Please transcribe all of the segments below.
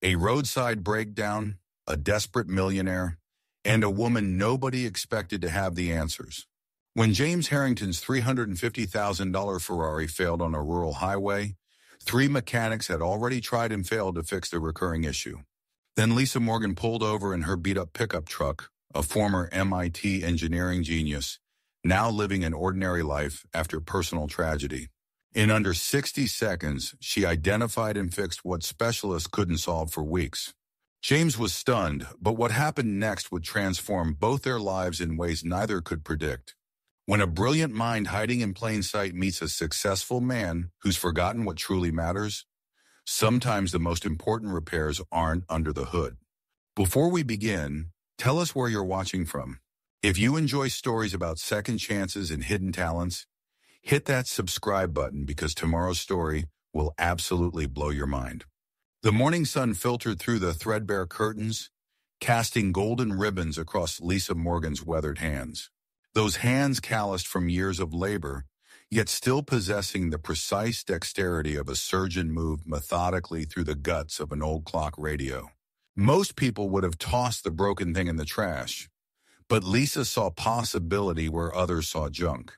A roadside breakdown, a desperate millionaire, and a woman nobody expected to have the answers. When James Harrington's $350,000 Ferrari failed on a rural highway, 3 mechanics had already tried and failed to fix the recurring issue. Then Lisa Morgan pulled over in her beat-up pickup truck, a former MIT engineering genius, now living an ordinary life after personal tragedy. In under 60 seconds, she identified and fixed what specialists couldn't solve for weeks. James was stunned, but what happened next would transform both their lives in ways neither could predict. When a brilliant mind hiding in plain sight meets a successful man who's forgotten what truly matters, sometimes the most important repairs aren't under the hood. Before we begin, tell us where you're watching from. If you enjoy stories about second chances and hidden talents, hit that subscribe button because tomorrow's story will absolutely blow your mind. The morning sun filtered through the threadbare curtains, casting golden ribbons across Lisa Morgan's weathered hands. Those hands calloused from years of labor, yet still possessing the precise dexterity of a surgeon moved methodically through the guts of an old clock radio. Most people would have tossed the broken thing in the trash, but Lisa saw possibility where others saw junk.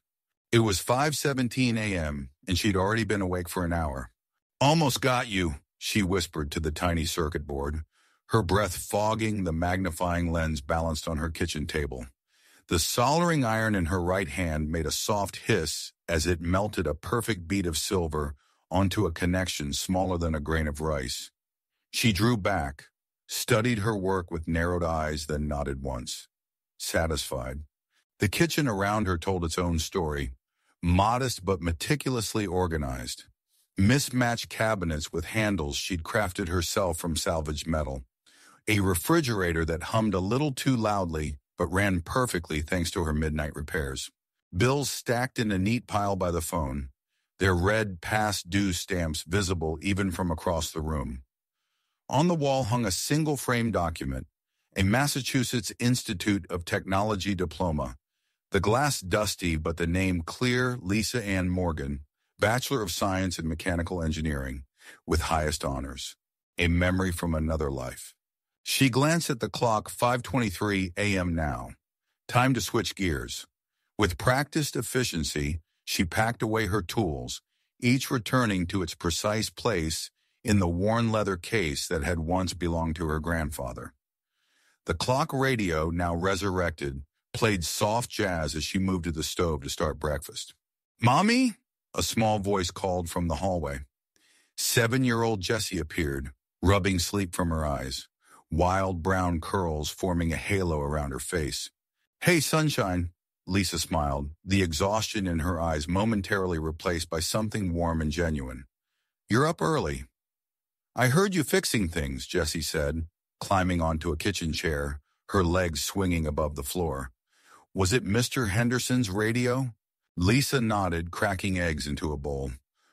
It was 5:17 a.m., and she'd already been awake for an hour. "Almost got you," she whispered to the tiny circuit board, her breath fogging the magnifying lens balanced on her kitchen table. The soldering iron in her right hand made a soft hiss as it melted a perfect bead of silver onto a connection smaller than a grain of rice. She drew back, studied her work with narrowed eyes, then nodded once, satisfied. The kitchen around her told its own story, modest but meticulously organized. Mismatched cabinets with handles she'd crafted herself from salvaged metal. A refrigerator that hummed a little too loudly but ran perfectly thanks to her midnight repairs. Bills stacked in a neat pile by the phone, their red past due stamps visible even from across the room. On the wall hung a single-frame document, a Massachusetts Institute of Technology diploma, the glass dusty but the name clear, Lisa Ann Morgan, Bachelor of Science in Mechanical Engineering, with highest honors. A memory from another life. She glanced at the clock, 5:23 a.m. now. Time to switch gears. With practiced efficiency, she packed away her tools, each returning to its precise place in the worn leather case that had once belonged to her grandfather. The clock radio, now resurrected, played soft jazz as she moved to the stove to start breakfast. "Mommy?" a small voice called from the hallway. 7-year-old Jessie appeared, rubbing sleep from her eyes, wild brown curls forming a halo around her face. "Hey, sunshine," Lisa smiled, the exhaustion in her eyes momentarily replaced by something warm and genuine. "You're up early." "I heard you fixing things," Jessie said, climbing onto a kitchen chair, her legs swinging above the floor. "Was it Mr. Henderson's radio?" Lisa nodded, cracking eggs into a bowl.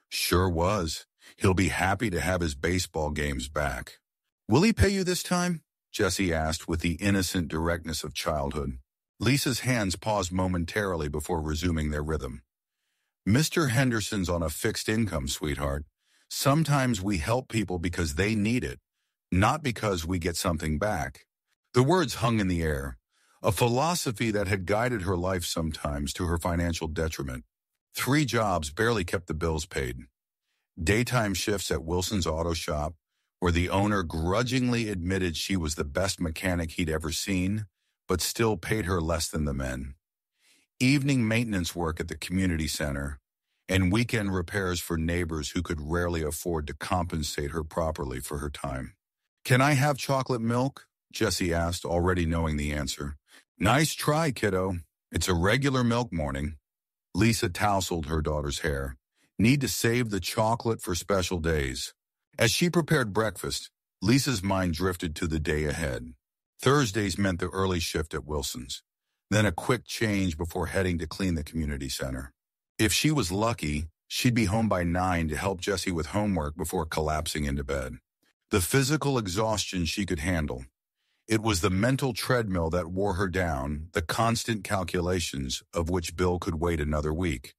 "Sure was. He'll be happy to have his baseball games back." "Will he pay you this time?" Jessie asked with the innocent directness of childhood. Lisa's hands paused momentarily before resuming their rhythm. "Mr. Henderson's on a fixed income, sweetheart. Sometimes we help people because they need it, not because we get something back." The words hung in the air, a philosophy that had guided her life sometimes to her financial detriment. 3 jobs barely kept the bills paid. Daytime shifts at Wilson's auto shop, where the owner grudgingly admitted she was the best mechanic he'd ever seen, but still paid her less than the men. Evening maintenance work at the community center, and weekend repairs for neighbors who could rarely afford to compensate her properly for her time. "Can I have chocolate milk?" Jessie asked, already knowing the answer. "Nice try, kiddo. It's a regular milk morning." Lisa tousled her daughter's hair. "Need to save the chocolate for special days." As she prepared breakfast, Lisa's mind drifted to the day ahead. Thursdays meant the early shift at Wilson's, then a quick change before heading to clean the community center. If she was lucky, she'd be home by 9 to help Jessie with homework before collapsing into bed. The physical exhaustion she could handle. It was the mental treadmill that wore her down, the constant calculations of which bill could wait another week,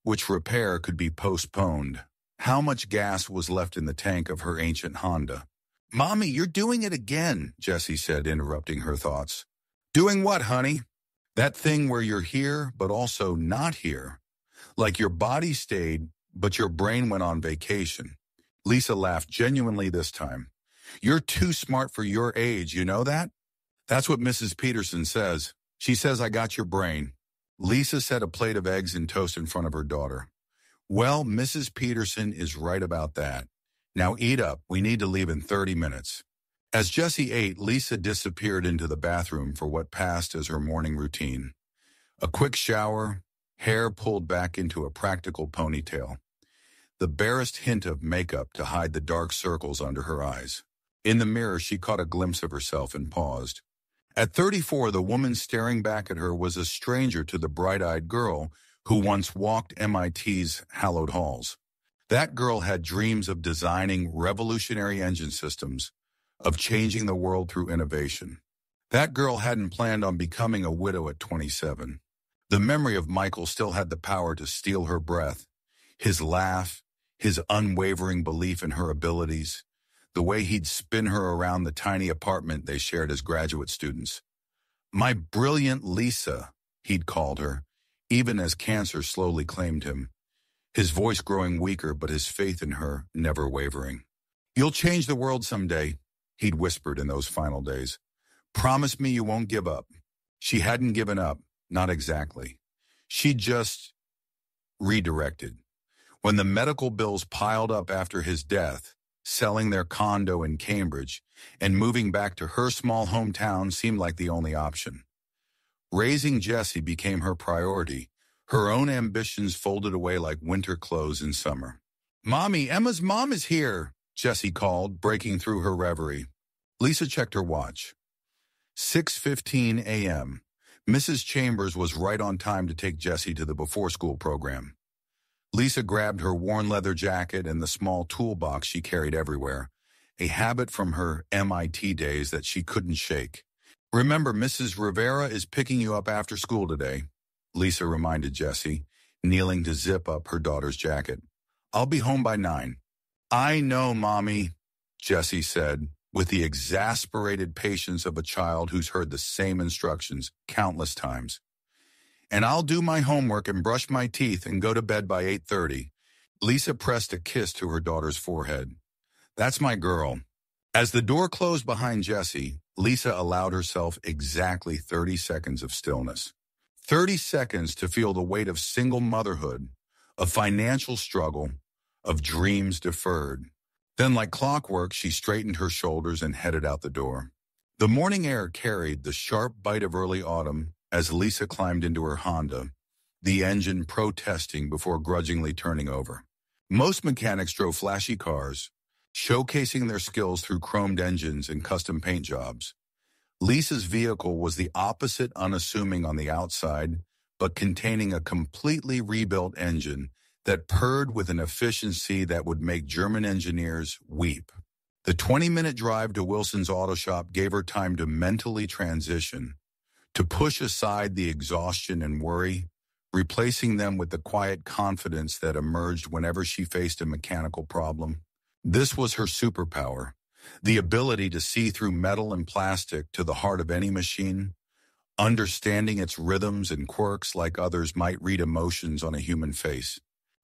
which repair could be postponed. How much gas was left in the tank of her ancient Honda? Mommy, you're doing it again, Jessie said, interrupting her thoughts. Doing what, honey? That thing where you're here, but also not here. Like your body stayed, but your brain went on vacation. Lisa laughed genuinely this time. You're too smart for your age, you know that? That's what Mrs. Peterson says. She says I got your brain. Lisa set a plate of eggs and toast in front of her daughter. Well, Mrs. Peterson is right about that. Now eat up. We need to leave in 30 minutes. As Jessie ate, Lisa disappeared into the bathroom for what passed as her morning routine. A quick shower, hair pulled back into a practical ponytail. The barest hint of makeup to hide the dark circles under her eyes. In the mirror, she caught a glimpse of herself and paused. At 34, the woman staring back at her was a stranger to the bright-eyed girl who once walked MIT's hallowed halls. That girl had dreams of designing revolutionary engine systems, of changing the world through innovation. That girl hadn't planned on becoming a widow at 27. The memory of Michael still had the power to steal her breath. His laugh, his unwavering belief in her abilities, the way he'd spin her around the tiny apartment they shared as graduate students. My brilliant Lisa, he'd called her, even as cancer slowly claimed him. His voice growing weaker, but his faith in her never wavering. You'll change the world someday, he'd whispered in those final days. Promise me you won't give up. She hadn't given up, not exactly. She just redirected. When the medical bills piled up after his death, selling their condo in Cambridge and moving back to her small hometown seemed like the only option. Raising Jessie became her priority. Her own ambitions folded away like winter clothes in summer. Mommy, Emma's mom is here, Jessie called, breaking through her reverie. Lisa checked her watch. 6:15 a.m. Mrs. Chambers was right on time to take Jessie to the before-school program. Lisa grabbed her worn leather jacket and the small toolbox she carried everywhere, a habit from her MIT days that she couldn't shake. Remember, Mrs. Rivera is picking you up after school today, Lisa reminded Jessie, kneeling to zip up her daughter's jacket. I'll be home by 9. I know, Mommy, Jessie said, with the exasperated patience of a child who's heard the same instructions countless times. And I'll do my homework and brush my teeth and go to bed by 8:30. Lisa pressed a kiss to her daughter's forehead. That's my girl. As the door closed behind Jessie, Lisa allowed herself exactly 30 seconds of stillness. 30 seconds to feel the weight of single motherhood, of financial struggle, of dreams deferred. Then, like clockwork, she straightened her shoulders and headed out the door. The morning air carried the sharp bite of early autumn as Lisa climbed into her Honda, the engine protesting before grudgingly turning over. Most mechanics drove flashy cars, showcasing their skills through chromed engines and custom paint jobs. Lisa's vehicle was the opposite, unassuming on the outside, but containing a completely rebuilt engine that purred with an efficiency that would make German engineers weep. The 20-minute drive to Wilson's auto shop gave her time to mentally transition, to push aside the exhaustion and worry, replacing them with the quiet confidence that emerged whenever she faced a mechanical problem. This was her superpower, the ability to see through metal and plastic to the heart of any machine, understanding its rhythms and quirks like others might read emotions on a human face.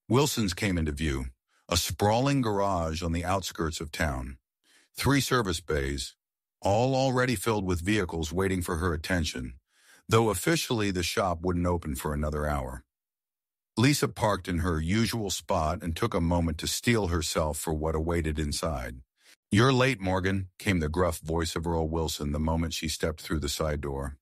Wilson's came into view, a sprawling garage on the outskirts of town. 3 service bays, all already filled with vehicles waiting for her attention, though officially the shop wouldn't open for another hour. Lisa parked in her usual spot and took a moment to steel herself for what awaited inside. You're late, Morgan, came the gruff voice of Earl Wilson the moment she stepped through the side door.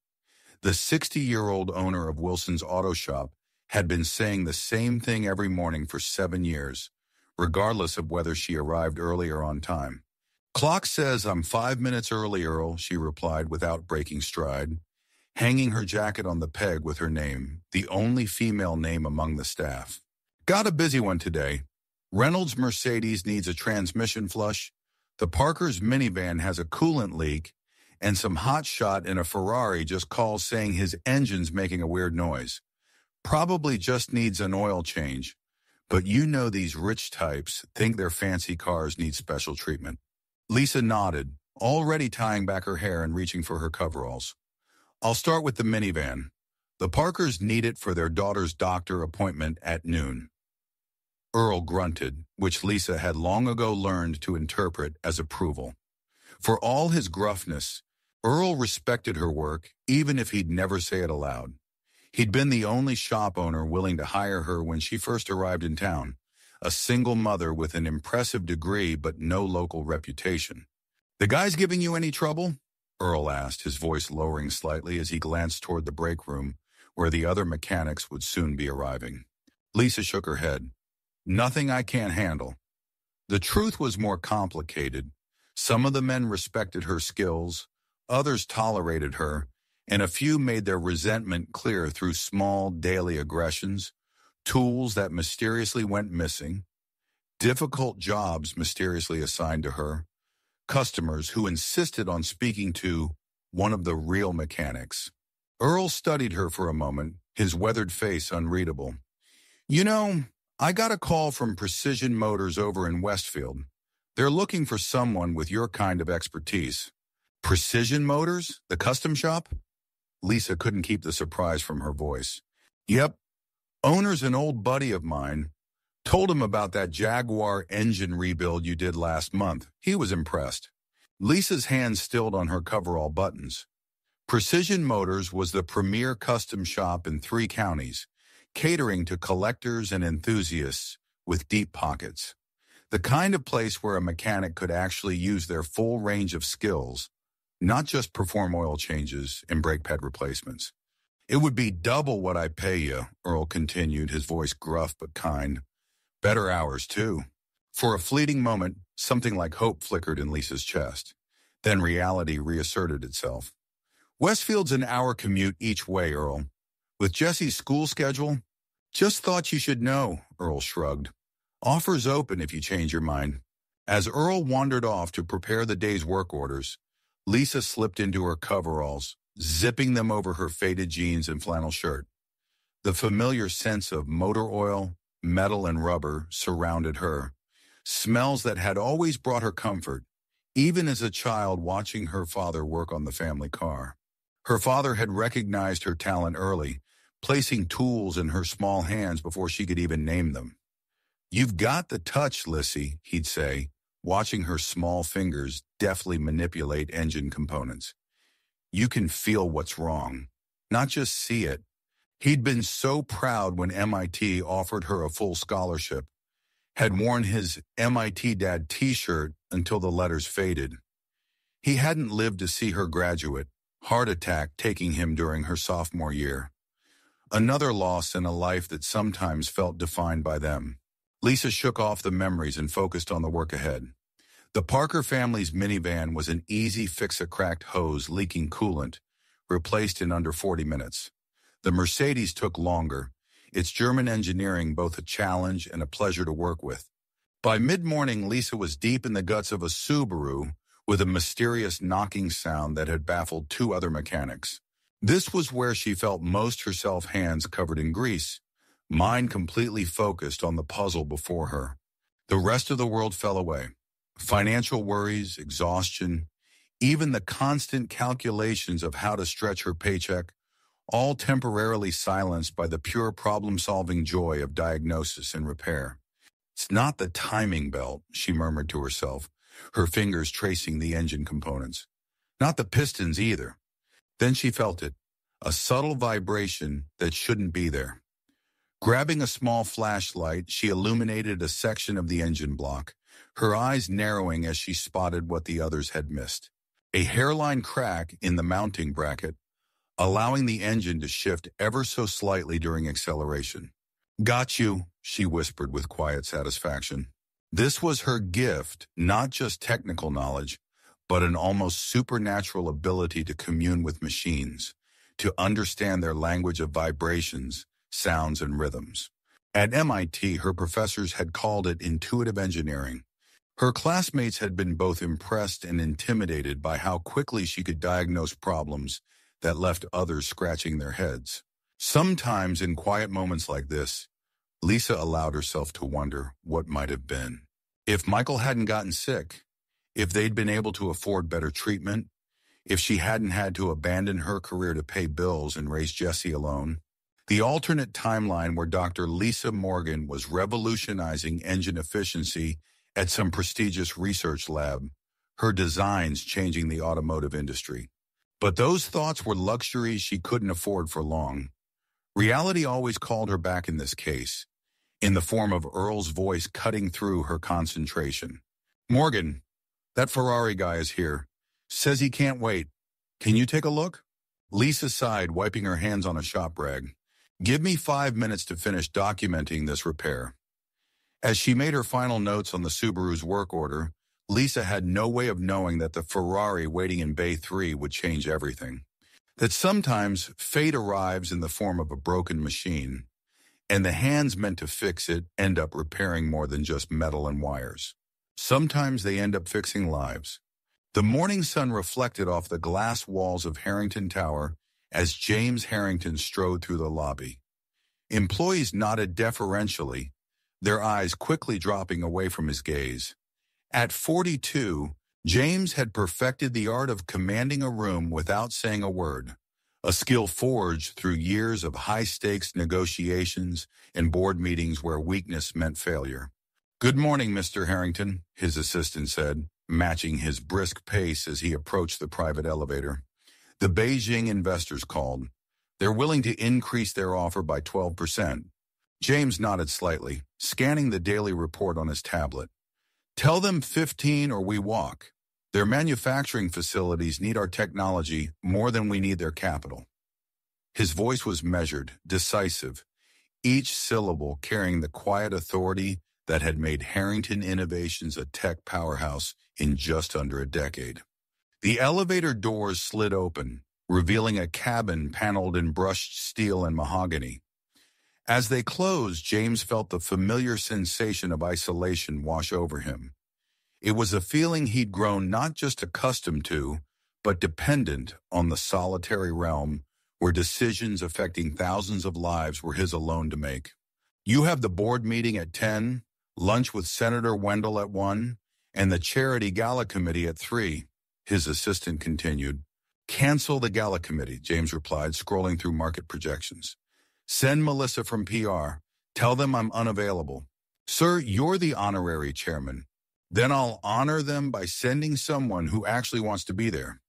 The 60-year-old owner of Wilson's auto shop had been saying the same thing every morning for 7 years, regardless of whether she arrived early or on time. Clock says I'm 5 minutes early, Earl, she replied without breaking stride, hanging her jacket on the peg with her name, the only female name among the staff. Got a busy one today. Reynolds Mercedes needs a transmission flush, the Parker's minivan has a coolant leak, and some hotshot in a Ferrari just called saying his engine's making a weird noise. Probably just needs an oil change, but you know these rich types think their fancy cars need special treatment. Lisa nodded, already tying back her hair and reaching for her coveralls. I'll start with the minivan. The Parkers need it for their daughter's doctor appointment at noon. Earl grunted, which Lisa had long ago learned to interpret as approval. For all his gruffness, Earl respected her work, even if he'd never say it aloud. He'd been the only shop owner willing to hire her when she first arrived in town, a single mother with an impressive degree but no local reputation. "The guys giving you any trouble?" Earl asked, his voice lowering slightly as he glanced toward the break room, where the other mechanics would soon be arriving. Lisa shook her head. "Nothing I can't handle." The truth was more complicated. Some of the men respected her skills, others tolerated her, and a few made their resentment clear through small daily aggressions, tools that mysteriously went missing, difficult jobs mysteriously assigned to her, customers who insisted on speaking to one of the real mechanics. Earl studied her for a moment, his weathered face unreadable. "You know, I got a call from Precision Motors over in Westfield. They're looking for someone with your kind of expertise." "Precision Motors? The custom shop?" Lisa couldn't keep the surprise from her voice. "Yep. Owner's an old buddy of mine. Told him about that Jaguar engine rebuild you did last month. He was impressed." Lisa's hands stilled on her coverall buttons. Precision Motors was the premier custom shop in 3 counties, catering to collectors and enthusiasts with deep pockets. The kind of place where a mechanic could actually use their full range of skills, not just perform oil changes and brake pad replacements. "It would be double what I pay you," Earl continued, his voice gruff but kind. "Better hours, too." For a fleeting moment, something like hope flickered in Lisa's chest. Then reality reasserted itself. "Westfield's an hour commute each way, Earl. With Jesse's school schedule?" "Just thought you should know," Earl shrugged. "Offers open if you change your mind." As Earl wandered off to prepare the day's work orders, Lisa slipped into her coveralls, zipping them over her faded jeans and flannel shirt. The familiar sense of motor oil, metal, and rubber surrounded her, smells that had always brought her comfort, even as a child watching her father work on the family car. Her father had recognized her talent early, placing tools in her small hands before she could even name them. "You've got the touch, Lissy," he'd say, watching her small fingers deftly manipulate engine components. "You can feel what's wrong, not just see it." He'd been so proud when MIT offered her a full scholarship, had worn his MIT Dad t-shirt until the letters faded. He hadn't lived to see her graduate, heart attack taking him during her sophomore year. Another loss in a life that sometimes felt defined by them. Lisa shook off the memories and focused on the work ahead. The Parker family's minivan was an easy fix a cracked hose leaking coolant, replaced in under 40 minutes. The Mercedes took longer, its German engineering both a challenge and a pleasure to work with. By mid-morning, Lisa was deep in the guts of a Subaru with a mysterious knocking sound that had baffled 2 other mechanics. This was where she felt most herself, hands covered in grease, mind completely focused on the puzzle before her. The rest of the world fell away. Financial worries, exhaustion, even the constant calculations of how to stretch her paycheck, all temporarily silenced by the pure problem-solving joy of diagnosis and repair. "It's not the timing belt," she murmured to herself, her fingers tracing the engine components. "Not the pistons either." Then she felt it, a subtle vibration that shouldn't be there. Grabbing a small flashlight, she illuminated a section of the engine block, her eyes narrowing as she spotted what the others had missed. A hairline crack in the mounting bracket, allowing the engine to shift ever so slightly during acceleration. "Got you," she whispered with quiet satisfaction. This was her gift, not just technical knowledge, but an almost supernatural ability to commune with machines, to understand their language of vibrations, sounds, and rhythms. At MIT, her professors had called it intuitive engineering. Her classmates had been both impressed and intimidated by how quickly she could diagnose problems that left others scratching their heads. Sometimes in quiet moments like this, Lisa allowed herself to wonder what might have been. If Michael hadn't gotten sick, if they'd been able to afford better treatment, if she hadn't had to abandon her career to pay bills and raise Jesse alone. The alternate timeline where Dr. Lisa Morgan was revolutionizing engine efficiency at some prestigious research lab, her designs changing the automotive industry. But those thoughts were luxuries she couldn't afford for long. Reality always called her back in this case, in the form of Earl's voice cutting through her concentration. "Morgan, that Ferrari guy is here. Says he can't wait. Can you take a look?" Lisa sighed, wiping her hands on a shop rag. "Give me 5 minutes to finish documenting this repair." As she made her final notes on the Subaru's work order, Lisa had no way of knowing that the Ferrari waiting in Bay 3 would change everything. That sometimes fate arrives in the form of a broken machine, and the hands meant to fix it end up repairing more than just metal and wires. Sometimes they end up fixing lives. The morning sun reflected off the glass walls of Harrington Tower as James Harrington strode through the lobby. Employees nodded deferentially, their eyes quickly dropping away from his gaze. At 42, James had perfected the art of commanding a room without saying a word, a skill forged through years of high-stakes negotiations and board meetings where weakness meant failure. "Good morning, Mr. Harrington," his assistant said, matching his brisk pace as he approached the private elevator. "The Beijing investors called. They're willing to increase their offer by 12%. James nodded slightly, scanning the daily report on his tablet. "Tell them 15 or we walk. Their manufacturing facilities need our technology more than we need their capital." His voice was measured, decisive, each syllable carrying the quiet authority that had made Harrington Innovations a tech powerhouse in just under a decade. The elevator doors slid open, revealing a cabin paneled in brushed steel and mahogany. As they closed, James felt the familiar sensation of isolation wash over him. It was a feeling he'd grown not just accustomed to, but dependent on the solitary realm where decisions affecting thousands of lives were his alone to make. "You have the board meeting at 10, lunch with Senator Wendell at 1, and the charity gala committee at 3, his assistant continued. "Cancel the gala committee," James replied, scrolling through market projections. "Send Melissa from PR. Tell them I'm unavailable." "Sir, you're the honorary chairman." "Then I'll honor them by sending someone who actually wants to be there."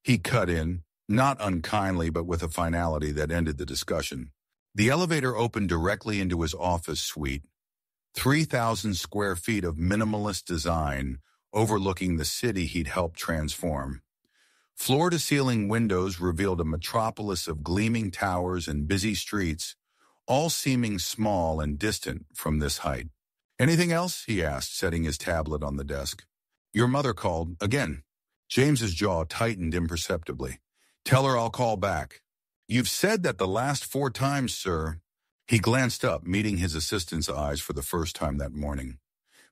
He cut in, not unkindly but with a finality that ended the discussion. The elevator opened directly into his office suite, 3,000 square feet of minimalist design overlooking the city he'd helped transform. Floor-to-ceiling windows revealed a metropolis of gleaming towers and busy streets, all seeming small and distant from this height. "Anything else?" he asked, setting his tablet on the desk. "Your mother called, again." James's jaw tightened imperceptibly. "Tell her I'll call back." "You've said that the last 4 times, sir." He glanced up, meeting his assistant's eyes for the first time that morning.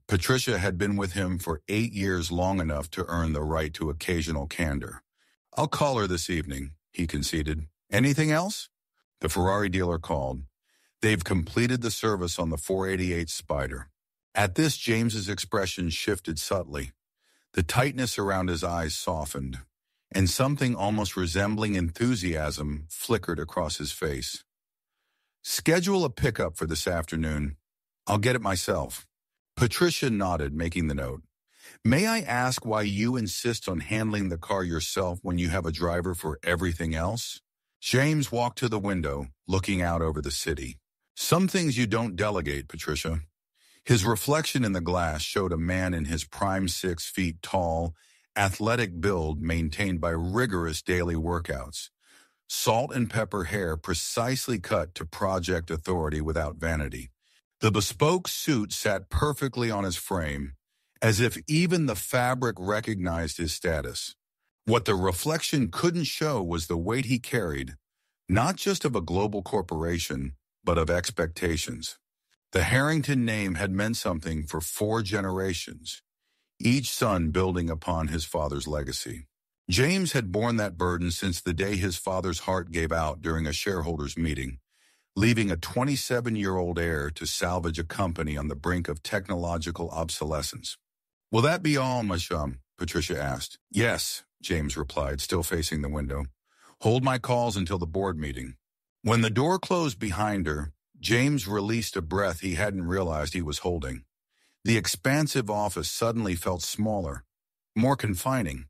Patricia had been with him for 8 years, long enough to earn the right to occasional candor. "I'll call her this evening," he conceded. "Anything else?" The Ferrari dealer called. "They've completed the service on the 488 Spider." At this, James's expression shifted subtly. The tightness around his eyes softened, and something almost resembling enthusiasm flickered across his face. "Schedule a pickup for this afternoon. I'll get it myself." Patricia nodded, making the note. "May I ask why you insist on handling the car yourself when you have a driver for everything else?" James walked to the window, looking out over the city. "Some things you don't delegate, Patricia." His reflection in the glass showed a man in his prime 6 feet tall, athletic build maintained by rigorous daily workouts. Salt and pepper hair precisely cut to project authority without vanity. The bespoke suit sat perfectly on his frame, as if even the fabric recognized his status. What the reflection couldn't show was the weight he carried, not just of a global corporation, but of expectations. The Harrington name had meant something for 4 generations, each son building upon his father's legacy. James had borne that burden since the day his father's heart gave out during a shareholders' meeting, leaving a 27-year-old heir to salvage a company on the brink of technological obsolescence. "Will that be all, Masham?" Patricia asked. Yes, James replied, still facing the window. Hold my calls until the board meeting. When the door closed behind her, James released a breath he hadn't realized he was holding. The expansive office suddenly felt smaller, more confining.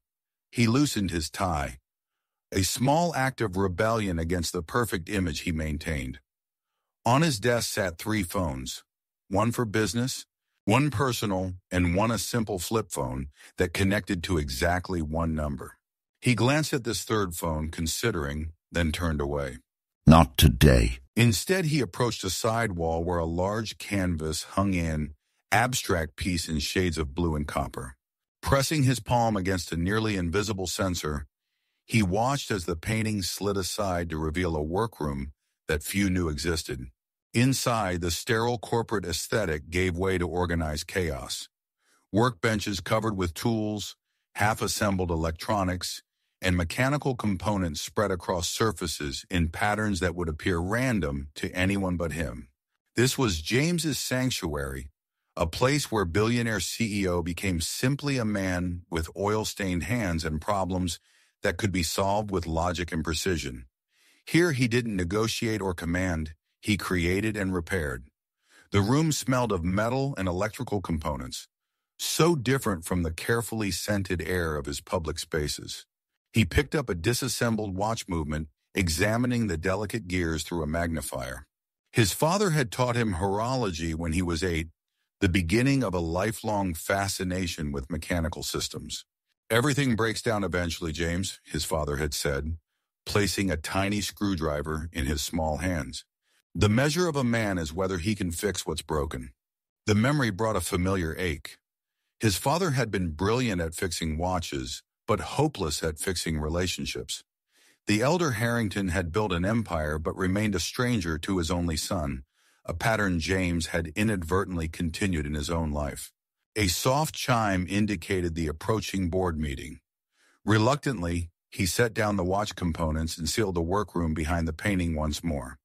He loosened his tie, a small act of rebellion against the perfect image he maintained. On his desk sat 3 phones, one for business, one personal, and one a simple flip phone that connected to exactly one number. He glanced at this third phone, considering, then turned away. Not today. Instead, he approached a side wall where a large canvas hung in, abstract piece in shades of blue and copper. Pressing his palm against a nearly invisible sensor, he watched as the painting slid aside to reveal a workroom that few knew existed. Inside, the sterile corporate aesthetic gave way to organized chaos. Workbenches covered with tools, half-assembled electronics, and mechanical components spread across surfaces in patterns that would appear random to anyone but him. This was James's sanctuary, a place where billionaire CEO became simply a man with oil-stained hands and problems that could be solved with logic and precision. Here he didn't negotiate or command, he created and repaired. The room smelled of metal and electrical components, so different from the carefully scented air of his public spaces. He picked up a disassembled watch movement, examining the delicate gears through a magnifier. His father had taught him horology when he was 8, the beginning of a lifelong fascination with mechanical systems. Everything breaks down eventually, James, his father had said, placing a tiny screwdriver in his small hands. The measure of a man is whether he can fix what's broken. The memory brought a familiar ache. His father had been brilliant at fixing watches, but hopeless at fixing relationships. The elder Harrington had built an empire but remained a stranger to his only son, a pattern James had inadvertently continued in his own life. A soft chime indicated the approaching board meeting. Reluctantly, he set down the watch components and sealed the workroom behind the painting once more.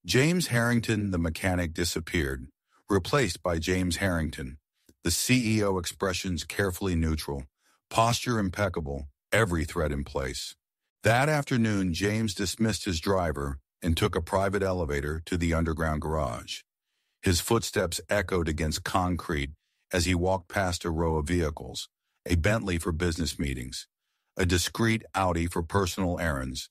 James Harrington, the mechanic, disappeared, replaced by James Harrington, the CEO, expressions carefully neutral, posture impeccable, every thread in place. That afternoon, James dismissed his driver and took a private elevator to the underground garage. His footsteps echoed against concrete as he walked past a row of vehicles, a Bentley for business meetings, a discreet Audi for personal errands,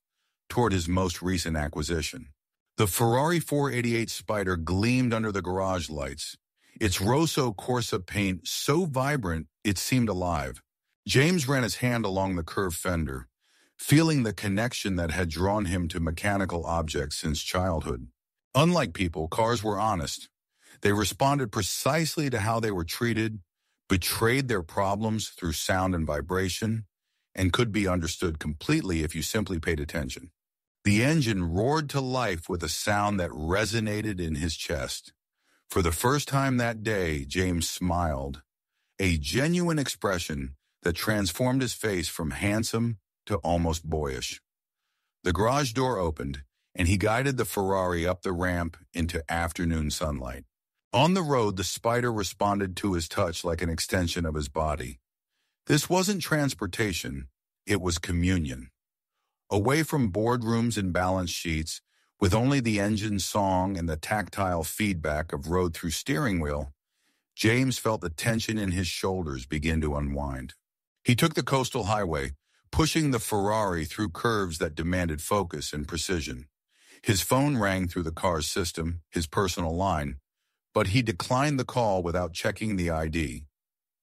toward his most recent acquisition. The Ferrari 488 Spider gleamed under the garage lights, its Rosso Corsa paint so vibrant it seemed alive. James ran his hand along the curved fender, feeling the connection that had drawn him to mechanical objects since childhood. Unlike people, cars were honest. They responded precisely to how they were treated, betrayed their problems through sound and vibration, and could be understood completely if you simply paid attention. The engine roared to life with a sound that resonated in his chest. For the first time that day, James smiled, a genuine expression that transformed his face from handsome to almost boyish. The garage door opened, and he guided the Ferrari up the ramp into afternoon sunlight. On the road, the Spider responded to his touch like an extension of his body. This wasn't transportation, it was communion. Away from boardrooms and balance sheets, with only the engine's song and the tactile feedback of road through steering wheel, James felt the tension in his shoulders begin to unwind. He took the coastal highway, pushing the Ferrari through curves that demanded focus and precision. His phone rang through the car's system, his personal line, but he declined the call without checking the ID.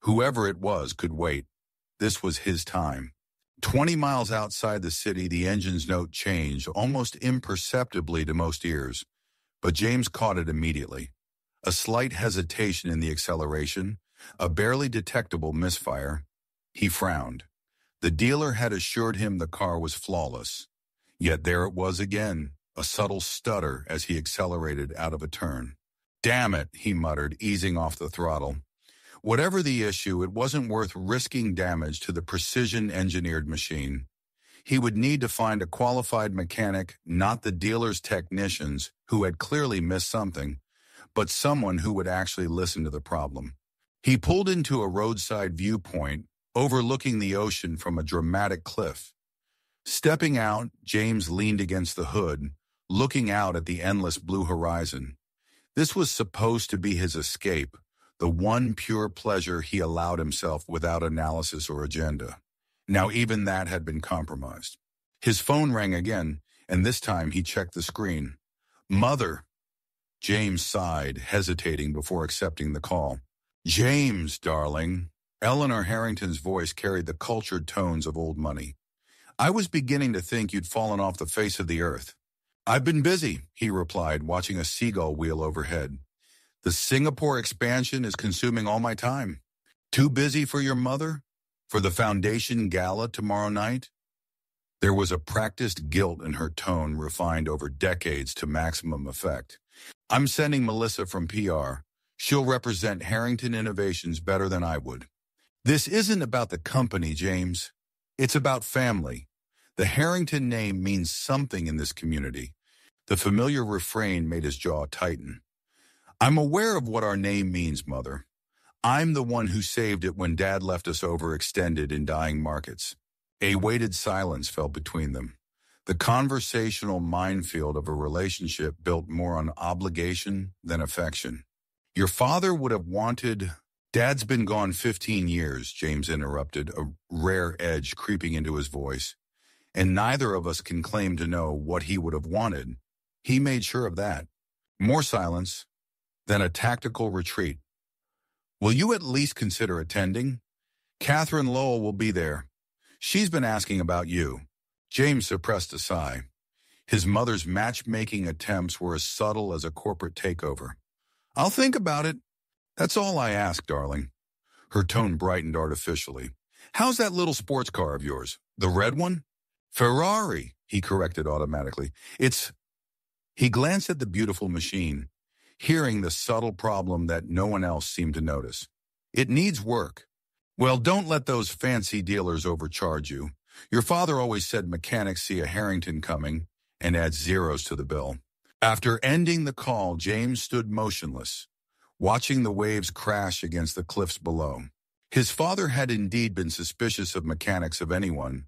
Whoever it was could wait. This was his time. 20 miles outside the city, the engine's note changed, almost imperceptibly to most ears, but James caught it immediately. A slight hesitation in the acceleration, a barely detectable misfire. He frowned. The dealer had assured him the car was flawless. Yet there it was again, a subtle stutter as he accelerated out of a turn. "Damn it," he muttered, easing off the throttle. Whatever the issue, it wasn't worth risking damage to the precision-engineered machine. He would need to find a qualified mechanic, not the dealer's technicians, who had clearly missed something, but someone who would actually listen to the problem. He pulled into a roadside viewpoint overlooking the ocean from a dramatic cliff. Stepping out, James leaned against the hood, looking out at the endless blue horizon. This was supposed to be his escape, the one pure pleasure he allowed himself without analysis or agenda. Now even that had been compromised. His phone rang again, and this time he checked the screen. "Mother." James sighed, hesitating before accepting the call. "James, darling." Eleanor Harrington's voice carried the cultured tones of old money. "I was beginning to think you'd fallen off the face of the earth." "I've been busy," he replied, watching a seagull wheel overhead. "The Singapore expansion is consuming all my time." "Too busy for your mother? For the foundation gala tomorrow night?" There was a practiced guilt in her tone, refined over decades to maximum effect. "I'm sending Melissa from PR. She'll represent Harrington Innovations better than I would." "This isn't about the company, James. It's about family. The Harrington name means something in this community." The familiar refrain made his jaw tighten. "I'm aware of what our name means, Mother. I'm the one who saved it when Dad left us overextended in dying markets." A weighted silence fell between them, the conversational minefield of a relationship built more on obligation than affection. "Your father would have wanted—" "Dad's been gone 15 years, James interrupted, a rare edge creeping into his voice. "And neither of us can claim to know what he would have wanted. He made sure of that." More silence, then a tactical retreat. "Will you at least consider attending? Catherine Lowell will be there. She's been asking about you." James suppressed a sigh. His mother's matchmaking attempts were as subtle as a corporate takeover. "I'll think about it. That's all I ask, darling." Her tone brightened artificially. "How's that little sports car of yours? The red one?" "Ferrari," he corrected automatically. "It's—" He glanced at the beautiful machine, hearing the subtle problem that no one else seemed to notice. "It needs work." "Well, don't let those fancy dealers overcharge you. Your father always said mechanics see a Harrington coming and add zeros to the bill." After ending the call, James stood motionless, watching the waves crash against the cliffs below. His father had indeed been suspicious of mechanics of anyone,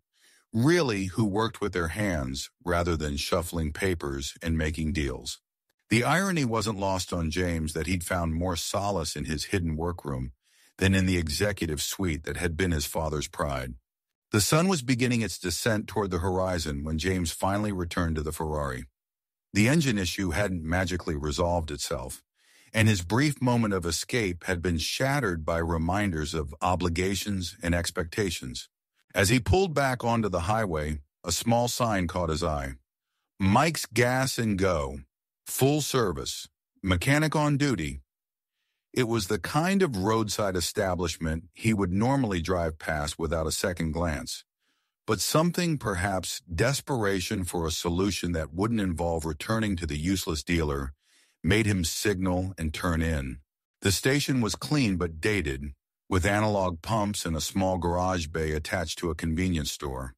really, who worked with their hands rather than shuffling papers and making deals. The irony wasn't lost on James that he'd found more solace in his hidden workroom than in the executive suite that had been his father's pride. The sun was beginning its descent toward the horizon when James finally returned to the Ferrari. The engine issue hadn't magically resolved itself, and his brief moment of escape had been shattered by reminders of obligations and expectations. As he pulled back onto the highway, a small sign caught his eye. "Mike's Gas and Go. Full service. Mechanic on duty." It was the kind of roadside establishment he would normally drive past without a second glance. But something, perhaps desperation for a solution that wouldn't involve returning to the useless dealer, made him signal and turn in. The station was clean but dated, with analog pumps and a small garage bay attached to a convenience store.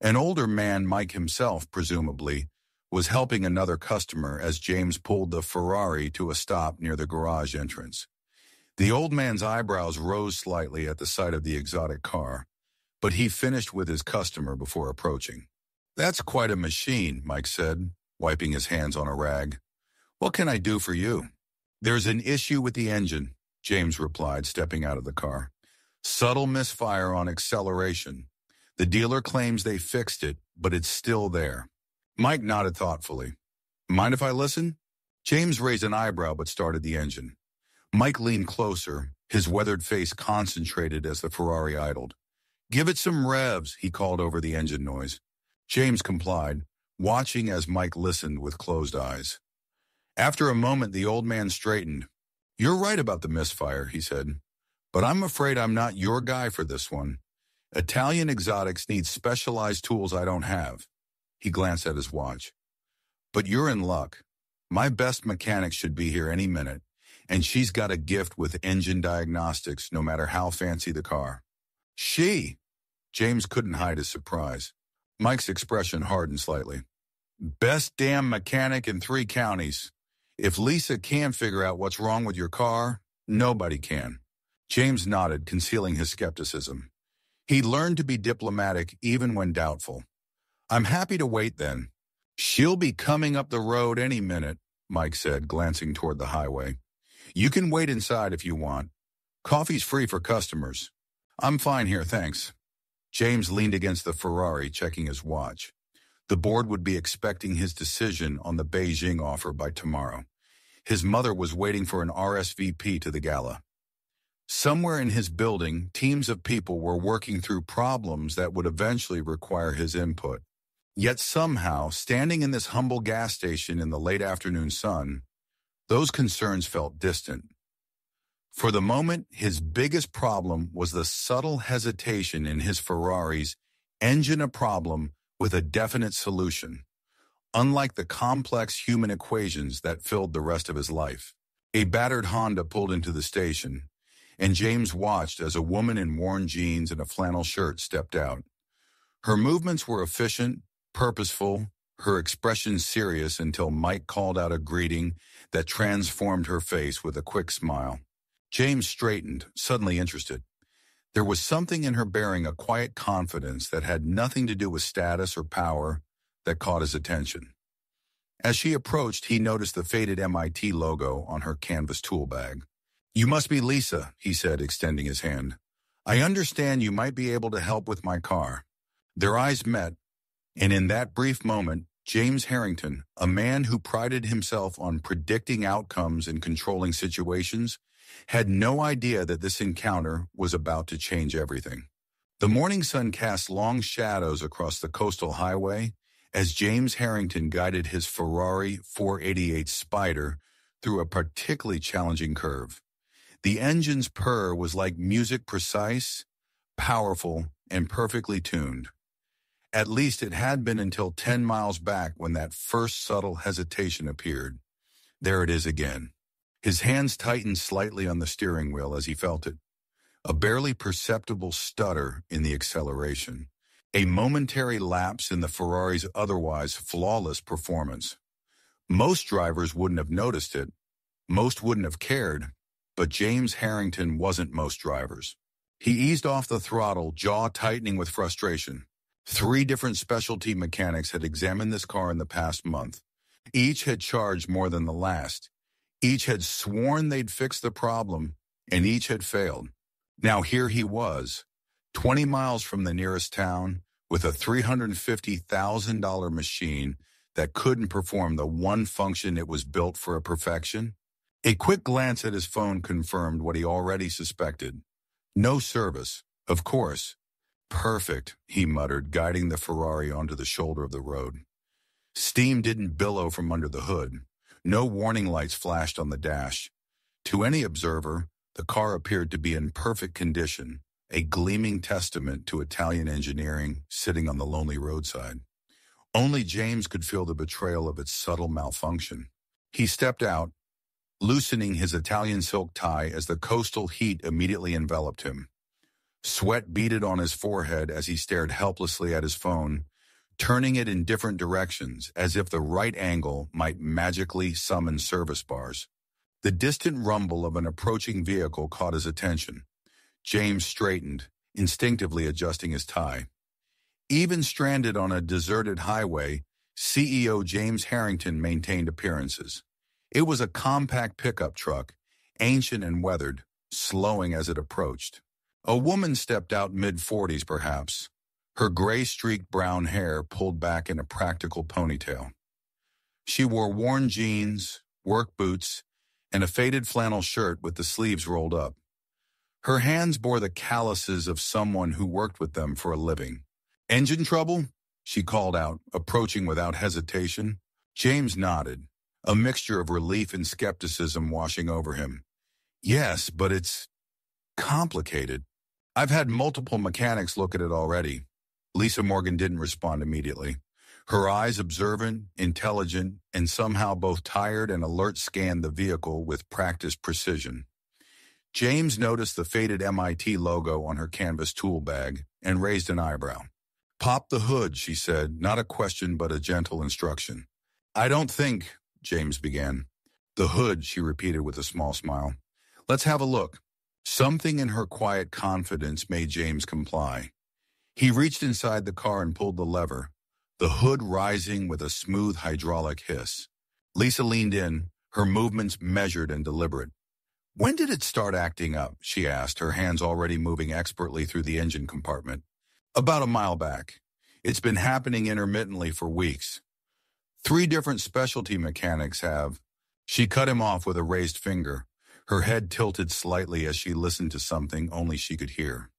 An older man, Mike himself, presumably, was helping another customer as James pulled the Ferrari to a stop near the garage entrance. The old man's eyebrows rose slightly at the sight of the exotic car, but he finished with his customer before approaching. "That's quite a machine," Mike said, wiping his hands on a rag. "What can I do for you?" "There's an issue with the engine," James replied, stepping out of the car. "Subtle misfire on acceleration. The dealer claims they fixed it, but it's still there." Mike nodded thoughtfully. "Mind if I listen?" James raised an eyebrow but started the engine. Mike leaned closer, his weathered face concentrated as the Ferrari idled. "Give it some revs," he called over the engine noise. James complied, watching as Mike listened with closed eyes. After a moment, the old man straightened. "You're right about the misfire," he said, "but I'm afraid I'm not your guy for this one. Italian exotics need specialized tools I don't have." He glanced at his watch. "But you're in luck. My best mechanic should be here any minute, and she's got a gift with engine diagnostics no matter how fancy the car." "She?" James couldn't hide his surprise. Mike's expression hardened slightly. "Best damn mechanic in 3 counties. If Lisa can't figure out what's wrong with your car, nobody can." James nodded, concealing his skepticism. He learned to be diplomatic even when doubtful. I'm happy to wait then. She'll be coming up the road any minute, Mike said, glancing toward the highway. You can wait inside if you want. Coffee's free for customers. I'm fine here, thanks. James leaned against the Ferrari, checking his watch. The board would be expecting his decision on the Beijing offer by tomorrow. His mother was waiting for an RSVP to the gala. Somewhere in his building, teams of people were working through problems that would eventually require his input. Yet somehow, standing in this humble gas station in the late afternoon sun, those concerns felt distant. For the moment, his biggest problem was the subtle hesitation in his Ferrari's engine, a problem with a definite solution, unlike the complex human equations that filled the rest of his life. A battered Honda pulled into the station, and James watched as a woman in worn jeans and a flannel shirt stepped out. Her movements were efficient, purposeful, her expression serious until Mike called out a greeting that transformed her face with a quick smile. James straightened, suddenly interested. There was something in her bearing, a quiet confidence that had nothing to do with status or power, that caught his attention. As she approached, he noticed the faded MIT logo on her canvas tool bag. You must be Lisa, he said, extending his hand. I understand you might be able to help with my car. Their eyes met, and in that brief moment, James Harrington, a man who prided himself on predicting outcomes and controlling situations, had no idea that this encounter was about to change everything. The morning sun cast long shadows across the coastal highway as James Harrington guided his Ferrari 488 Spider through a particularly challenging curve. The engine's purr was like music, precise, powerful, and perfectly tuned. At least it had been until 10 miles back when that first subtle hesitation appeared. There it is again. His hands tightened slightly on the steering wheel as he felt it. A barely perceptible stutter in the acceleration. A momentary lapse in the Ferrari's otherwise flawless performance. Most drivers wouldn't have noticed it. Most wouldn't have cared. But James Harrington wasn't most drivers. He eased off the throttle, jaw tightening with frustration. 3 different specialty mechanics had examined this car in the past month. Each had charged more than the last. Each had sworn they'd fix the problem, and each had failed. Now here he was, 20 miles from the nearest town, with a $350,000 machine that couldn't perform the one function it was built for a perfection. A quick glance at his phone confirmed what he already suspected. No service, of course. Perfect, he muttered, guiding the Ferrari onto the shoulder of the road. Steam didn't billow from under the hood. No warning lights flashed on the dash. To any observer, the car appeared to be in perfect condition, a gleaming testament to Italian engineering sitting on the lonely roadside. Only James could feel the betrayal of its subtle malfunction. He stepped out, loosening his Italian silk tie as the coastal heat immediately enveloped him. Sweat beaded on his forehead as he stared helplessly at his phone, turning it in different directions as if the right angle might magically summon service bars. The distant rumble of an approaching vehicle caught his attention. James straightened, instinctively adjusting his tie. Even stranded on a deserted highway, CEO James Harrington maintained appearances. It was a compact pickup truck, ancient and weathered, slowing as it approached. A woman stepped out mid-40s perhaps, her gray-streaked brown hair pulled back in a practical ponytail. She wore worn jeans, work boots, and a faded flannel shirt with the sleeves rolled up. Her hands bore the calluses of someone who worked with them for a living. "Engine trouble?" she called out, approaching without hesitation. James nodded, a mixture of relief and skepticism washing over him. "Yes, but it's complicated. I've had multiple mechanics look at it already." Lisa Morgan didn't respond immediately. Her eyes, observant, intelligent, and somehow both tired and alert, scanned the vehicle with practiced precision. James noticed the faded MIT logo on her canvas tool bag and raised an eyebrow. "Pop the hood," she said, not a question but a gentle instruction. "I don't think," James began. "The hood," she repeated with a small smile. "Let's have a look." Something in her quiet confidence made James comply. He reached inside the car and pulled the lever, the hood rising with a smooth hydraulic hiss. Lisa leaned in, her movements measured and deliberate. "When did it start acting up?" she asked, her hands already moving expertly through the engine compartment. "About a mile back. It's been happening intermittently for weeks. 3 different specialty mechanics have." She cut him off with a raised finger, her head tilted slightly as she listened to something only she could hear.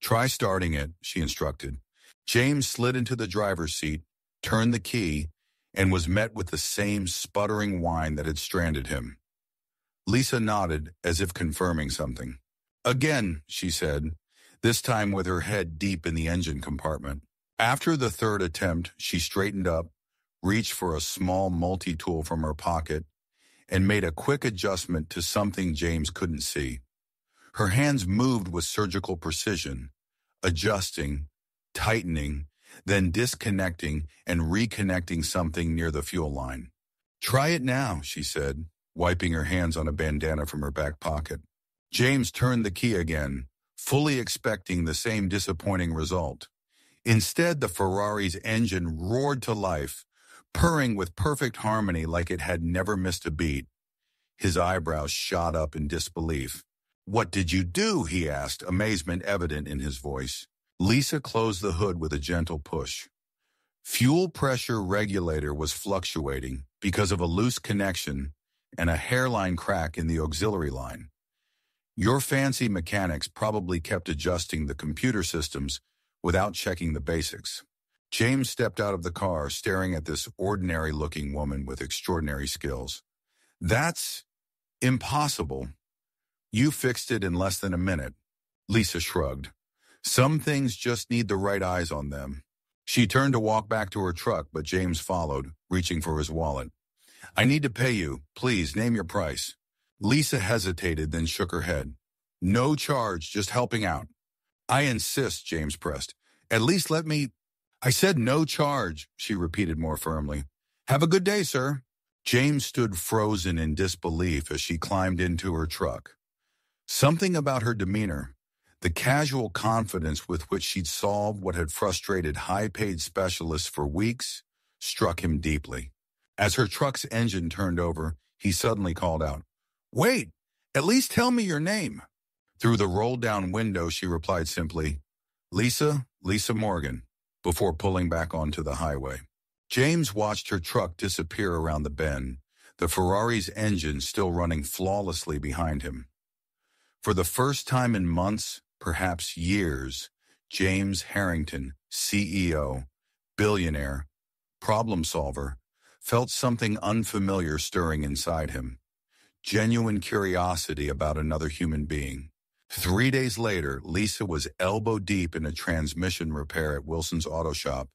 "Try starting it," she instructed. James slid into the driver's seat, turned the key, and was met with the same sputtering whine that had stranded him. Lisa nodded, as if confirming something. "Again," she said, this time with her head deep in the engine compartment. After the 3rd attempt, she straightened up, reached for a small multi-tool from her pocket, and made a quick adjustment to something James couldn't see. Her hands moved with surgical precision, adjusting, tightening, then disconnecting and reconnecting something near the fuel line. "Try it now," she said, wiping her hands on a bandana from her back pocket. James turned the key again, fully expecting the same disappointing result. Instead, the Ferrari's engine roared to life, purring with perfect harmony like it had never missed a beat. His eyebrows shot up in disbelief. "What did you do?" he asked, amazement evident in his voice. Lisa closed the hood with a gentle push. Fuel pressure regulator was fluctuating because of a loose connection and a hairline crack in the auxiliary line. "Your fancy mechanics probably kept adjusting the computer systems without checking the basics." James stepped out of the car, staring at this ordinary-looking woman with extraordinary skills. "That's impossible. You fixed it in less than a minute." Lisa shrugged. "Some things just need the right eyes on them." She turned to walk back to her truck, but James followed, reaching for his wallet. "I need to pay you. Please, name your price." Lisa hesitated, then shook her head. "No charge, just helping out." "I insist," James pressed. "At least let me—" "I said no charge," she repeated more firmly. "Have a good day, sir." James stood frozen in disbelief as she climbed into her truck. Something about her demeanor, the casual confidence with which she'd solved what had frustrated high-paid specialists for weeks, struck him deeply. As her truck's engine turned over, he suddenly called out, "Wait, at least tell me your name." Through the rolled-down window, she replied simply, Lisa Morgan," before pulling back onto the highway. James watched her truck disappear around the bend, the Ferrari's engine still running flawlessly behind him. For the first time in months, perhaps years, James Harrington, CEO, billionaire, problem solver, felt something unfamiliar stirring inside him. Genuine curiosity about another human being. 3 days later, Lisa was elbow-deep in a transmission repair at Wilson's Auto Shop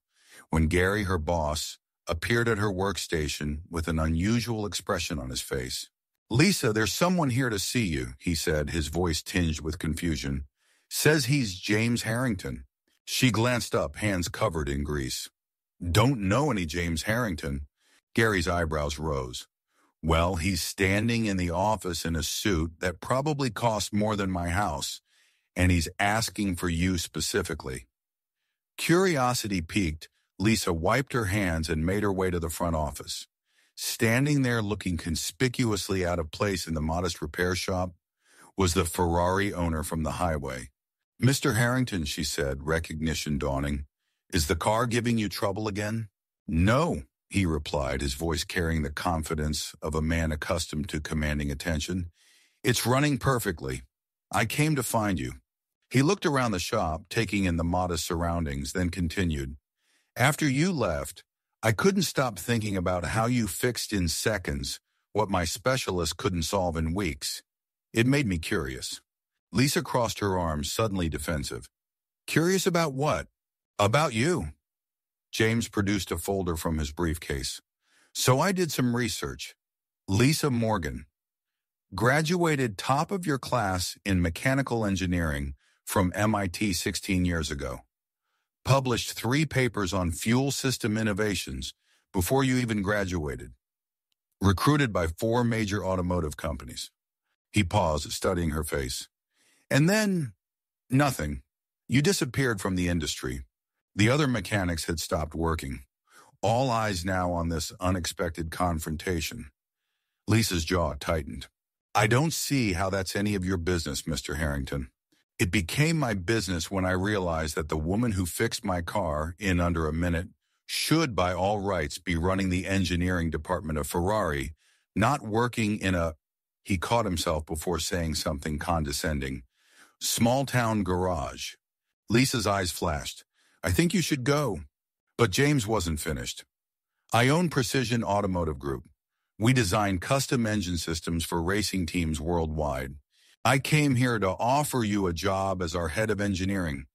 when Gary, her boss, appeared at her workstation with an unusual expression on his face. "Lisa, there's someone here to see you," he said, his voice tinged with confusion. "Says he's James Harrington." She glanced up, hands covered in grease. "Don't know any James Harrington." Gary's eyebrows rose. "Well, he's standing in the office in a suit that probably cost more than my house, and he's asking for you specifically." Curiosity piqued, Lisa wiped her hands and made her way to the front office. Standing there looking conspicuously out of place in the modest repair shop was the Ferrari owner from the highway. "Mr. Harrington," she said, recognition dawning, "is the car giving you trouble again?" "No," he replied, his voice carrying the confidence of a man accustomed to commanding attention. "It's running perfectly. I came to find you." He looked around the shop, taking in the modest surroundings, then continued, "After you left, I couldn't stop thinking about how you fixed in seconds what my specialist couldn't solve in weeks. It made me curious." Lisa crossed her arms, suddenly defensive. "Curious about what?" "About you." James produced a folder from his briefcase. "So I did some research. Lisa Morgan. Graduated top of your class in mechanical engineering from MIT 16 years ago. Published 3 papers on fuel system innovations before you even graduated. Recruited by 4 major automotive companies." He paused, studying her face. "And then, nothing. You disappeared from the industry. The other mechanics had stopped working. All eyes now on this unexpected confrontation. Lisa's jaw tightened. I don't see how that's any of your business, Mr. Harrington. It became my business when I realized that the woman who fixed my car in under a minute should by all rights be running the engineering department of Ferrari, not working in a... He caught himself before saying something condescending. Small-town garage. Lisa's eyes flashed. I think you should go. But James wasn't finished. I own Precision Automotive Group. We design custom engine systems for racing teams worldwide. I came here to offer you a job as our head of engineering.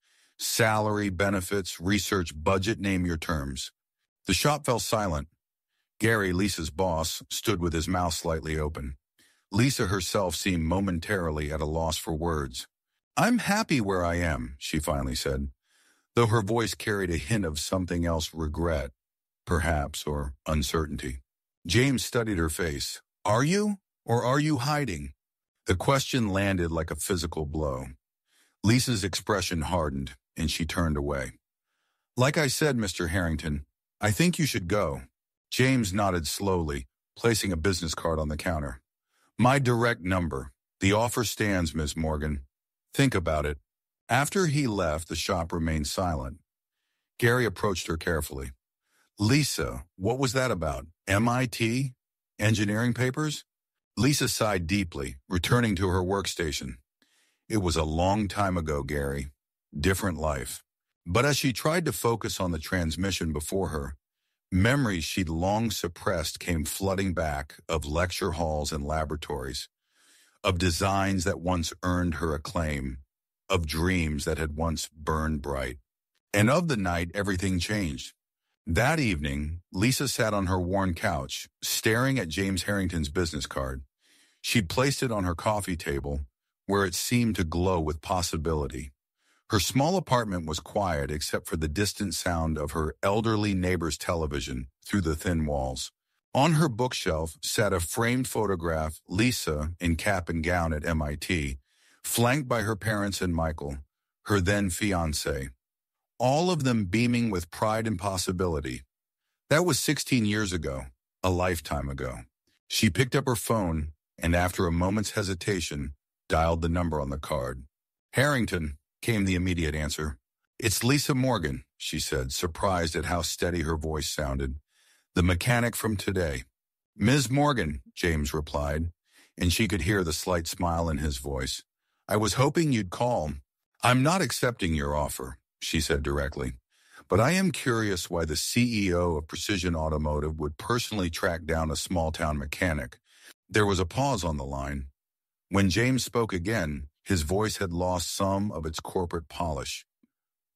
Salary, benefits, research, budget, name your terms. The shop fell silent. Gary, Lisa's boss, stood with his mouth slightly open. Lisa herself seemed momentarily at a loss for words. I'm happy where I am, she finally said, though her voice carried a hint of something else, regret, perhaps, or uncertainty. James studied her face. Are you, or are you hiding? The question landed like a physical blow. Lisa's expression hardened, and she turned away. Like I said, Mr. Harrington, I think you should go. James nodded slowly, placing a business card on the counter. My direct number. The offer stands, Ms. Morgan. Think about it. After he left, the shop remained silent. Gary approached her carefully. Lisa, what was that about? MIT? Engineering papers? Lisa sighed deeply, returning to her workstation. It was a long time ago, Gary. Different life. But as she tried to focus on the transmission before her, memories she'd long suppressed came flooding back of lecture halls and laboratories, of designs that once earned her acclaim, of dreams that had once burned bright. And of the night everything changed. That evening, Lisa sat on her worn couch, staring at James Harrington's business card. She'd placed it on her coffee table, where it seemed to glow with possibility. Her small apartment was quiet except for the distant sound of her elderly neighbor's television through the thin walls. On her bookshelf sat a framed photograph, Lisa in cap and gown at MIT, flanked by her parents and Michael, her then fiancé. All of them beaming with pride and possibility. That was 16 years ago, a lifetime ago. She picked up her phone and, after a moment's hesitation, dialed the number on the card. Harrington, came the immediate answer. It's Lisa Morgan, she said, surprised at how steady her voice sounded. The mechanic from today. Ms. Morgan, James replied, and she could hear the slight smile in his voice. I was hoping you'd call. I'm not accepting your offer, she said directly, but I am curious why the CEO of Precision Automotive would personally track down a small-town mechanic. There was a pause on the line. When James spoke again, his voice had lost some of its corporate polish.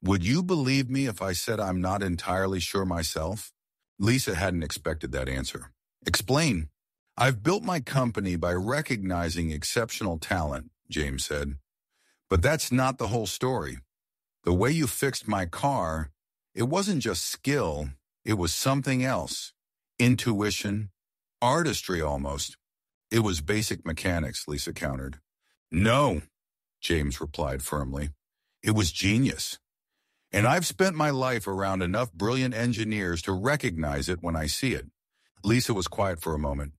Would you believe me if I said I'm not entirely sure myself? Lisa hadn't expected that answer. Explain. I've built my company by recognizing exceptional talent, James said. But that's not the whole story. The way you fixed my car, it wasn't just skill, it was something else. Intuition, artistry almost. It was basic mechanics, Lisa countered. No, James replied firmly. It was genius. And I've spent my life around enough brilliant engineers to recognize it when I see it. Lisa was quiet for a moment.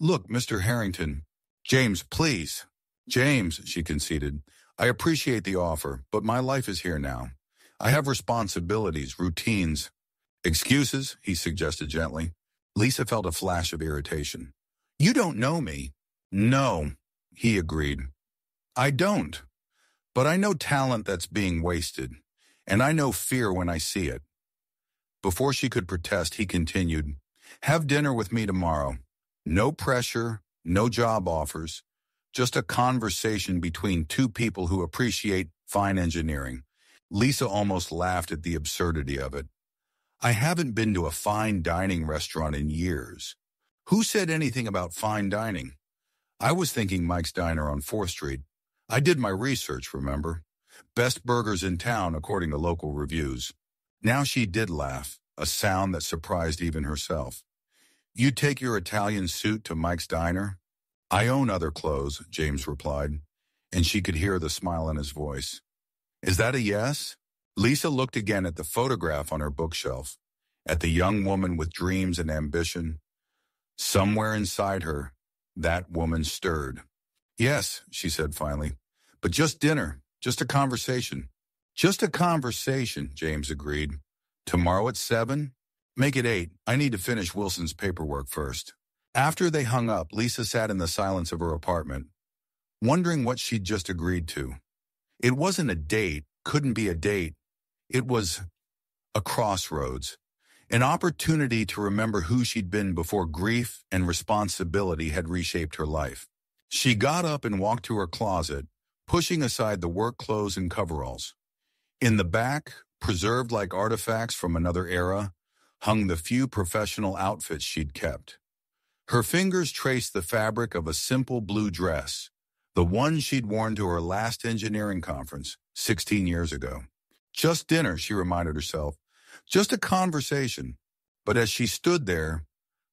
Look, Mr. Harrington. James, please. James, she conceded. I appreciate the offer, but my life is here now. I have responsibilities, routines. Excuses, he suggested gently. Lisa felt a flash of irritation. You don't know me. No, he agreed. I don't. But I know talent that's being wasted, and I know fear when I see it. Before she could protest, he continued, have dinner with me tomorrow. No pressure, no job offers, just a conversation between two people who appreciate fine engineering. Lisa almost laughed at the absurdity of it. I haven't been to a fine dining restaurant in years. Who said anything about fine dining? I was thinking Mike's Diner on 4th Street. I did my research, remember? Best burgers in town, according to local reviews. Now she did laugh, a sound that surprised even herself. You take your Italian suit to Mike's Diner? I own other clothes, James replied, and she could hear the smile in his voice. Is that a yes? Lisa looked again at the photograph on her bookshelf, at the young woman with dreams and ambition. Somewhere inside her, that woman stirred. Yes, she said finally, but just dinner, just a conversation. Just a conversation, James agreed. Tomorrow at 7? Make it 8. I need to finish Wilson's paperwork first. After they hung up, Lisa sat in the silence of her apartment, wondering what she'd just agreed to. It wasn't a date, couldn't be a date. It was a crossroads, an opportunity to remember who she'd been before grief and responsibility had reshaped her life. She got up and walked to her closet, pushing aside the work clothes and coveralls. In the back, preserved like artifacts from another era, hung the few professional outfits she'd kept. Her fingers traced the fabric of a simple blue dress, the one she'd worn to her last engineering conference 16 years ago. Just dinner, she reminded herself. Just a conversation. But as she stood there,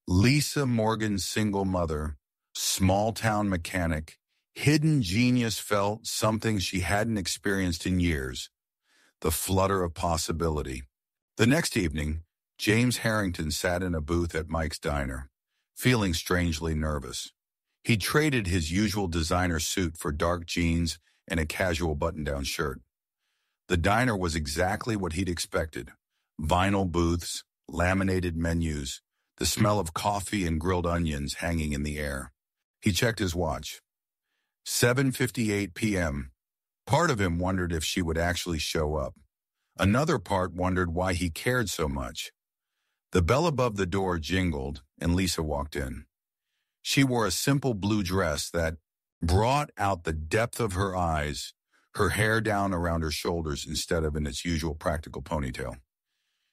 Lisa Morgan's single mother, small-town mechanic, hidden genius felt something she hadn't experienced in years, the flutter of possibility. The next evening, James Harrington sat in a booth at Mike's diner, feeling strangely nervous. He traded his usual designer suit for dark jeans and a casual button-down shirt. The diner was exactly what he'd expected. Vinyl booths, laminated menus, the smell of coffee and grilled onions hanging in the air. He checked his watch. 7:58 p.m. Part of him wondered if she would actually show up. Another part wondered why he cared so much. The bell above the door jingled, and Lisa walked in. She wore a simple blue dress that brought out the depth of her eyes, her hair down around her shoulders instead of in its usual practical ponytail.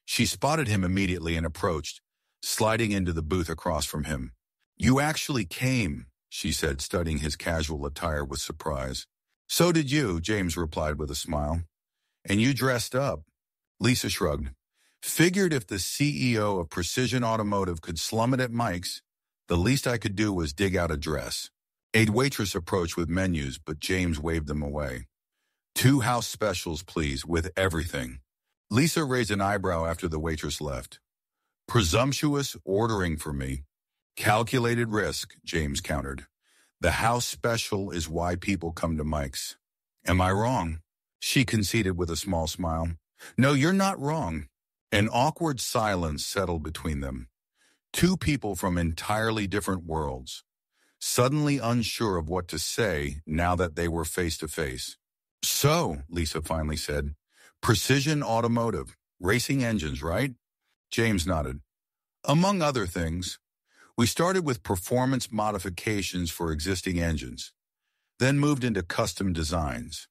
She spotted him immediately and approached, sliding into the booth across from him. "You actually came," she said, studying his casual attire with surprise. "So did you," James replied with a smile. "And you dressed up." Lisa shrugged. "Figured if the CEO of Precision Automotive could slum it at Mike's, the least I could do was dig out a dress." A waitress approached with menus, but James waved them away. "2 house specials, please, with everything." Lisa raised an eyebrow after the waitress left. "Presumptuous ordering for me." "Calculated risk," James countered. "The house special is why people come to Mike's." "Am I wrong?" she conceded with a small smile. "No, you're not wrong." An awkward silence settled between them. Two people from entirely different worlds, suddenly unsure of what to say now that they were face to face. "So," Lisa finally said, "Precision Automotive, racing engines, right?" James nodded. "Among other things. We started with performance modifications for existing engines, then moved into custom designs.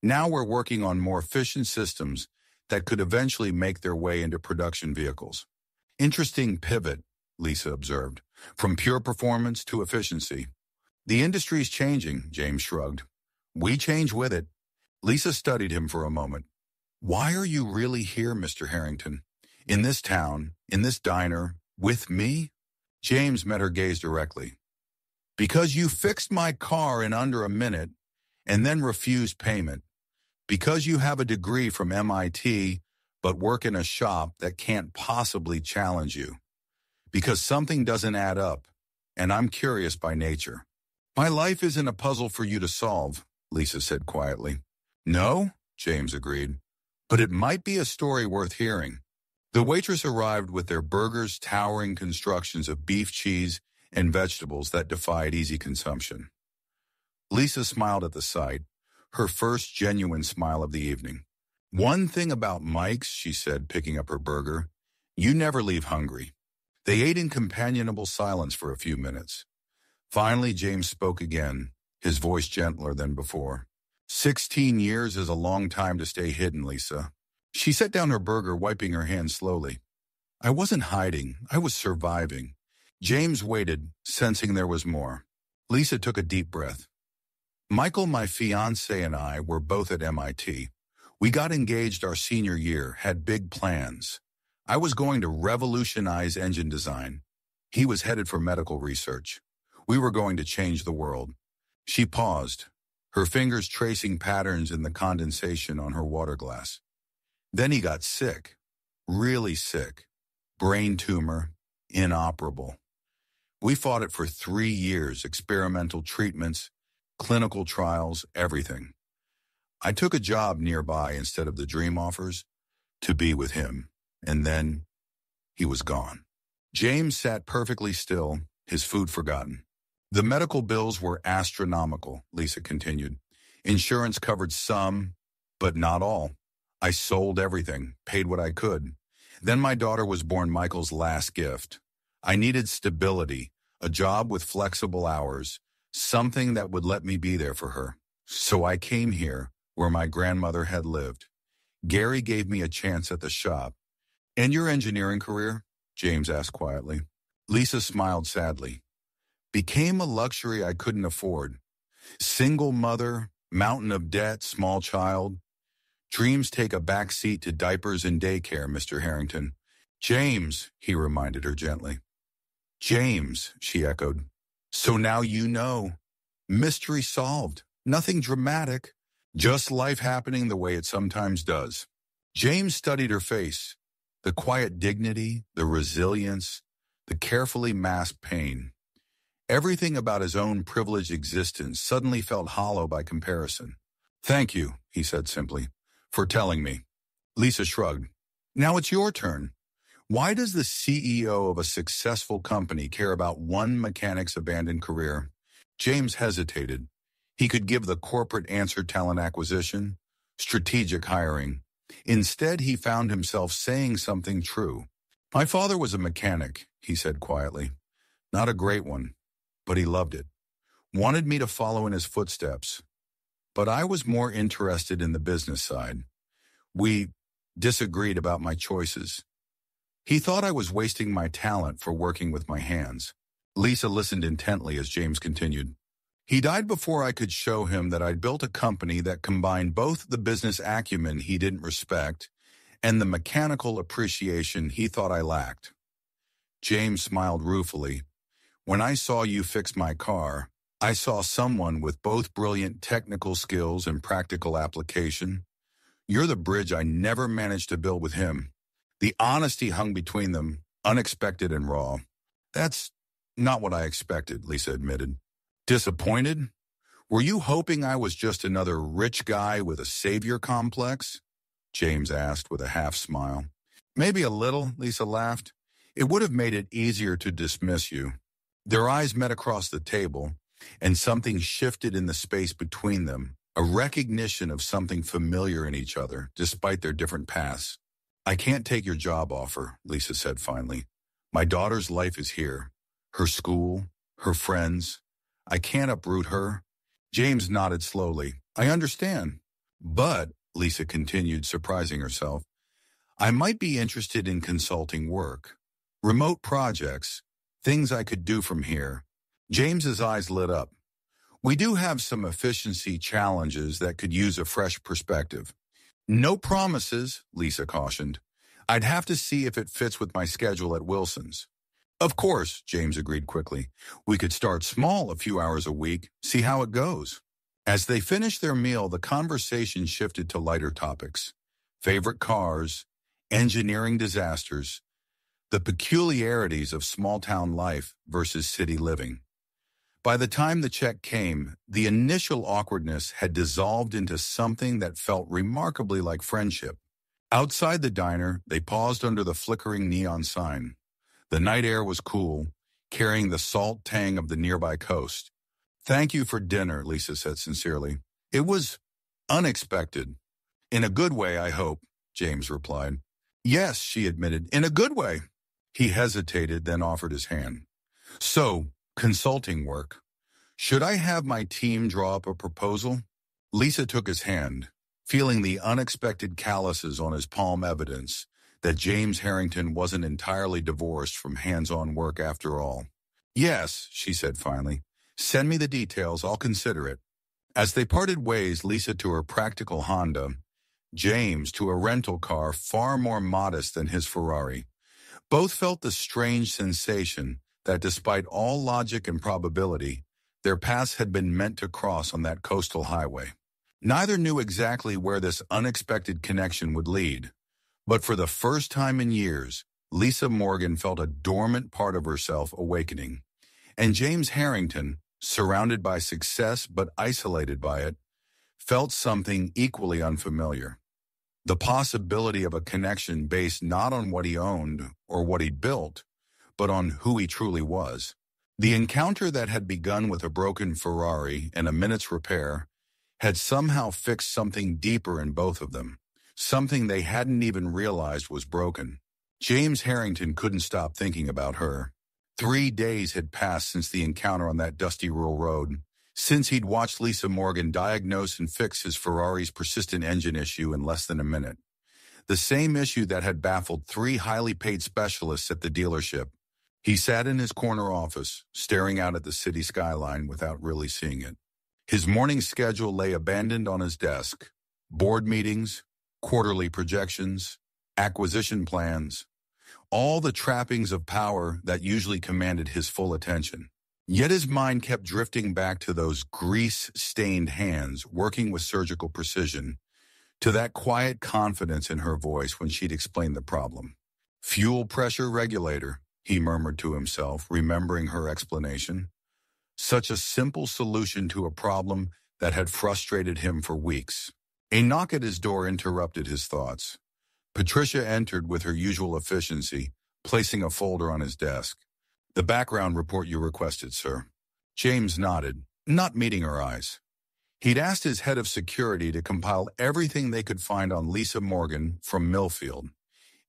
Now we're working on more efficient systems that could eventually make their way into production vehicles." "Interesting pivot," Lisa observed, "from pure performance to efficiency." "The industry's changing," James shrugged. "We change with it." Lisa studied him for a moment. "Why are you really here, Mr. Harrington? In this town, in this diner, with me?" James met her gaze directly. "Because you fixed my car in under a minute and then refused payment. Because you have a degree from MIT but work in a shop that can't possibly challenge you. Because something doesn't add up, and I'm curious by nature." "My life isn't a puzzle for you to solve," Lisa said quietly. "No," James agreed, "but it might be a story worth hearing." The waitress arrived with their burgers towering constructions of beef, cheese, and vegetables that defied easy consumption. Lisa smiled at the sight, her first genuine smile of the evening. "One thing about Mike's," she said, picking up her burger, "you never leave hungry." They ate in companionable silence for a few minutes. Finally, James spoke again, his voice gentler than before. 16 years is a long time to stay hidden, Lisa." She set down her burger, wiping her hands slowly. "I wasn't hiding. I was surviving." James waited, sensing there was more. Lisa took a deep breath. "Michael, my fiancé, and I were both at MIT. We got engaged our senior year, had big plans. I was going to revolutionize engine design. He was headed for medical research. We were going to change the world." She paused, her fingers tracing patterns in the condensation on her water glass. Then he got sick, really sick, brain tumor, inoperable. We fought it for 3 years, experimental treatments, clinical trials, everything. I took a job nearby instead of the dream offers to be with him, and then he was gone. James sat perfectly still, his food forgotten. The medical bills were astronomical, Lisa continued. Insurance covered some, but not all. I sold everything, paid what I could. Then my daughter was born, Michael's last gift. I needed stability, a job with flexible hours, something that would let me be there for her. So I came here, where my grandmother had lived. Gary gave me a chance at the shop. "And your engineering career?" James asked quietly. Lisa smiled sadly. "Became a luxury I couldn't afford. Single mother, mountain of debt, small child. Dreams take a back seat to diapers and daycare, Mr. Harrington." "James," he reminded her gently. "James," she echoed. "So now you know. Mystery solved. Nothing dramatic. Just life happening the way it sometimes does." James studied her face. The quiet dignity, the resilience, the carefully masked pain. Everything about his own privileged existence suddenly felt hollow by comparison. "Thank you," he said simply, "for telling me." Lisa shrugged. "Now it's your turn. Why does the CEO of a successful company care about one mechanic's abandoned career?" James hesitated. He could give the corporate answer: talent acquisition, strategic hiring. Instead, he found himself saying something true. "My father was a mechanic," he said quietly. "Not a great one, but he loved it. Wanted me to follow in his footsteps. But I was more interested in the business side. We disagreed about my choices. He thought I was wasting my talent for working with my hands." Lisa listened intently as James continued. "He died before I could show him that I'd built a company that combined both the business acumen he didn't respect and the mechanical appreciation he thought I lacked." James smiled ruefully. "When I saw you fix my car, I saw someone with both brilliant technical skills and practical application. You're the bridge I never managed to build with him. The honesty hung between them, unexpected and raw." "That's not what I expected," Lisa admitted. "Disappointed? Were you hoping I was just another rich guy with a savior complex?" James asked with a half smile. "Maybe a little," Lisa laughed. "It would have made it easier to dismiss you." Their eyes met across the table, and something shifted in the space between them, a recognition of something familiar in each other, despite their different paths. "I can't take your job offer," Lisa said finally. "My daughter's life is here. Her school, her friends. I can't uproot her." James nodded slowly. "I understand. But," Lisa continued, surprising herself, "I might be interested in consulting work. Remote projects. Things I could do from here." James's eyes lit up. "We do have some efficiency challenges that could use a fresh perspective." "No promises," Lisa cautioned. "I'd have to see if it fits with my schedule at Wilson's." "Of course," James agreed quickly. "We could start small, a few hours a week, see how it goes." As they finished their meal, the conversation shifted to lighter topics. Favorite cars, engineering disasters, the peculiarities of small-town life versus city living. By the time the check came, the initial awkwardness had dissolved into something that felt remarkably like friendship. Outside the diner, they paused under the flickering neon sign. The night air was cool, carrying the salt tang of the nearby coast. "Thank you for dinner," Lisa said sincerely. "It was unexpected." "In a good way, I hope," James replied. "Yes," she admitted, "in a good way." He hesitated, then offered his hand. "So, consulting work. Should I have my team draw up a proposal?" Lisa took his hand, feeling the unexpected calluses on his palm, evidence that James Harrington wasn't entirely divorced from hands-on work after all. "Yes," she said finally. "Send me the details, I'll consider it." As they parted ways, Lisa to her practical Honda, James to a rental car far more modest than his Ferrari. Both felt the strange sensation that despite all logic and probability, Their paths had been meant to cross on that coastal highway. Neither knew exactly where this unexpected connection would lead, but for the first time in years, Lisa Morgan felt a dormant part of herself awakening. And James Harrington, surrounded by success but isolated by it, felt something equally unfamiliar. The possibility of a connection based not on what he owned or what he'd built, but on who he truly was. The encounter that had begun with a broken Ferrari and a minute's repair had somehow fixed something deeper in both of them, something they hadn't even realized was broken. James Harrington couldn't stop thinking about her. 3 days had passed since the encounter on that dusty rural road, since he'd watched Lisa Morgan diagnose and fix his Ferrari's persistent engine issue in less than a minute. The same issue that had baffled 3 highly paid specialists at the dealership. He sat in his corner office, staring out at the city skyline without really seeing it. His morning schedule lay abandoned on his desk. Board meetings, quarterly projections, acquisition plans, all the trappings of power that usually commanded his full attention. Yet his mind kept drifting back to those grease-stained hands working with surgical precision, to that quiet confidence in her voice when she'd explained the problem. Fuel pressure regulator, he murmured to himself, remembering her explanation. Such a simple solution to a problem that had frustrated him for weeks. A knock at his door interrupted his thoughts. Patricia entered with her usual efficiency, placing a folder on his desk. "The background report you requested, sir." James nodded, not meeting her eyes. He'd asked his head of security to compile everything they could find on Lisa Morgan from Millfield.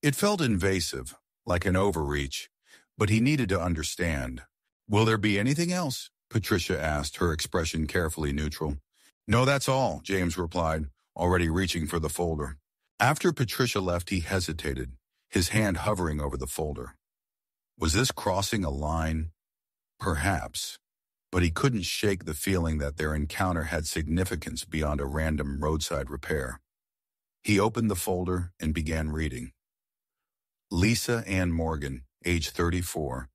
It felt invasive, like an overreach, but he needed to understand. "Will there be anything else?" Patricia asked, her expression carefully neutral. "No, that's all," James replied, already reaching for the folder. After Patricia left, he hesitated, his hand hovering over the folder. Was this crossing a line? Perhaps. But he couldn't shake the feeling that their encounter had significance beyond a random roadside repair. He opened the folder and began reading. Lisa Ann Morgan, age 34.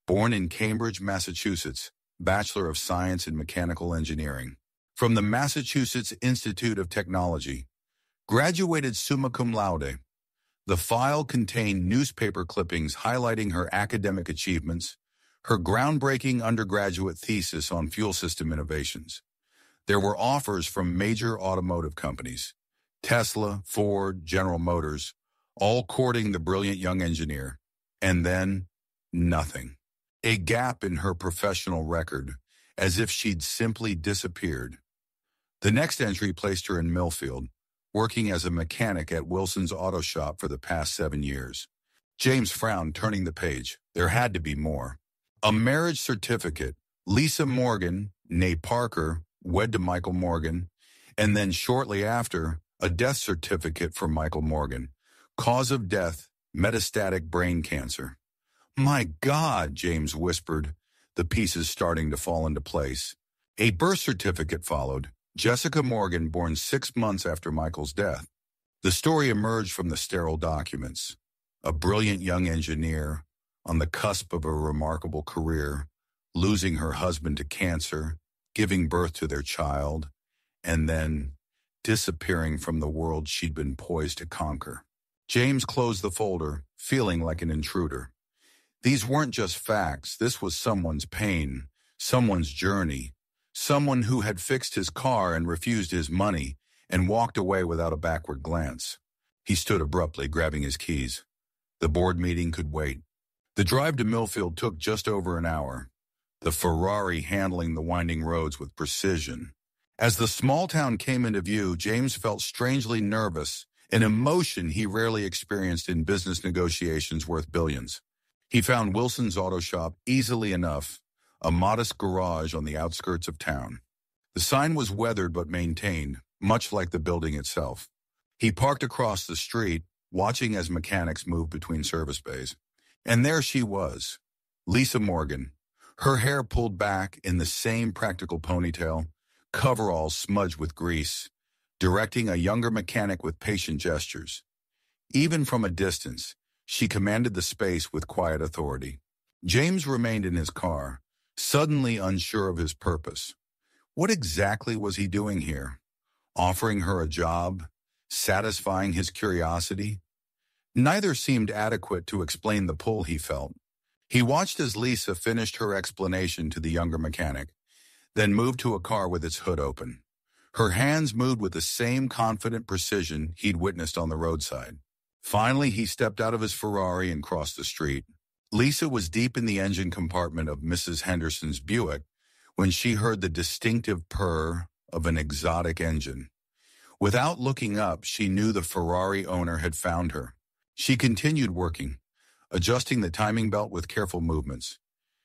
Born in Cambridge, Massachusetts, Bachelor of Science in Mechanical Engineering. From the Massachusetts Institute of Technology. Graduated summa cum laude. The file contained newspaper clippings highlighting her academic achievements, her groundbreaking undergraduate thesis on fuel system innovations. There were offers from major automotive companies, Tesla, Ford, General Motors, all courting the brilliant young engineer. And then, nothing. A gap in her professional record, as if she'd simply disappeared. The next entry placed her in Millfield, working as a mechanic at Wilson's Auto Shop for the past 7 years. James frowned, turning the page. There had to be more. A marriage certificate, Lisa Morgan, née Parker, wed to Michael Morgan, and then shortly after, a death certificate for Michael Morgan. Cause of death, metastatic brain cancer. "My God," James whispered, the pieces starting to fall into place. A birth certificate followed. Jessica Morgan, born 6 months after Michael's death. The story emerged from the sterile documents. A brilliant young engineer, on the cusp of a remarkable career, losing her husband to cancer, giving birth to their child, and then disappearing from the world she'd been poised to conquer. James closed the folder, feeling like an intruder. These weren't just facts, this was someone's pain, someone's journey, someone who had fixed his car and refused his money and walked away without a backward glance. He stood abruptly, grabbing his keys. The board meeting could wait. The drive to Millfield took just over an hour, the Ferrari handling the winding roads with precision. As the small town came into view, James felt strangely nervous, an emotion he rarely experienced in business negotiations worth billions. He found Wilson's Auto Shop easily enough, a modest garage on the outskirts of town. The sign was weathered but maintained, much like the building itself. He parked across the street, watching as mechanics moved between service bays. And there she was, Lisa Morgan, her hair pulled back in the same practical ponytail, coveralls smudged with grease, directing a younger mechanic with patient gestures. Even from a distance, she commanded the space with quiet authority. James remained in his car, suddenly unsure of his purpose. What exactly was he doing here? Offering her a job? Satisfying his curiosity? Neither seemed adequate to explain the pull he felt. He watched as Lisa finished her explanation to the younger mechanic, then moved to a car with its hood open. Her hands moved with the same confident precision he'd witnessed on the roadside. Finally, he stepped out of his Ferrari and crossed the street. Lisa was deep in the engine compartment of Mrs. Henderson's Buick when she heard the distinctive purr of an exotic engine. Without looking up, she knew the Ferrari owner had found her. She continued working, adjusting the timing belt with careful movements.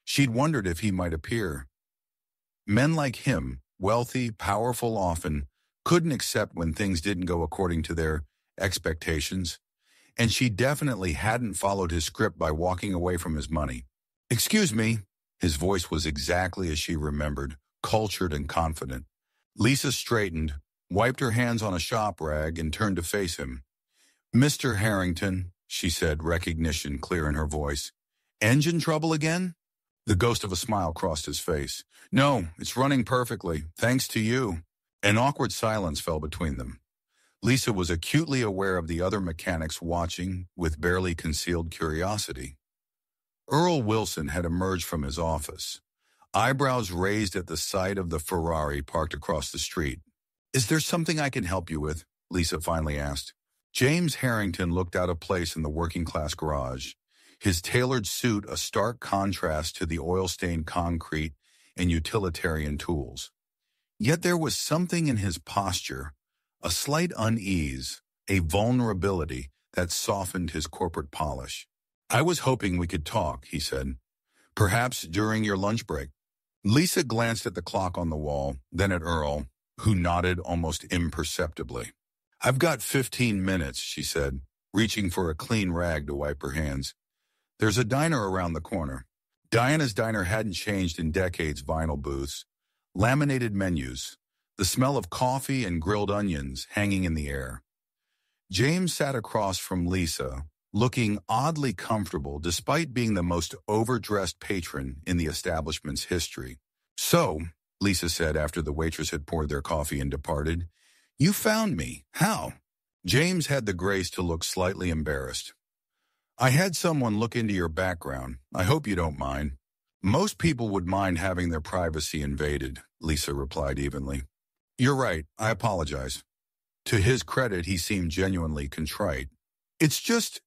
She'd wondered if he might appear. Men like him, wealthy, powerful often, couldn't accept when things didn't go according to their expectations, and she definitely hadn't followed his script by walking away from his money. "Excuse me." His voice was exactly as she remembered, cultured and confident. Lisa straightened, wiped her hands on a shop rag, and turned to face him. "Mr. Harrington," she said, recognition clear in her voice. "Engine trouble again?" The ghost of a smile crossed his face. "No, it's running perfectly, thanks to you." An awkward silence fell between them. Lisa was acutely aware of the other mechanics watching with barely concealed curiosity. Earl Wilson had emerged from his office, eyebrows raised at the sight of the Ferrari parked across the street. "Is there something I can help you with?" Lisa finally asked. James Harrington looked out of place in the working-class garage, his tailored suit a stark contrast to the oil-stained concrete and utilitarian tools. Yet there was something in his posture, a slight unease, a vulnerability that softened his corporate polish. "I was hoping we could talk," he said. "Perhaps during your lunch break." Lisa glanced at the clock on the wall, then at Earl, who nodded almost imperceptibly. "I've got 15 minutes, she said, reaching for a clean rag to wipe her hands. "There's a diner around the corner." Diana's diner hadn't changed in decades. Vinyl booths, laminated menus, the smell of coffee and grilled onions hanging in the air. James sat across from Lisa, looking oddly comfortable despite being the most overdressed patron in the establishment's history. "So," Lisa said after the waitress had poured their coffee and departed, "you found me. How?" James had the grace to look slightly embarrassed. "I had someone look into your background. I hope you don't mind." "Most people would mind having their privacy invaded," Lisa replied evenly. "You're right. I apologize." To his credit, he seemed genuinely contrite. "It's just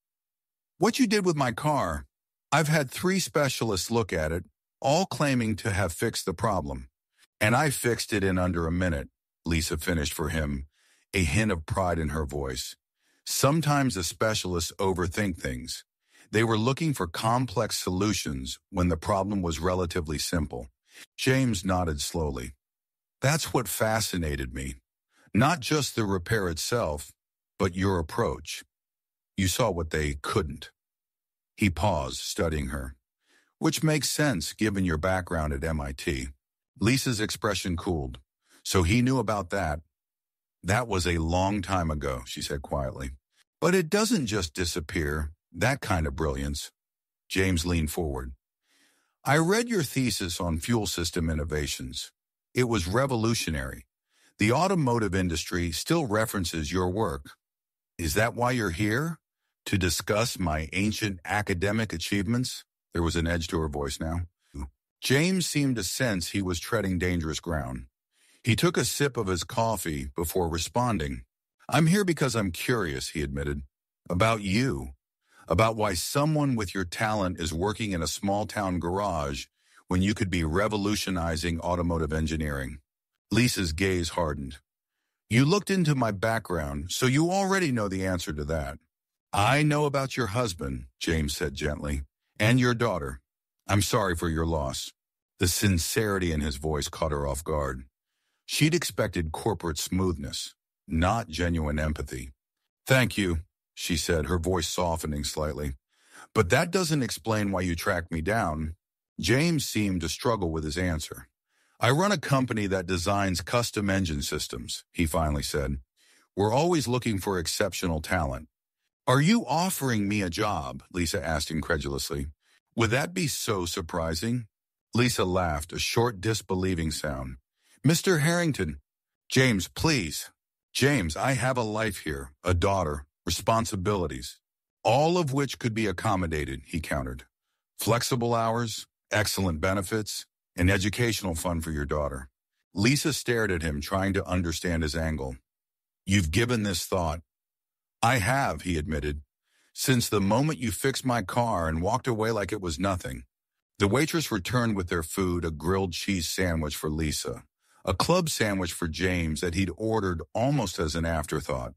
what you did with my car. I've had 3 specialists look at it, all claiming to have fixed the problem. And I fixed it in under a minute," Lisa finished for him, a hint of pride in her voice. Sometimes the specialists overthink things. They were looking for complex solutions when the problem was relatively simple. James nodded slowly. "That's what fascinated me. Not just the repair itself, but your approach. You saw what they couldn't." He paused, studying her. "Which makes sense given your background at MIT. Lisa's expression cooled. "So he knew about that." "That was a long time ago," she said quietly. "But it doesn't just disappear, that kind of brilliance." James leaned forward. "I read your thesis on fuel system innovations. It was revolutionary. The automotive industry still references your work. Is that why you're here? To discuss my ancient academic achievements?" There was an edge to her voice now. James seemed to sense he was treading dangerous ground. He took a sip of his coffee before responding. "I'm here because I'm curious," he admitted. "About you. About why someone with your talent is working in a small-town garage when you could be revolutionizing automotive engineering." Lisa's gaze hardened. "You looked into my background, so you already know the answer to that." "I know about your husband," James said gently, "and your daughter. I'm sorry for your loss." The sincerity in his voice caught her off guard. She'd expected corporate smoothness, not genuine empathy. "Thank you," she said, her voice softening slightly. "But that doesn't explain why you tracked me down." James seemed to struggle with his answer. "I run a company that designs custom engine systems," he finally said. "We're always looking for exceptional talent." "Are you offering me a job?" Lisa asked incredulously. "Would that be so surprising?" Lisa laughed, a short, disbelieving sound. Mr. Harrington. James, please. James, I have a life here, a daughter, responsibilities, all of which could be accommodated, he countered. Flexible hours, excellent benefits, an educational fund for your daughter. Lisa stared at him, trying to understand his angle. You've given this thought. I have, he admitted, since the moment you fixed my car and walked away like it was nothing. The waitress returned with their food, a grilled cheese sandwich for Lisa, a club sandwich for James that he'd ordered almost as an afterthought.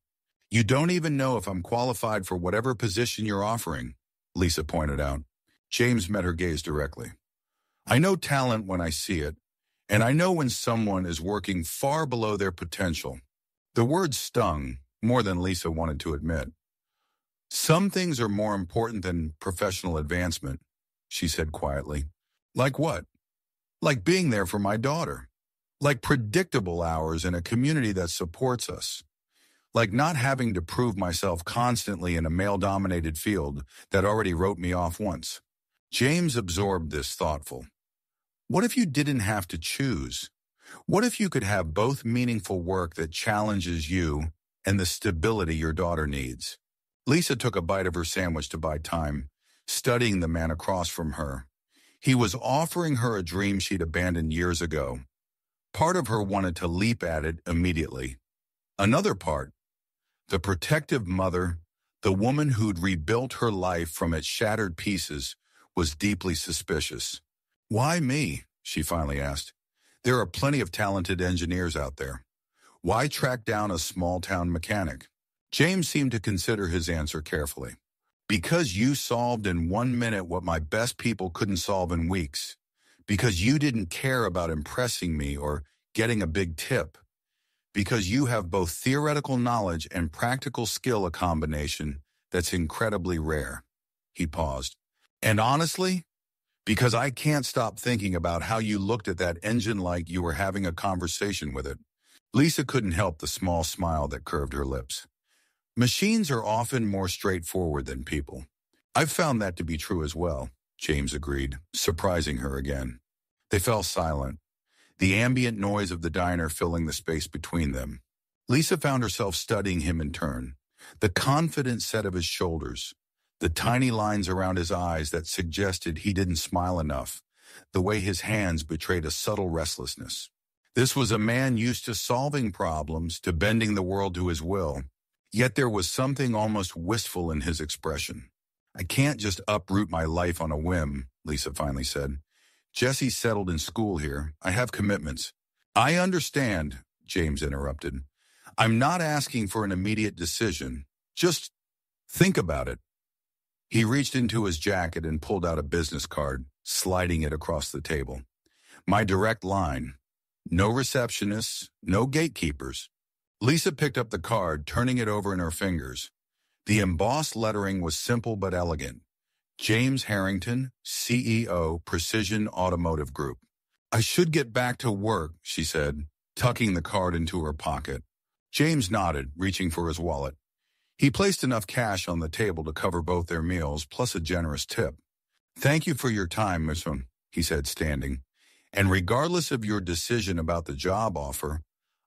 You don't even know if I'm qualified for whatever position you're offering, Lisa pointed out. James met her gaze directly. I know talent when I see it, and I know when someone is working far below their potential. The word stung more than Lisa wanted to admit. Some things are more important than professional advancement, she said quietly. Like what? Like being there for my daughter. Like predictable hours in a community that supports us. Like not having to prove myself constantly in a male-dominated field that already wrote me off once. James absorbed this, thoughtful. What if you didn't have to choose? What if you could have both meaningful work that challenges you and the stability your daughter needs? Lisa took a bite of her sandwich to buy time, studying the man across from her. He was offering her a dream she'd abandoned years ago. Part of her wanted to leap at it immediately. Another part, the protective mother, the woman who'd rebuilt her life from its shattered pieces, was deeply suspicious. Why me? She finally asked. There are plenty of talented engineers out there. Why track down a small-town mechanic? James seemed to consider his answer carefully. Because you solved in 1 minute what my best people couldn't solve in weeks. Because you didn't care about impressing me or getting a big tip. Because you have both theoretical knowledge and practical skill, a combination that's incredibly rare. He paused. And honestly, because I can't stop thinking about how you looked at that engine like you were having a conversation with it. Lisa couldn't help the small smile that curved her lips. Machines are often more straightforward than people. I've found that to be true as well, James agreed, surprising her again. They fell silent, the ambient noise of the diner filling the space between them. Lisa found herself studying him in turn, the confident set of his shoulders, the tiny lines around his eyes that suggested he didn't smile enough, the way his hands betrayed a subtle restlessness. This was a man used to solving problems, to bending the world to his will. Yet there was something almost wistful in his expression. I can't just uproot my life on a whim, Lisa finally said. Jessie's settled in school here. I have commitments. I understand, James interrupted. I'm not asking for an immediate decision. Just think about it. He reached into his jacket and pulled out a business card, sliding it across the table. My direct line. No receptionists, no gatekeepers. Lisa picked up the card, turning it over in her fingers. The embossed lettering was simple but elegant. James Harrington, CEO, Precision Automotive Group. I should get back to work, she said, tucking the card into her pocket. James nodded, reaching for his wallet. He placed enough cash on the table to cover both their meals, plus a generous tip. Thank you for your time, Miss One, he said, standing. And regardless of your decision about the job offer,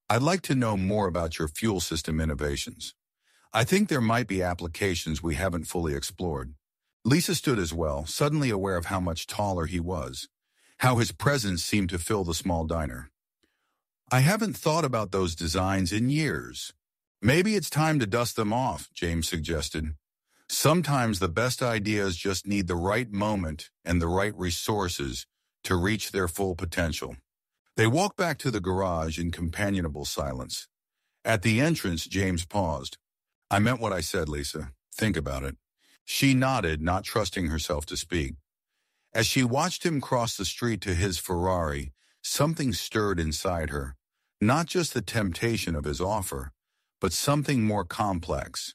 I'd like to know more about your fuel system innovations. I think there might be applications we haven't fully explored. Lisa stood as well, suddenly aware of how much taller he was, how his presence seemed to fill the small diner. I haven't thought about those designs in years. Maybe it's time to dust them off, James suggested. Sometimes the best ideas just need the right moment and the right resources to reach their full potential. They walked back to the garage in companionable silence. At the entrance, James paused. I meant what I said, Lisa. Think about it. She nodded, not trusting herself to speak. As she watched him cross the street to his Ferrari, something stirred inside her. Not just the temptation of his offer, but something more complex.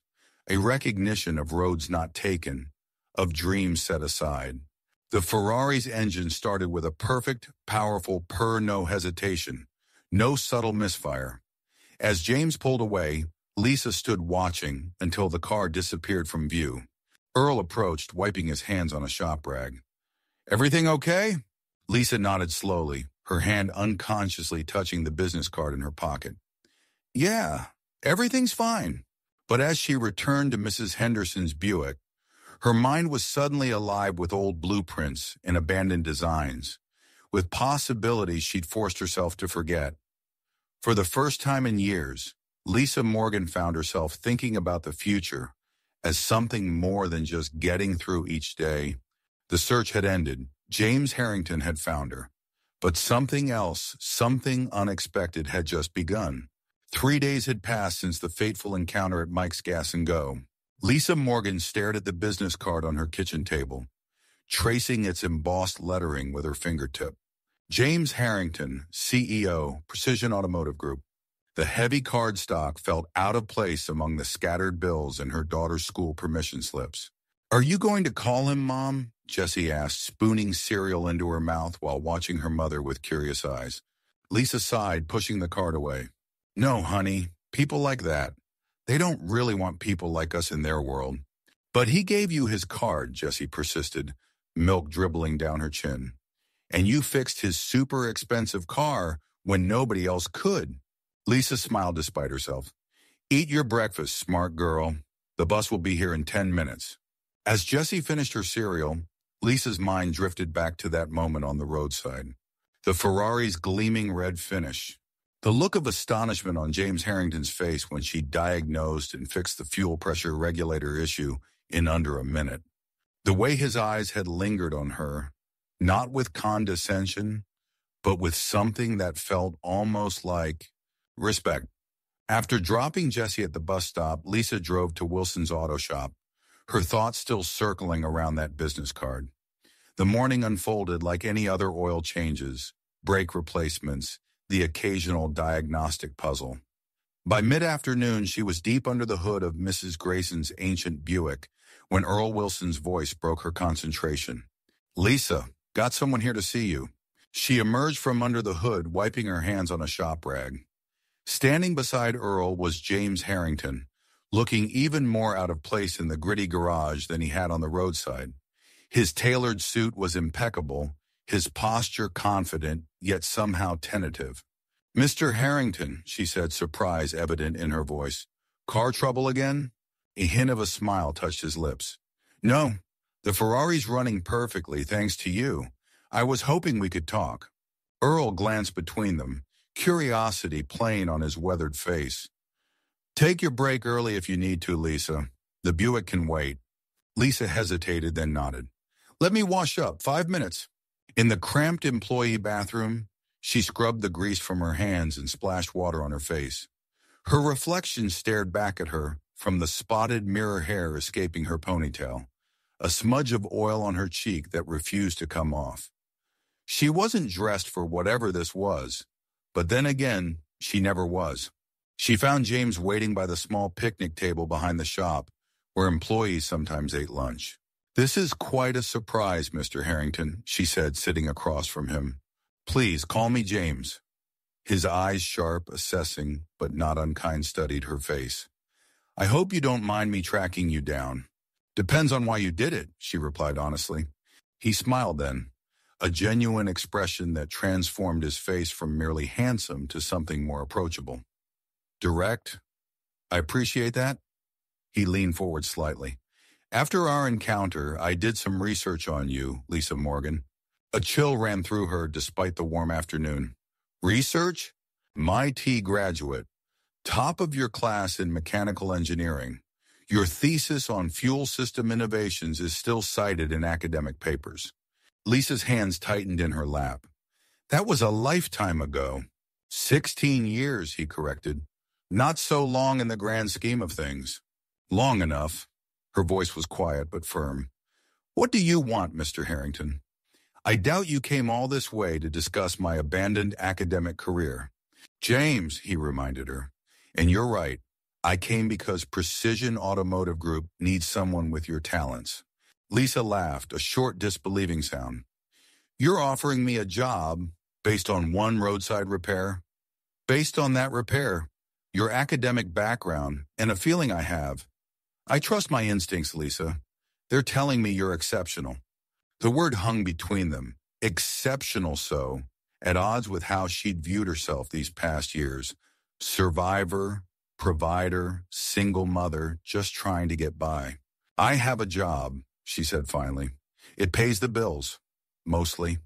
A recognition of roads not taken, of dreams set aside. The Ferrari's engine started with a perfect, powerful purr, no hesitation, no subtle misfire. As James pulled away, Lisa stood watching until the car disappeared from view. Earl approached, wiping his hands on a shop rag. Everything okay? Lisa nodded slowly, her hand unconsciously touching the business card in her pocket. Yeah, everything's fine. But as she returned to Mrs. Henderson's Buick, her mind was suddenly alive with old blueprints and abandoned designs, with possibilities she'd forced herself to forget. For the first time in years, Lisa Morgan found herself thinking about the future as something more than just getting through each day. The search had ended. James Harrington had found her. But something else, something unexpected had just begun. 3 days had passed since the fateful encounter at Mike's Gas and Go. Lisa Morgan stared at the business card on her kitchen table, tracing its embossed lettering with her fingertip. James Harrington, CEO, Precision Automotive Group. The heavy cardstock felt out of place among the scattered bills and her daughter's school permission slips. Are you going to call him, Mom? Jessie asked, spooning cereal into her mouth while watching her mother with curious eyes. Lisa sighed, pushing the card away. No, honey, people like that. They don't really want people like us in their world. But he gave you his card, Jessie persisted, milk dribbling down her chin. And you fixed his super expensive car when nobody else could. Lisa smiled despite herself. Eat your breakfast, smart girl. The bus will be here in 10 minutes. As Jessie finished her cereal, Lisa's mind drifted back to that moment on the roadside. The Ferrari's gleaming red finish. The look of astonishment on James Harrington's face when she diagnosed and fixed the fuel pressure regulator issue in under a minute. The way his eyes had lingered on her, not with condescension, but with something that felt almost like respect. After dropping Jessie at the bus stop, Lisa drove to Wilson's auto shop, her thoughts still circling around that business card. The morning unfolded like any other oil changes, brake replacements, the occasional diagnostic puzzle. By mid-afternoon, she was deep under the hood of Mrs. Grayson's ancient Buick when Earl Wilson's voice broke her concentration. Lisa, got someone here to see you. She emerged from under the hood, wiping her hands on a shop rag. Standing beside Earl was James Harrington, looking even more out of place in the gritty garage than he had on the roadside. His tailored suit was impeccable, his posture confident, yet somehow tentative. Mr. Harrington, she said, surprise evident in her voice. Car trouble again? A hint of a smile touched his lips. No, the Ferrari's running perfectly, thanks to you. I was hoping we could talk. Earl glanced between them, curiosity plain on his weathered face. Take your break early if you need to, Lisa. The Buick can wait. Lisa hesitated, then nodded. Let me wash up, 5 minutes. In the cramped employee bathroom, she scrubbed the grease from her hands and splashed water on her face. Her reflection stared back at her from the spotted mirror hair escaping her ponytail, a smudge of oil on her cheek that refused to come off. She wasn't dressed for whatever this was, but then again, she never was. She found James waiting by the small picnic table behind the shop, where employees sometimes ate lunch. This is quite a surprise, Mr. Harrington, she said, sitting across from him. Please, call me James. His eyes sharp, assessing, but not unkind, studied her face. I hope you don't mind me tracking you down. Depends on why you did it, she replied honestly. He smiled then, a genuine expression that transformed his face from merely handsome to something more approachable. Direct? I appreciate that. He leaned forward slightly. After our encounter, I did some research on you, Lisa Morgan. A chill ran through her despite the warm afternoon. Research? MIT graduate. Top of your class in mechanical engineering. Your thesis on fuel system innovations is still cited in academic papers. Lisa's hands tightened in her lap. That was a lifetime ago. 16 years, he corrected. Not so long in the grand scheme of things. Long enough. Her voice was quiet but firm. What do you want, Mr. Harrington? I doubt you came all this way to discuss my abandoned academic career. James, he reminded her. And you're right. I came because Precision Automotive Group needs someone with your talents. Lisa laughed, a short disbelieving sound. You're offering me a job based on one roadside repair? Based on that repair, your academic background, and a feeling I have. I trust my instincts, Lisa. They're telling me you're exceptional. The word hung between them, Exceptional so, at odds with how she'd viewed herself these past years. Survivor, provider, single mother, just trying to get by. I have a job, she said finally. It pays the bills, mostly.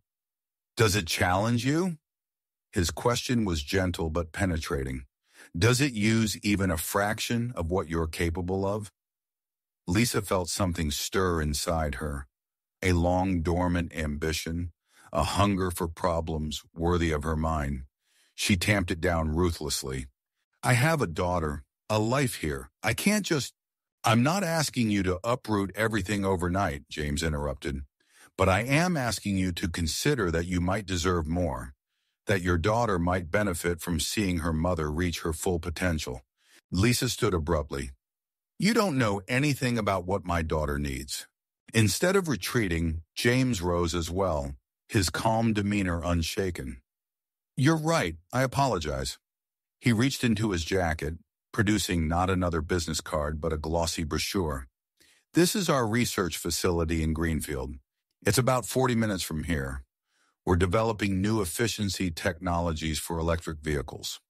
Does it challenge you? His question was gentle but penetrating. Does it use even a fraction of what you're capable of? Lisa felt something stir inside her, a long dormant ambition, a hunger for problems worthy of her mind. She tamped it down ruthlessly. I have a daughter, a life here. I can't just... I'm not asking you to uproot everything overnight, James interrupted, but I am asking you to consider that you might deserve more, that your daughter might benefit from seeing her mother reach her full potential. Lisa stood abruptly. You don't know anything about what my daughter needs. Instead of retreating, James rose as well, his calm demeanor unshaken. You're right, I apologize. He reached into his jacket, producing not another business card but a glossy brochure. This is our research facility in Greenfield. It's about 40 minutes from here. We're developing new efficiency technologies for electric vehicles.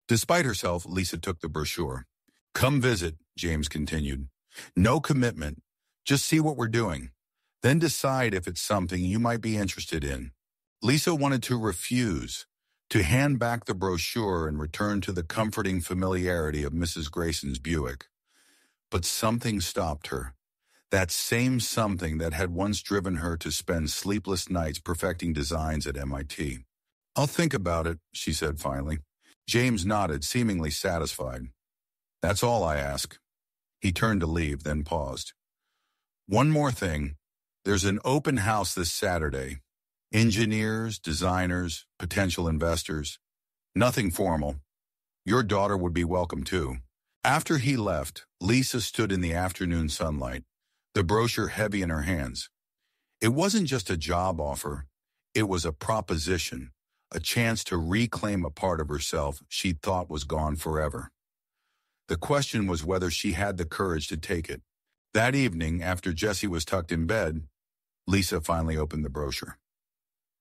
Despite herself, Lisa took the brochure. Come visit, James continued. No commitment. Just see what we're doing. Then decide if it's something you might be interested in. Lisa wanted to refuse, to hand back the brochure and return to the comforting familiarity of Mrs. Grayson's Buick. But something stopped her. That same something that had once driven her to spend sleepless nights perfecting designs at MIT. I'll think about it, she said finally. James nodded, seemingly satisfied. That's all I ask. He turned to leave, then paused. One more thing. There's an open house this Saturday. Engineers, designers, potential investors. Nothing formal. Your daughter would be welcome too. After he left, Lisa stood in the afternoon sunlight, the brochure heavy in her hands. It wasn't just a job offer. It was a proposition, a chance to reclaim a part of herself she'd thought was gone forever. The question was whether she had the courage to take it. That evening, after Jessie was tucked in bed, Lisa finally opened the brochure.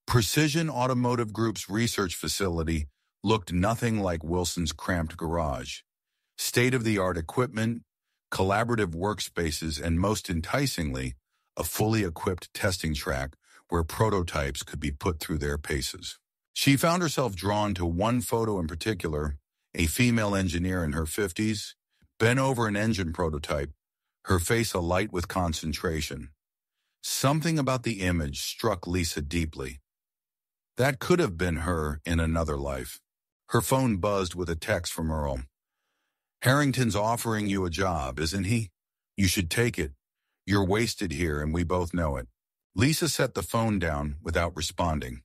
Precision Automotive Group's research facility looked nothing like Wilson's cramped garage. State-of-the-art equipment, collaborative workspaces, and most enticingly, a fully equipped testing track where prototypes could be put through their paces. She found herself drawn to one photo in particular, a female engineer in her 50s, bent over an engine prototype, her face alight with concentration. Something about the image struck Lisa deeply. That could have been her in another life. Her phone buzzed with a text from Earl. Harrington's offering you a job, isn't he? You should take it. You're wasted here, and we both know it. Lisa set the phone down without responding.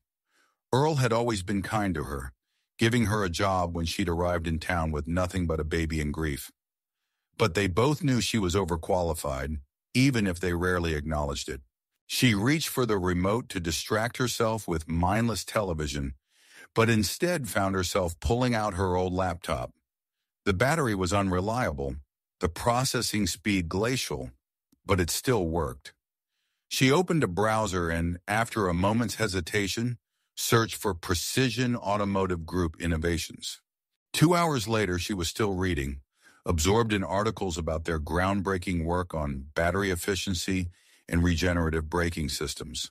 Earl had always been kind to her, giving her a job when she'd arrived in town with nothing but a baby and grief. But they both knew she was overqualified, even if they rarely acknowledged it. She reached for the remote to distract herself with mindless television, but instead found herself pulling out her old laptop. The battery was unreliable, the processing speed glacial, but it still worked. She opened a browser and, after a moment's hesitation, searched for Precision Automotive Group innovations. 2 hours later, she was still reading, absorbed in articles about their groundbreaking work on battery efficiency and regenerative braking systems.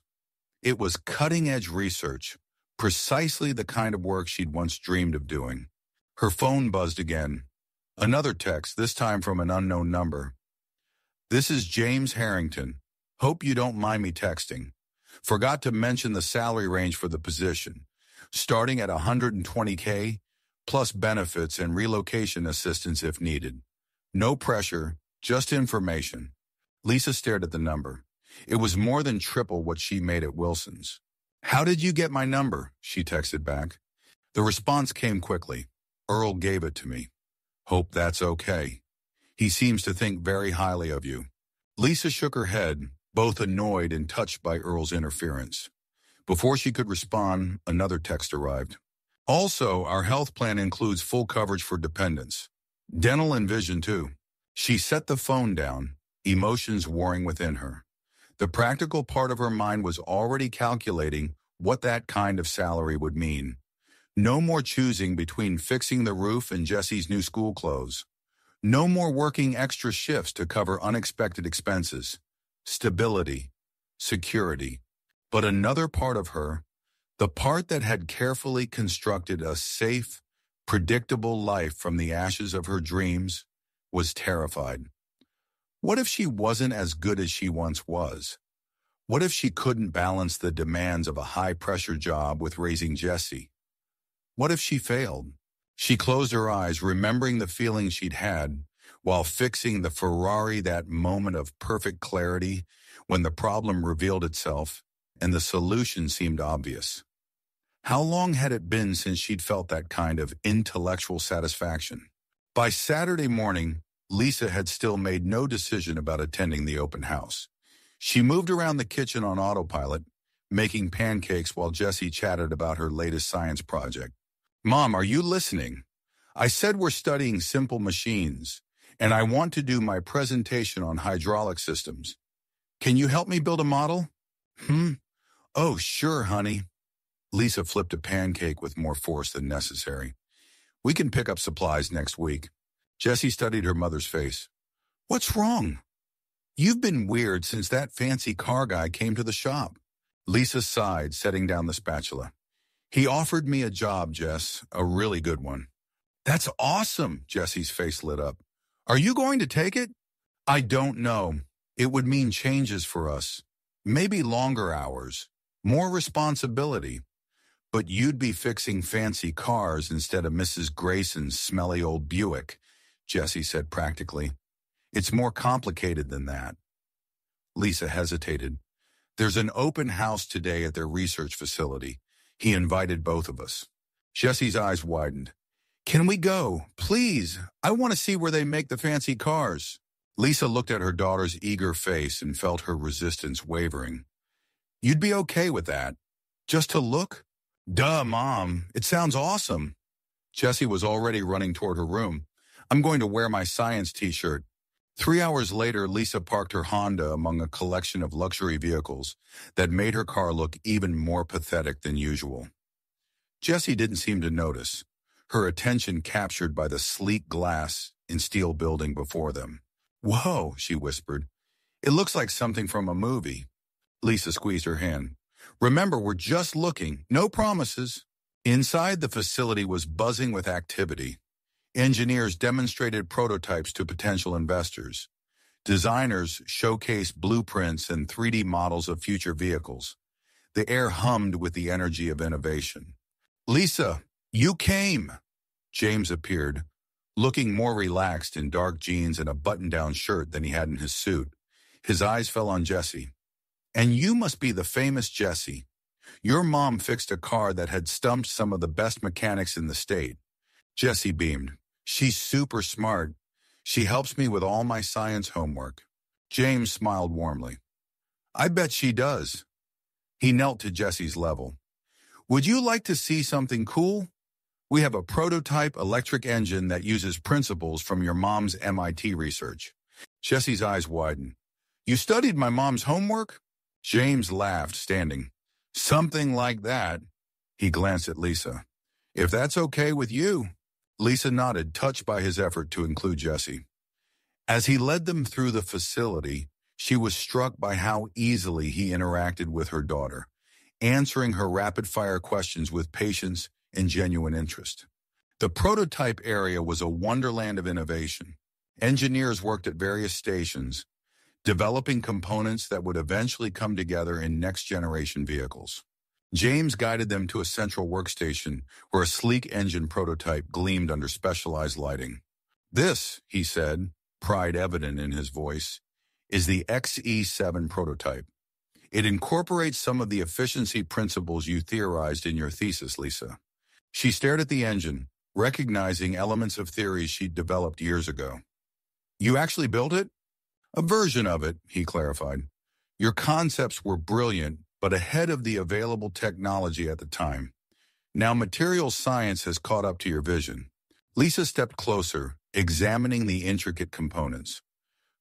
It was cutting-edge research, precisely the kind of work she'd once dreamed of doing. Her phone buzzed again. Another text, this time from an unknown number. This is James Harrington. Hope you don't mind me texting. Forgot to mention the salary range for the position, starting at $120K, plus benefits and relocation assistance if needed. No pressure, just information. Lisa stared at the number. It was more than triple what she made at Wilson's. How did you get my number? She texted back. The response came quickly. Earl gave it to me. Hope that's okay. He seems to think very highly of you. Lisa shook her head, both annoyed and touched by Earl's interference. Before she could respond, another text arrived. Also, our health plan includes full coverage for dependents. Dental and vision, too. She set the phone down, emotions warring within her. The practical part of her mind was already calculating what that kind of salary would mean. No more choosing between fixing the roof and Jesse's new school clothes. No more working extra shifts to cover unexpected expenses. Stability, security. But another part of her, the part that had carefully constructed a safe, predictable life from the ashes of her dreams, was terrified. What if she wasn't as good as she once was? What if she couldn't balance the demands of a high-pressure job with raising Jesse? What if she failed? She closed her eyes, remembering the feeling she'd had while fixing the Ferrari, that moment of perfect clarity when the problem revealed itself and the solution seemed obvious. How long had it been since she'd felt that kind of intellectual satisfaction? By Saturday morning, Lisa had still made no decision about attending the open house. She moved around the kitchen on autopilot, making pancakes while Jessie chatted about her latest science project. "Mom, are you listening? I said we're studying simple machines, and I want to do my presentation on hydraulic systems. Can you help me build a model?" "Oh, sure, honey." Lisa flipped a pancake with more force than necessary. "We can pick up supplies next week." Jessie studied her mother's face. "What's wrong? You've been weird since that fancy car guy came to the shop." Lisa sighed, setting down the spatula. "He offered me a job, Jess, a really good one." "That's awesome," Jessie's face lit up. "Are you going to take it?" "I don't know. It would mean changes for us. Maybe longer hours, more responsibility. But you'd be fixing fancy cars instead of Mrs. Grayson's smelly old Buick," Jessie said practically. "It's more complicated than that." Lisa hesitated. "There's an open house today at their research facility. He invited both of us." Jessie's eyes widened. "Can we go? Please, I want to see where they make the fancy cars." Lisa looked at her daughter's eager face and felt her resistance wavering. "You'd be okay with that? Just to look?" "Duh, Mom. It sounds awesome." Jessie was already running toward her room. "I'm going to wear my science t-shirt." 3 hours later, Lisa parked her Honda among a collection of luxury vehicles that made her car look even more pathetic than usual. Jessie didn't seem to notice, her attention captured by the sleek glass and steel building before them. "Whoa," she whispered. "It looks like something from a movie." Lisa squeezed her hand. "Remember, we're just looking, no promises." Inside, the facility was buzzing with activity. Engineers demonstrated prototypes to potential investors. Designers showcased blueprints and 3D models of future vehicles. The air hummed with the energy of innovation. "Lisa, you came!" James appeared, looking more relaxed in dark jeans and a button-down shirt than he had in his suit. His eyes fell on Jessie. "And you must be the famous Jessie. Your mom fixed a car that had stumped some of the best mechanics in the state." Jessie beamed. "She's super smart. She helps me with all my science homework." James smiled warmly. "I bet she does." He knelt to Jessie's level. "Would you like to see something cool? We have a prototype electric engine that uses principles from your mom's MIT research." Jessie's eyes widened. "You studied my mom's homework?" James laughed, standing. "Something like that." He glanced at Lisa. "If that's okay with you." Lisa nodded, touched by his effort to include Jessie. As he led them through the facility, she was struck by how easily he interacted with her daughter, answering her rapid-fire questions with patience and genuine interest. The prototype area was a wonderland of innovation. Engineers worked at various stations, developing components that would eventually come together in next-generation vehicles. James guided them to a central workstation where a sleek engine prototype gleamed under specialized lighting. "This," he said, pride evident in his voice, "is the XE7 prototype. It incorporates some of the efficiency principles you theorized in your thesis, Lisa." She stared at the engine, recognizing elements of theories she'd developed years ago. "You actually built it?" "A version of it," he clarified. "Your concepts were brilliant, but ahead of the available technology at the time. Now materials science has caught up to your vision." Lisa stepped closer, examining the intricate components.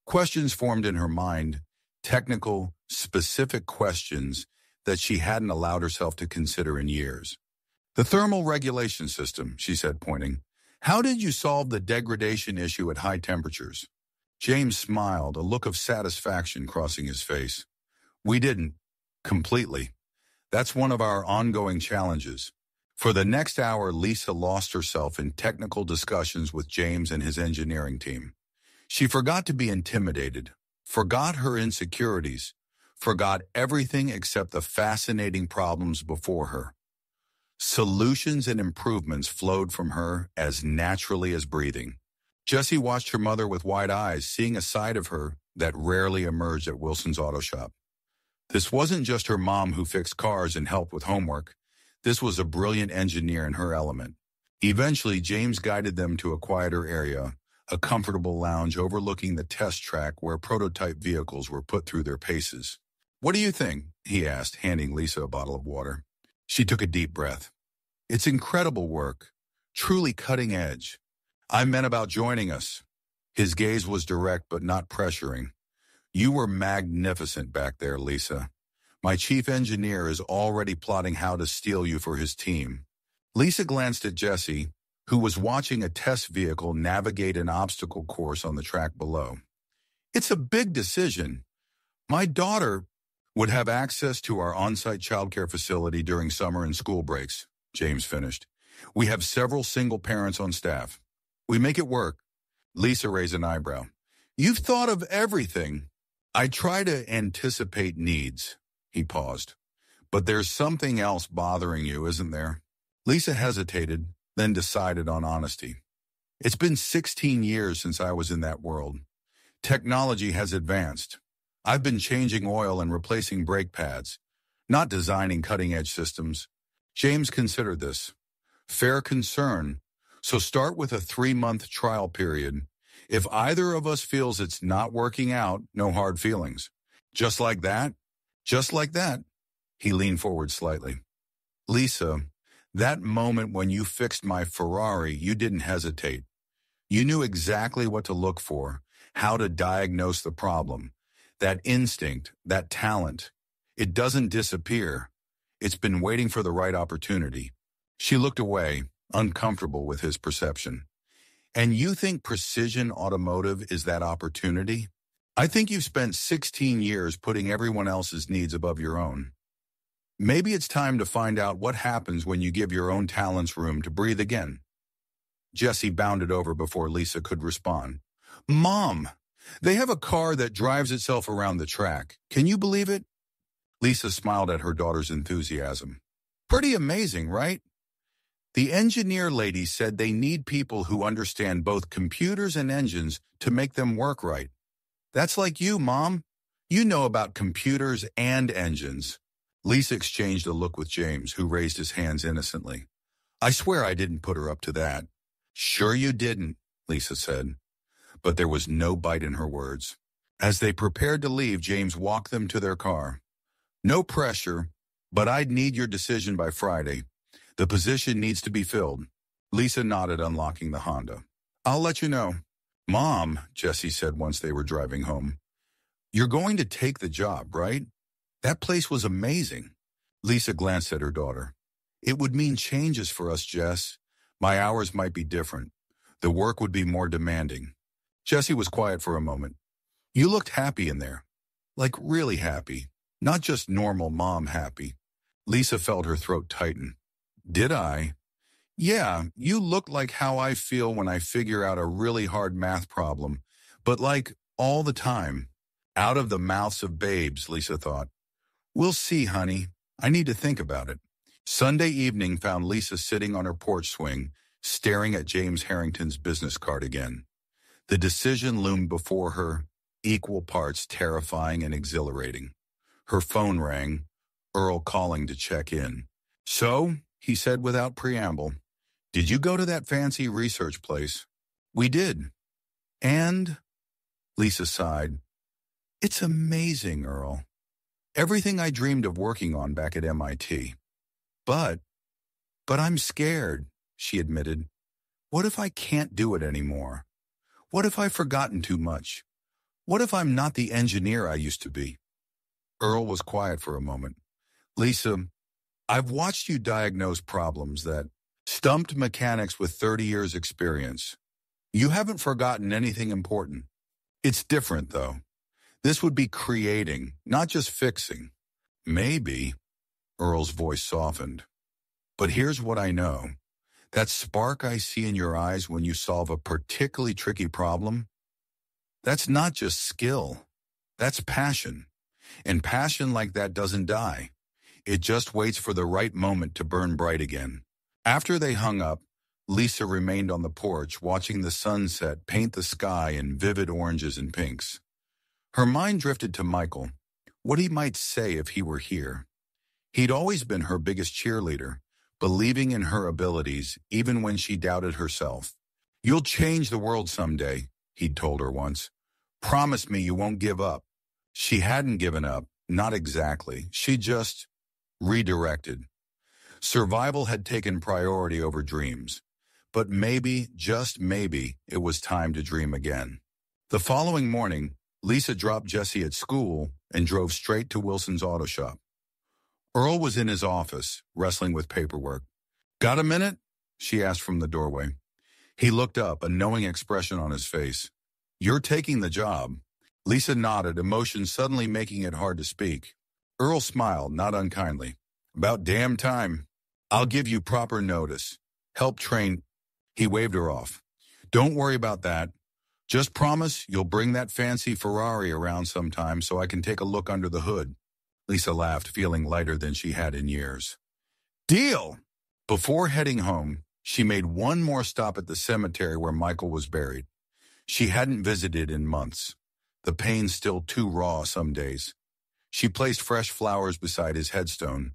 Questions formed in her mind, technical, specific questions that she hadn't allowed herself to consider in years. The thermal regulation system, she said, pointing. How did you solve the degradation issue at high temperatures? James smiled, a look of satisfaction crossing his face. We didn't. Completely. That's one of our ongoing challenges. For the next hour, Lisa lost herself in technical discussions with James and his engineering team. She forgot to be intimidated, forgot her insecurities, forgot everything except the fascinating problems before her. Solutions and improvements flowed from her as naturally as breathing. Jessie watched her mother with wide eyes, seeing a side of her that rarely emerged at Wilson's auto shop. This wasn't just her mom who fixed cars and helped with homework. This was a brilliant engineer in her element. Eventually, James guided them to a quieter area, a comfortable lounge overlooking the test track where prototype vehicles were put through their paces. What do you think? He asked, handing Lisa a bottle of water. She took a deep breath. It's incredible work, truly cutting edge. I meant about joining us. His gaze was direct but not pressuring. You were magnificent back there, Lisa. My chief engineer is already plotting how to steal you for his team. Lisa glanced at Jessie, who was watching a test vehicle navigate an obstacle course on the track below. It's a big decision. My daughter would have access to our on-site childcare facility during summer and school breaks, James finished. We have several single parents on staff. We make it work. Lisa raised an eyebrow. You've thought of everything. I try to anticipate needs. He paused. But there's something else bothering you, isn't there? Lisa hesitated, then decided on honesty. It's been 16 years since I was in that world. Technology has advanced. I've been changing oil and replacing brake pads, not designing cutting-edge systems. James considered this. Fair concern. So start with a 3-month trial period. If either of us feels it's not working out, no hard feelings. Just like that? Just like that. He leaned forward slightly. Lisa, that moment when you fixed my Ferrari, you didn't hesitate. You knew exactly what to look for, how to diagnose the problem. That instinct, that talent, it doesn't disappear. It's been waiting for the right opportunity. She looked away, uncomfortable with his perception. And you think Precision Automotive is that opportunity? I think you've spent 16 years putting everyone else's needs above your own. Maybe it's time to find out what happens when you give your own talents room to breathe again. Jessie bounded over before Lisa could respond. Mom, they have a car that drives itself around the track. Can you believe it? Lisa smiled at her daughter's enthusiasm. Pretty amazing, right? The engineer lady said they need people who understand both computers and engines to make them work right. That's like you, Mom. You know about computers and engines. Lisa exchanged a look with James, who raised his hands innocently. I swear I didn't put her up to that. Sure you didn't, Lisa said. But there was no bite in her words. As they prepared to leave, James walked them to their car. No pressure, but I'd need your decision by Friday. The position needs to be filled. Lisa nodded, unlocking the Honda. I'll let you know. Mom, Jessie said once they were driving home. You're going to take the job, right? That place was amazing. Lisa glanced at her daughter. It would mean changes for us, Jess. My hours might be different. The work would be more demanding. Jessie was quiet for a moment. You looked happy in there. Like really happy. Not just normal mom happy. Lisa felt her throat tighten. Did I? Yeah, you look like how I feel when I figure out a really hard math problem. But like, all the time. Out of the mouths of babes, Lisa thought. We'll see, honey. I need to think about it. Sunday evening found Lisa sitting on her porch swing, staring at James Harrington's business card again. The decision loomed before her, equal parts terrifying and exhilarating. Her phone rang, Earl calling to check in. So, he said without preamble, did you go to that fancy research place? We did. And? Lisa sighed. It's amazing, Earl. Everything I dreamed of working on back at MIT. But I'm scared, she admitted. What if I can't do it anymore? What if I've forgotten too much? What if I'm not the engineer I used to be? Earl was quiet for a moment. Lisa, I've watched you diagnose problems that stumped mechanics with 30 years experience. You haven't forgotten anything important. It's different, though. This would be creating, not just fixing. Maybe, Earl's voice softened. But here's what I know. That spark I see in your eyes when you solve a particularly tricky problem, that's not just skill. That's passion. And passion like that doesn't die. It just waits for the right moment to burn bright again. After they hung up, Lisa remained on the porch watching the sunset paint the sky in vivid oranges and pinks. Her mind drifted to Michael, what he might say if he were here. He'd always been her biggest cheerleader, believing in her abilities even when she doubted herself. You'll change the world someday, he'd told her once. Promise me you won't give up. She hadn't given up, not exactly. She just redirected. Survival had taken priority over dreams. But maybe, just maybe, it was time to dream again. The following morning, Lisa dropped Jesse at school and drove straight to Wilson's auto shop. Earl was in his office, wrestling with paperwork. Got a minute? She asked from the doorway. He looked up, a knowing expression on his face. You're taking the job. Lisa nodded, emotion suddenly making it hard to speak. Earl smiled, not unkindly. About damn time. I'll give you proper notice. Help train. He waved her off. Don't worry about that. Just promise you'll bring that fancy Ferrari around sometime so I can take a look under the hood. Lisa laughed, feeling lighter than she had in years. Deal! Before heading home, she made one more stop at the cemetery where Michael was buried. She hadn't visited in months. The pain still too raw some days. She placed fresh flowers beside his headstone,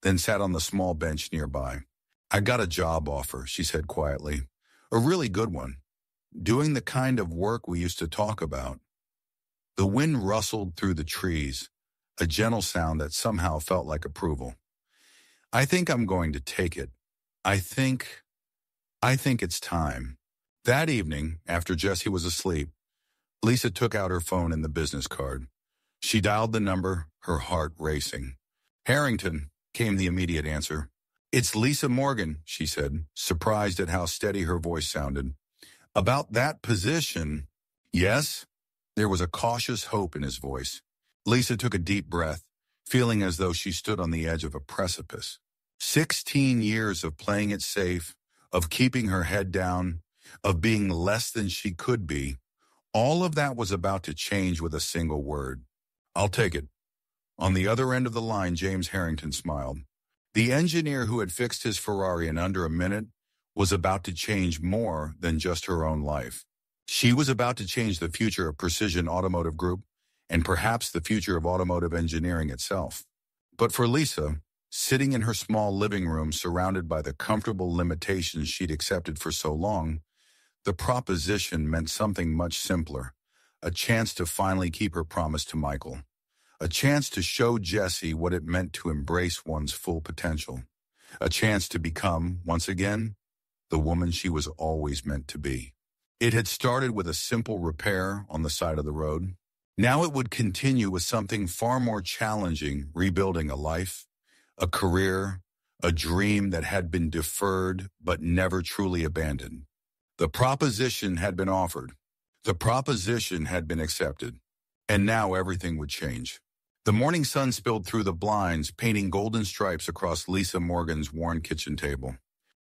then sat on the small bench nearby. I got a job offer, she said quietly. A really good one. Doing the kind of work we used to talk about. The wind rustled through the trees, a gentle sound that somehow felt like approval. I think I'm going to take it. I think it's time. That evening, after Jesse was asleep, Lisa took out her phone and the business card. She dialed the number, her heart racing. Harrington, came the immediate answer. It's Lisa Morgan, she said, surprised at how steady her voice sounded. About that position, yes? There was a cautious hope in his voice. Lisa took a deep breath, feeling as though she stood on the edge of a precipice. 16 years of playing it safe, of keeping her head down, of being less than she could be, all of that was about to change with a single word. I'll take it. On the other end of the line, James Harrington smiled. The engineer who had fixed his Ferrari in under a minute was about to change more than just her own life. She was about to change the future of Precision Automotive Group and perhaps the future of automotive engineering itself. But for Lisa, sitting in her small living room surrounded by the comfortable limitations she'd accepted for so long, the proposition meant something much simpler, a chance to finally keep her promise to Michael, a chance to show Jesse what it meant to embrace one's full potential, a chance to become, once again, the woman she was always meant to be. It had started with a simple repair on the side of the road. Now it would continue with something far more challenging, rebuilding a life, a career, a dream that had been deferred but never truly abandoned. The proposition had been offered. The proposition had been accepted. And now everything would change. The morning sun spilled through the blinds, painting golden stripes across Lisa Morgan's worn kitchen table.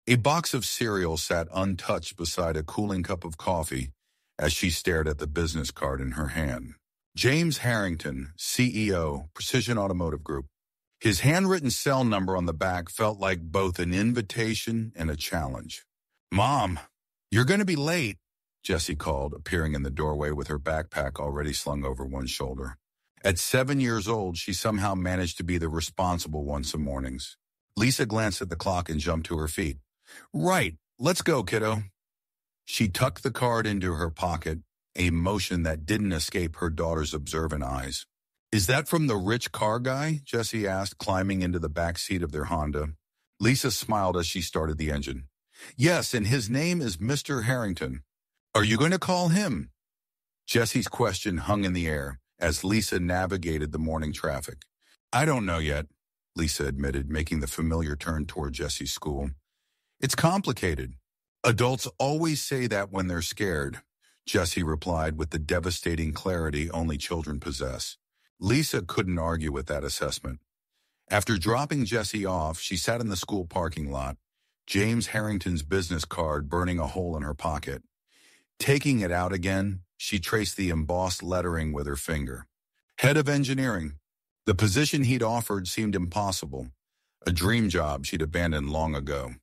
A box of cereal sat untouched beside a cooling cup of coffee as she stared at the business card in her hand. James Harrington, CEO, Precision Automotive Group. His handwritten cell number on the back felt like both an invitation and a challenge. Mom, you're going to be late, Jessie called, appearing in the doorway with her backpack already slung over one shoulder. At 7 years old, she somehow managed to be the responsible one some mornings. Lisa glanced at the clock and jumped to her feet. Right, let's go, kiddo. She tucked the card into her pocket, a motion that didn't escape her daughter's observant eyes. Is that from the rich car guy? Jessie asked, climbing into the back seat of their Honda. Lisa smiled as she started the engine. Yes, and his name is Mr. Harrington. Are you going to call him? Jessie's question hung in the air as Lisa navigated the morning traffic. I don't know yet. Lisa admitted, making the familiar turn toward Jesse's school. It's complicated. Adults always say that when they're scared, Jesse replied with the devastating clarity only children possess. Lisa couldn't argue with that assessment. After dropping Jesse off, she sat in the school parking lot, James Harrington's business card burning a hole in her pocket. Taking it out again, she traced the embossed lettering with her finger. Head of engineering. The position he'd offered seemed impossible, a dream job she'd abandoned long ago.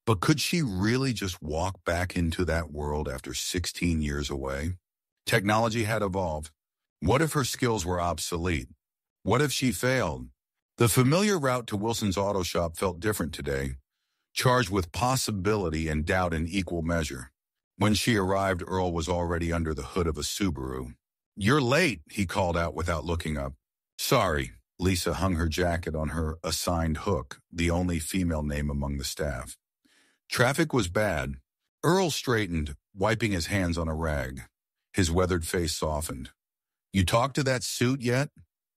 But could she really just walk back into that world after 16 years away? Technology had evolved. What if her skills were obsolete? What if she failed? The familiar route to Wilson's auto shop felt different today, charged with possibility and doubt in equal measure. When she arrived, Earl was already under the hood of a Subaru. "You're late," he called out without looking up. "Sorry." Lisa hung her jacket on her assigned hook, the only female name among the staff. Traffic was bad. Earl straightened, wiping his hands on a rag. His weathered face softened. "You talked to that suit yet?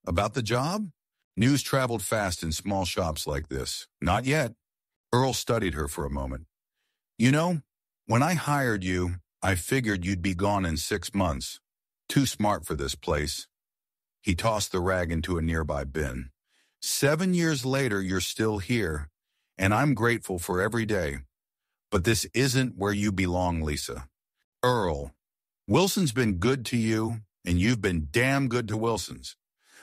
About the job?" News traveled fast in small shops like this. "Not yet." Earl studied her for a moment. "You know, when I hired you, I figured you'd be gone in 6 months. Too smart for this place." He tossed the rag into a nearby bin. 7 years later, you're still here, and I'm grateful for every day. But this isn't where you belong, Lisa. Earl, Wilson's been good to you, and you've been damn good to Wilson's.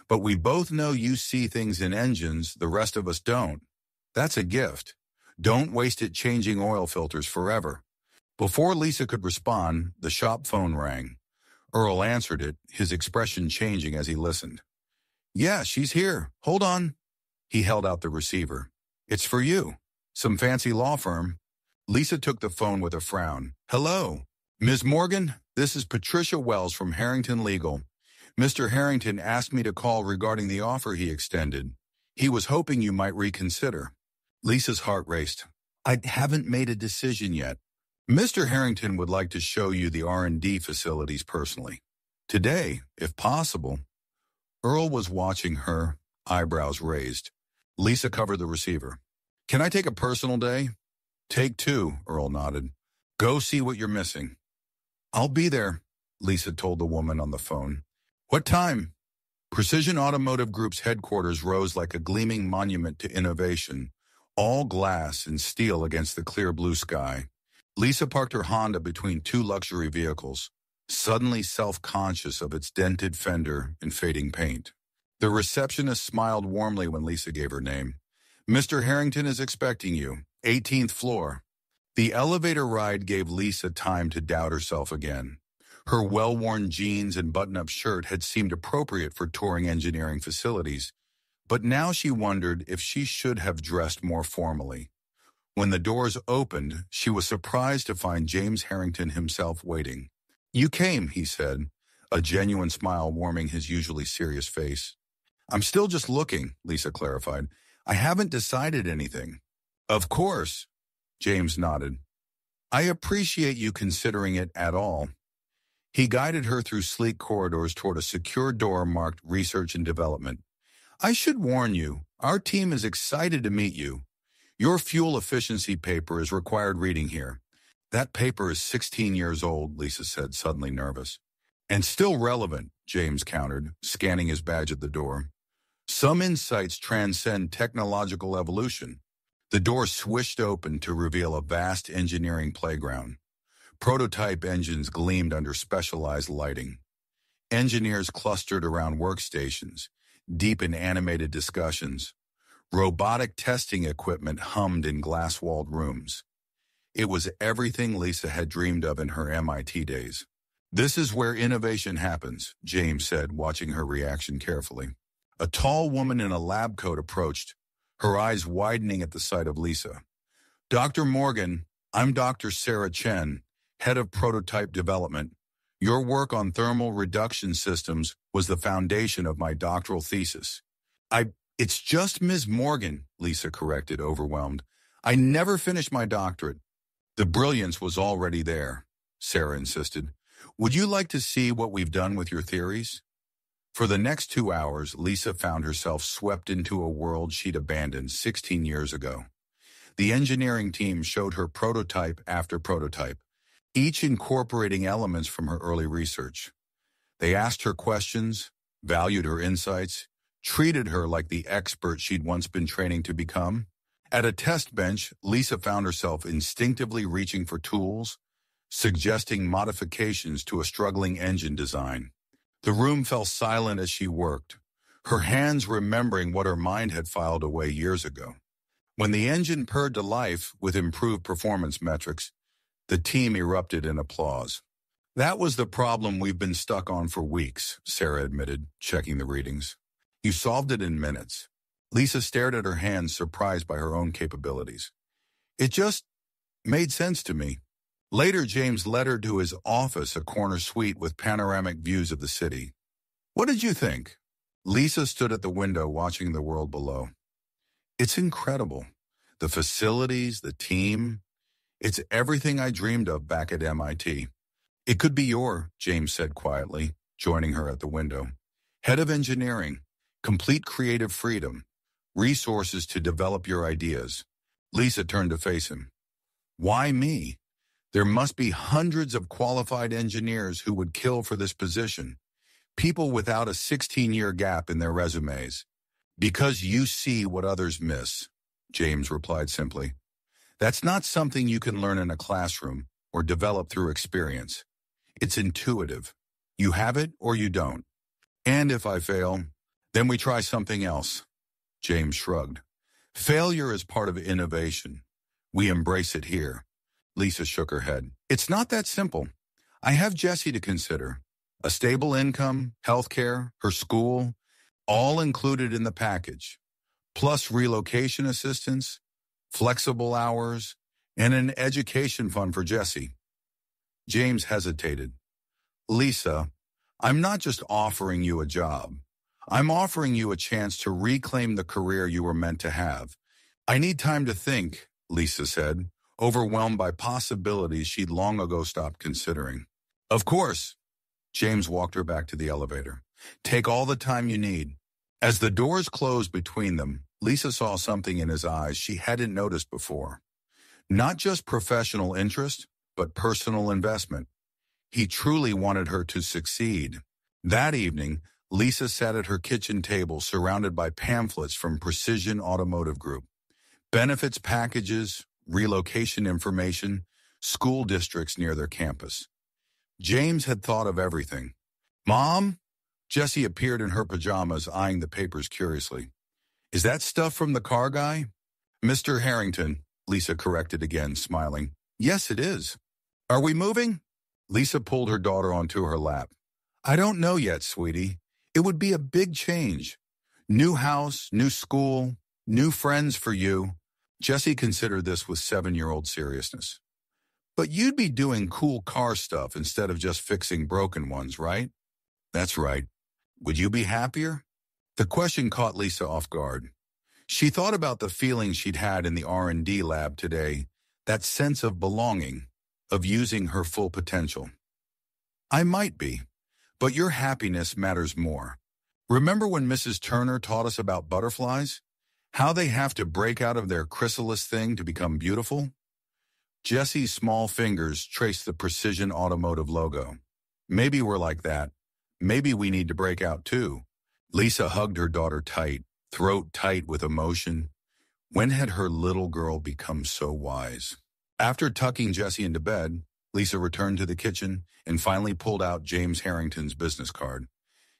But we both know you see things in engines the rest of us don't. That's a gift. Don't waste it changing oil filters forever. Before Lisa could respond, the shop phone rang. Earl answered it, his expression changing as he listened. "Yeah, she's here. Hold on." He held out the receiver. "It's for you. Some fancy law firm." Lisa took the phone with a frown. "Hello. Ms. Morgan, this is Patricia Wells from Harrington Legal. Mr. Harrington asked me to call regarding the offer he extended. He was hoping you might reconsider." Lisa's heart raced. "I haven't made a decision yet. Mr. Harrington would like to show you the R&D facilities personally. Today, if possible." Earl was watching her, eyebrows raised. Lisa covered the receiver. "Can I take a personal day?" "Take 2, Earl nodded. "Go see what you're missing." "I'll be there," Lisa told the woman on the phone. "What time?" Precision Automotive Group's headquarters rose like a gleaming monument to innovation, all glass and steel against the clear blue sky. Lisa parked her Honda between 2 luxury vehicles, suddenly self-conscious of its dented fender and fading paint. The receptionist smiled warmly when Lisa gave her name. "Mr. Harrington is expecting you, 18th floor." The elevator ride gave Lisa time to doubt herself again. Her well-worn jeans and button-up shirt had seemed appropriate for touring engineering facilities, but now she wondered if she should have dressed more formally. When the doors opened, she was surprised to find James Harrington himself waiting. "You came," he said, a genuine smile warming his usually serious face. "I'm still just looking," Lisa clarified. "I haven't decided anything." "Of course," James nodded. "I appreciate you considering it at all." He guided her through sleek corridors toward a secure door marked Research and Development. "I should warn you, our team is excited to meet you. Your fuel efficiency paper is required reading here." "That paper is 16 years old," Lisa said, suddenly nervous. "And still relevant," James countered, scanning his badge at the door. "Some insights transcend technological evolution." The door swished open to reveal a vast engineering playground. Prototype engines gleamed under specialized lighting. Engineers clustered around workstations, deep in animated discussions. Robotic testing equipment hummed in glass-walled rooms. It was everything Lisa had dreamed of in her MIT days. "This is where innovation happens," James said, watching her reaction carefully. A tall woman in a lab coat approached, her eyes widening at the sight of Lisa. "Dr. Morgan, I'm Dr. Sarah Chen, head of prototype development. Your work on thermal reduction systems was the foundation of my doctoral thesis." It's just Ms. Morgan," Lisa corrected, overwhelmed. "I never finished my doctorate." "The brilliance was already there," Sarah insisted. "Would you like to see what we've done with your theories?" For the next 2 hours, Lisa found herself swept into a world she'd abandoned 16 years ago. The engineering team showed her prototype after prototype, each incorporating elements from her early research. They asked her questions, valued her insights, treated her like the expert she'd once been training to become. At a test bench, Lisa found herself instinctively reaching for tools, suggesting modifications to a struggling engine design. The room fell silent as she worked, her hands remembering what her mind had filed away years ago. When the engine purred to life with improved performance metrics, the team erupted in applause. "That was the problem we've been stuck on for weeks," Sarah admitted, checking the readings. "You solved it in minutes." Lisa stared at her hands, surprised by her own capabilities. "It just made sense to me." Later, James led her to his office, a corner suite with panoramic views of the city. "What did you think?" Lisa stood at the window watching the world below. "It's incredible. The facilities, the team. It's everything I dreamed of back at MIT. "It could be your," James said quietly, joining her at the window. "Head of engineering, complete creative freedom, resources to develop your ideas." Lisa turned to face him. "Why me? There must be hundreds of qualified engineers who would kill for this position, people without a 16-year gap in their resumes." "Because you see what others miss," James replied simply. "That's not something you can learn in a classroom or develop through experience. It's intuitive. You have it or you don't. And if I fail, then we try something else." James shrugged. "Failure is part of innovation. We embrace it here." Lisa shook her head. "It's not that simple. I have Jessie to consider. A stable income, healthcare, her school, all included in the package, plus relocation assistance, flexible hours, and an education fund for Jessie." James hesitated. "Lisa, I'm not just offering you a job. I'm offering you a chance to reclaim the career you were meant to have." "I need time to think," Lisa said, overwhelmed by possibilities she'd long ago stopped considering. "Of course." James walked her back to the elevator. "Take all the time you need." As the doors closed between them, Lisa saw something in his eyes she hadn't noticed before. Not just professional interest, but personal investment. He truly wanted her to succeed. That evening, Lisa sat at her kitchen table surrounded by pamphlets from Precision Automotive Group. Benefits packages, relocation information, school districts near their campus. James had thought of everything. "Mom?" Jessie appeared in her pajamas, eyeing the papers curiously. "Is that stuff from the car guy?" "Mr. Harrington," Lisa corrected again, smiling. "Yes, it is." "Are we moving?" Lisa pulled her daughter onto her lap. "I don't know yet, sweetie. It would be a big change. New house, new school, new friends for you." Jessie considered this with 7-year-old seriousness. "But you'd be doing cool car stuff instead of just fixing broken ones, right?" "That's right. Would you be happier?" The question caught Lisa off guard. She thought about the feeling she'd had in the R&D lab today, that sense of belonging, of using her full potential. "I might be, but your happiness matters more. Remember when Mrs. Turner taught us about butterflies? How they have to break out of their chrysalis thing to become beautiful?" Jessie's small fingers traced the Precision Automotive logo. "Maybe we're like that. Maybe we need to break out too." Lisa hugged her daughter tight, throat tight with emotion. When had her little girl become so wise? After tucking Jessie into bed, Lisa returned to the kitchen and finally pulled out James Harrington's business card.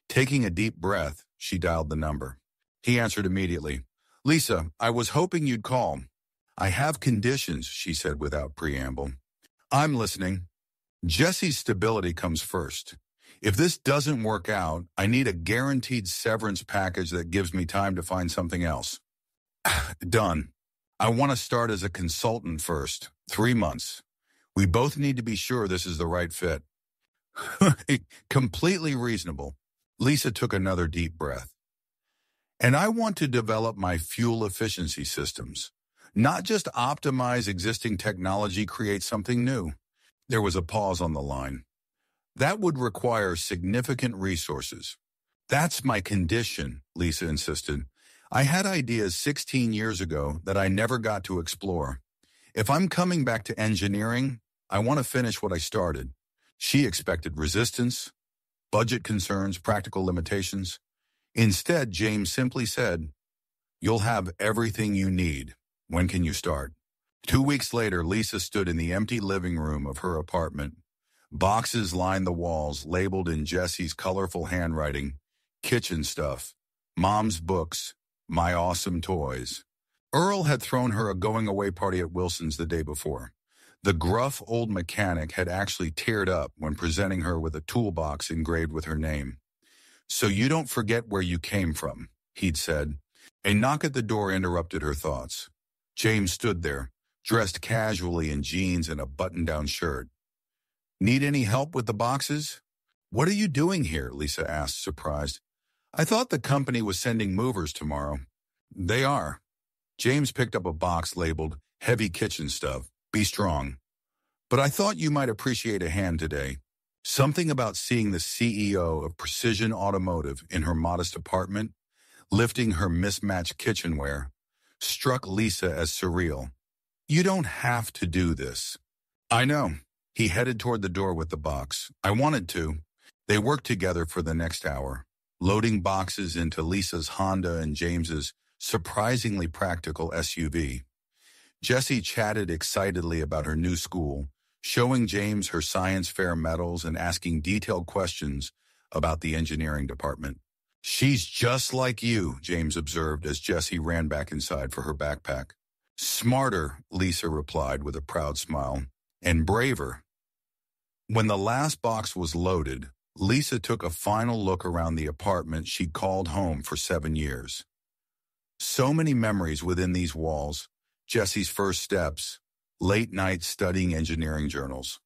Taking a deep breath, she dialed the number. He answered immediately. "Lisa, I was hoping you'd call." "I have conditions," she said without preamble. "I'm listening." "Jessie's stability comes first. If this doesn't work out, I need a guaranteed severance package that gives me time to find something else." "Done. I want to start as a consultant first, 3 months. We both need to be sure this is the right fit." "Completely reasonable." Lisa took another deep breath. "And I want to develop my fuel efficiency systems. Not just optimize existing technology, create something new." There was a pause on the line. "That would require significant resources." That's my condition, Lisa insisted. I had ideas 16 years ago that I never got to explore. If I'm coming back to engineering, I want to finish what I started. She expected resistance, budget concerns, practical limitations. Instead, James simply said, "You'll have everything you need. When can you start?" 2 weeks later, Lisa stood in the empty living room of her apartment. Boxes lined the walls, labeled in Jesse's colorful handwriting, kitchen stuff, mom's books, my awesome toys. Earl had thrown her a going-away party at Wilson's the day before. The gruff old mechanic had actually teared up when presenting her with a toolbox engraved with her name. "So you don't forget where you came from," he'd said. A knock at the door interrupted her thoughts. James stood there, dressed casually in jeans and a button-down shirt. "Need any help with the boxes?" "What are you doing here?" Lisa asked, surprised. "I thought the company was sending movers tomorrow." "They are." James picked up a box labeled heavy kitchen stuff. "Be strong. But I thought you might appreciate a hand today." Something about seeing the CEO of Precision Automotive in her modest apartment, lifting her mismatched kitchenware, struck Lisa as surreal. "You don't have to do this." "I know." He headed toward the door with the box. "I wanted to." They worked together for the next hour, loading boxes into Lisa's Honda and James's surprisingly practical SUV. Jessie chatted excitedly about her new school, showing James her science fair medals and asking detailed questions about the engineering department. "She's just like you," James observed as Jessie ran back inside for her backpack. "Smarter," Lisa replied with a proud smile, "and braver." When the last box was loaded, Lisa took a final look around the apartment she'd called home for 7 years. So many memories within these walls: Jessie's first steps, late nights studying engineering journals,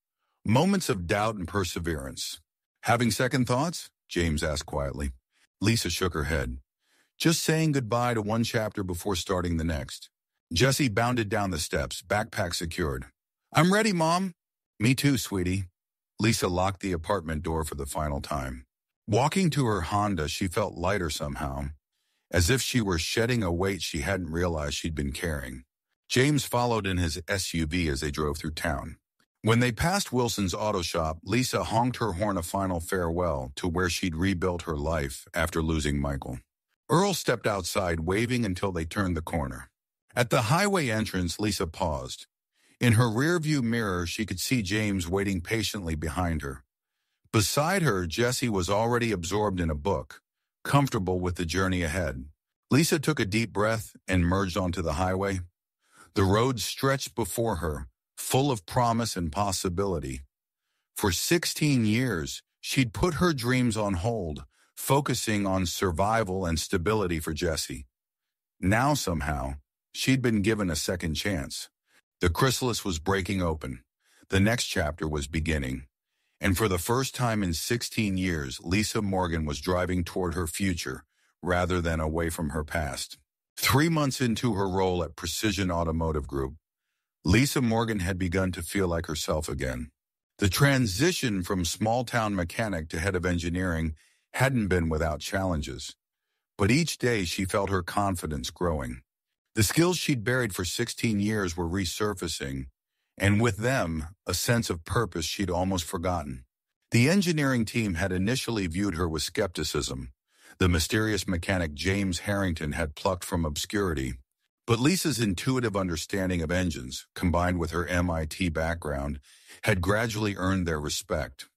moments of doubt and perseverance. "Having second thoughts?" James asked quietly. Lisa shook her head. "Just saying goodbye to one chapter before starting the next." Jessie bounded down the steps, backpack secured. "I'm ready, Mom." "Me too, sweetie." Lisa locked the apartment door for the final time. Walking to her Honda, she felt lighter somehow, as if she were shedding a weight she hadn't realized she'd been carrying. James followed in his SUV as they drove through town. When they passed Wilson's auto shop, Lisa honked her horn a final farewell to where she'd rebuilt her life after losing Michael. Earl stepped outside, waving until they turned the corner. At the highway entrance, Lisa paused. In her rearview mirror, she could see James waiting patiently behind her. Beside her, Jessie was already absorbed in a book, comfortable with the journey ahead. Lisa took a deep breath and merged onto the highway. The road stretched before her, full of promise and possibility. For 16 years, she'd put her dreams on hold, focusing on survival and stability for Jessie. Now, somehow, she'd been given a second chance. The chrysalis was breaking open. The next chapter was beginning. And for the first time in 16 years, Lisa Morgan was driving toward her future rather than away from her past. 3 months into her role at Precision Automotive Group, Lisa Morgan had begun to feel like herself again. The transition from small-town mechanic to head of engineering hadn't been without challenges, but each day she felt her confidence growing. The skills she'd buried for 16 years were resurfacing, and with them, a sense of purpose she'd almost forgotten. The engineering team had initially viewed her with skepticism. The mysterious mechanic James Harrington had plucked from obscurity. But Lisa's intuitive understanding of engines, combined with her MIT background, had gradually earned their respect.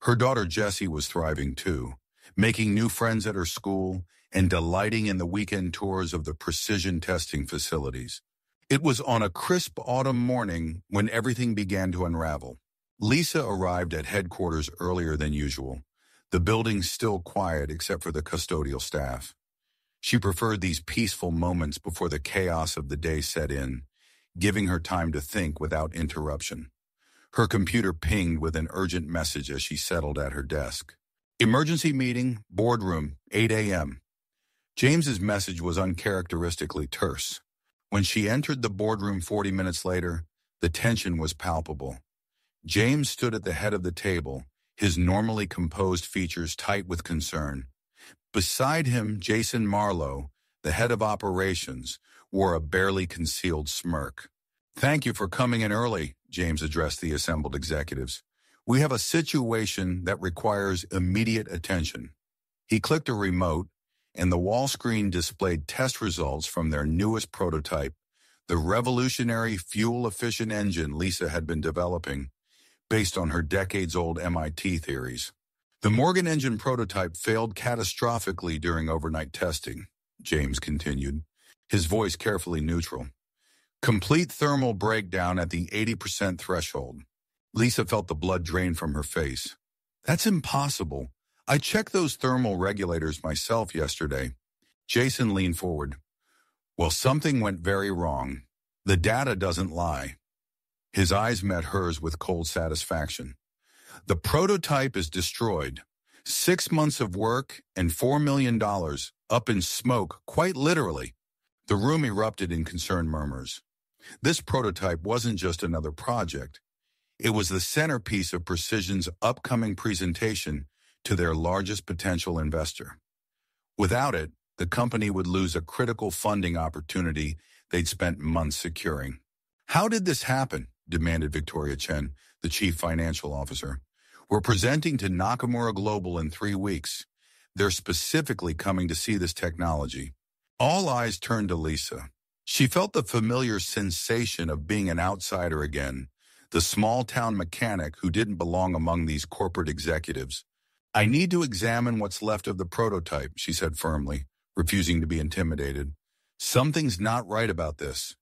Her daughter Jessie was thriving too, making new friends at her school and delighting in the weekend tours of the precision testing facilities. It was on a crisp autumn morning when everything began to unravel. Lisa arrived at headquarters earlier than usual, the building still quiet except for the custodial staff. She preferred these peaceful moments before the chaos of the day set in, giving her time to think without interruption. Her computer pinged with an urgent message as she settled at her desk. "Emergency meeting, boardroom, 8 a.m. James's message was uncharacteristically terse. When she entered the boardroom 40 minutes later, the tension was palpable. James stood at the head of the table, his normally composed features tight with concern. Beside him, Jason Marlowe, the head of operations, wore a barely concealed smirk. "Thank you for coming in early," James addressed the assembled executives. "We have a situation that requires immediate attention." He clicked a remote, and the wall screen displayed test results from their newest prototype, the revolutionary fuel-efficient engine Lisa had been developing, based on her decades-old MIT theories. The Morgan engine prototype failed catastrophically during overnight testing, James continued, his voice carefully neutral. Complete thermal breakdown at the 80% threshold. Lisa felt the blood drain from her face. "That's impossible. I checked those thermal regulators myself yesterday." Jason leaned forward. "Well, something went very wrong. The data doesn't lie." His eyes met hers with cold satisfaction. "The prototype is destroyed. 6 months of work and $4 million up in smoke, quite literally." The room erupted in concerned murmurs. This prototype wasn't just another project. It was the centerpiece of Precision's upcoming presentation to their largest potential investor. Without it, the company would lose a critical funding opportunity they'd spent months securing. "How did this happen?" demanded Victoria Chen, the chief financial officer. "We're presenting to Nakamura Global in 3 weeks. They're specifically coming to see this technology." All eyes turned to Lisa. She felt the familiar sensation of being an outsider again, the small-town mechanic who didn't belong among these corporate executives. "I need to examine what's left of the prototype," she said firmly, refusing to be intimidated. "Something's not right about this."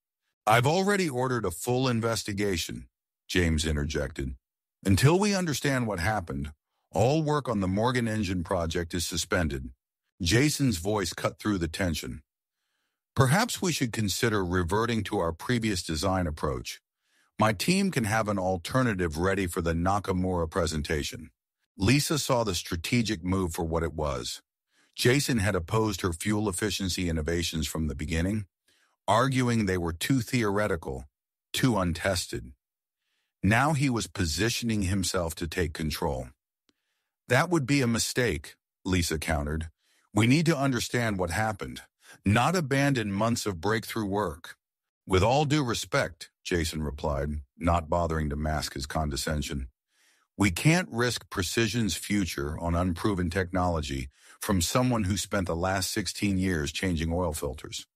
"I've already ordered a full investigation," James interjected. "Until we understand what happened, all work on the Morgan engine project is suspended." Jason's voice cut through the tension. "Perhaps we should consider reverting to our previous design approach. My team can have an alternative ready for the Nakamura presentation." Lisa saw the strategic move for what it was. Jason had opposed her fuel efficiency innovations from the beginning, arguing they were too theoretical, too untested. Now he was positioning himself to take control. "That would be a mistake," Lisa countered. "We need to understand what happened, not abandon months of breakthrough work." "With all due respect," Jason replied, not bothering to mask his condescension, "we can't risk Precision's future on unproven technology from someone who spent the last 16 years changing oil filters."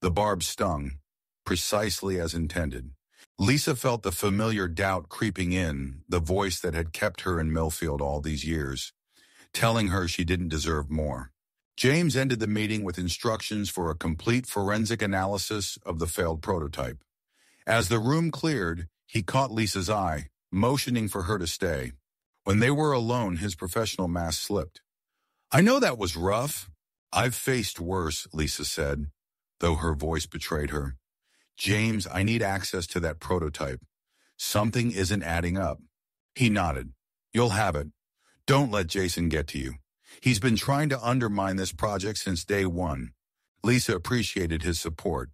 The barb stung, precisely as intended. Lisa felt the familiar doubt creeping in, the voice that had kept her in Millfield all these years, telling her she didn't deserve more. James ended the meeting with instructions for a complete forensic analysis of the failed prototype. As the room cleared, he caught Lisa's eye, motioning for her to stay. When they were alone, his professional mask slipped. "I know that was rough." "I've faced worse," Lisa said, though her voice betrayed her. "James, I need access to that prototype. Something isn't adding up." He nodded. "You'll have it. Don't let Jason get to you. He's been trying to undermine this project since day one." Lisa appreciated his support,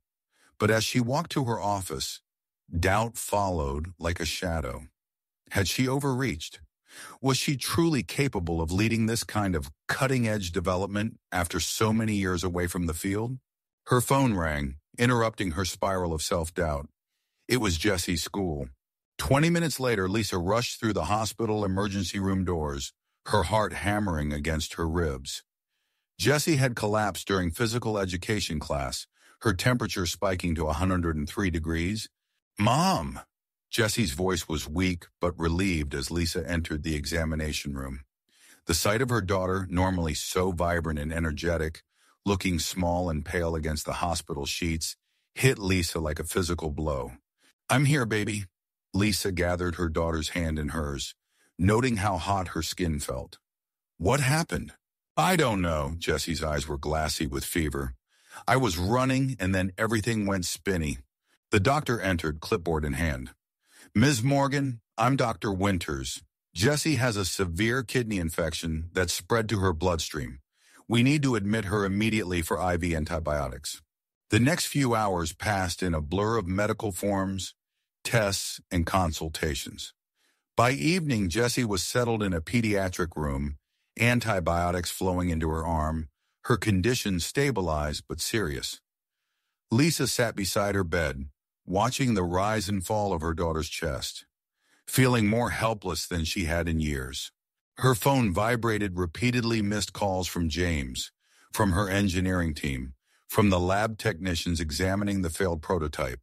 but as she walked to her office, doubt followed like a shadow. Had she overreached? Was she truly capable of leading this kind of cutting-edge development after so many years away from the field? Her phone rang, interrupting her spiral of self-doubt. It was Jesse's school. 20 minutes later, Lisa rushed through the hospital emergency room doors, her heart hammering against her ribs. Jessie had collapsed during physical education class, her temperature spiking to 103 degrees. "Mom!" Jessie's voice was weak but relieved as Lisa entered the examination room. The sight of her daughter, normally so vibrant and energetic, looking small and pale against the hospital sheets, hit Lisa like a physical blow. "I'm here, baby." Lisa gathered her daughter's hand in hers, noting how hot her skin felt. "What happened?" "I don't know." Jessie's eyes were glassy with fever. "I was running and then everything went spinny." The doctor entered, clipboard in hand. "Ms. Morgan, I'm Dr. Winters. Jessie has a severe kidney infection that spread to her bloodstream. We need to admit her immediately for IV antibiotics." The next few hours passed in a blur of medical forms, tests, and consultations. By evening, Jessie was settled in a pediatric room, antibiotics flowing into her arm, her condition stabilized but serious. Lisa sat beside her bed, watching the rise and fall of her daughter's chest, feeling more helpless than she had in years. Her phone vibrated repeatedly, missed calls from James, from her engineering team, from the lab technicians examining the failed prototype.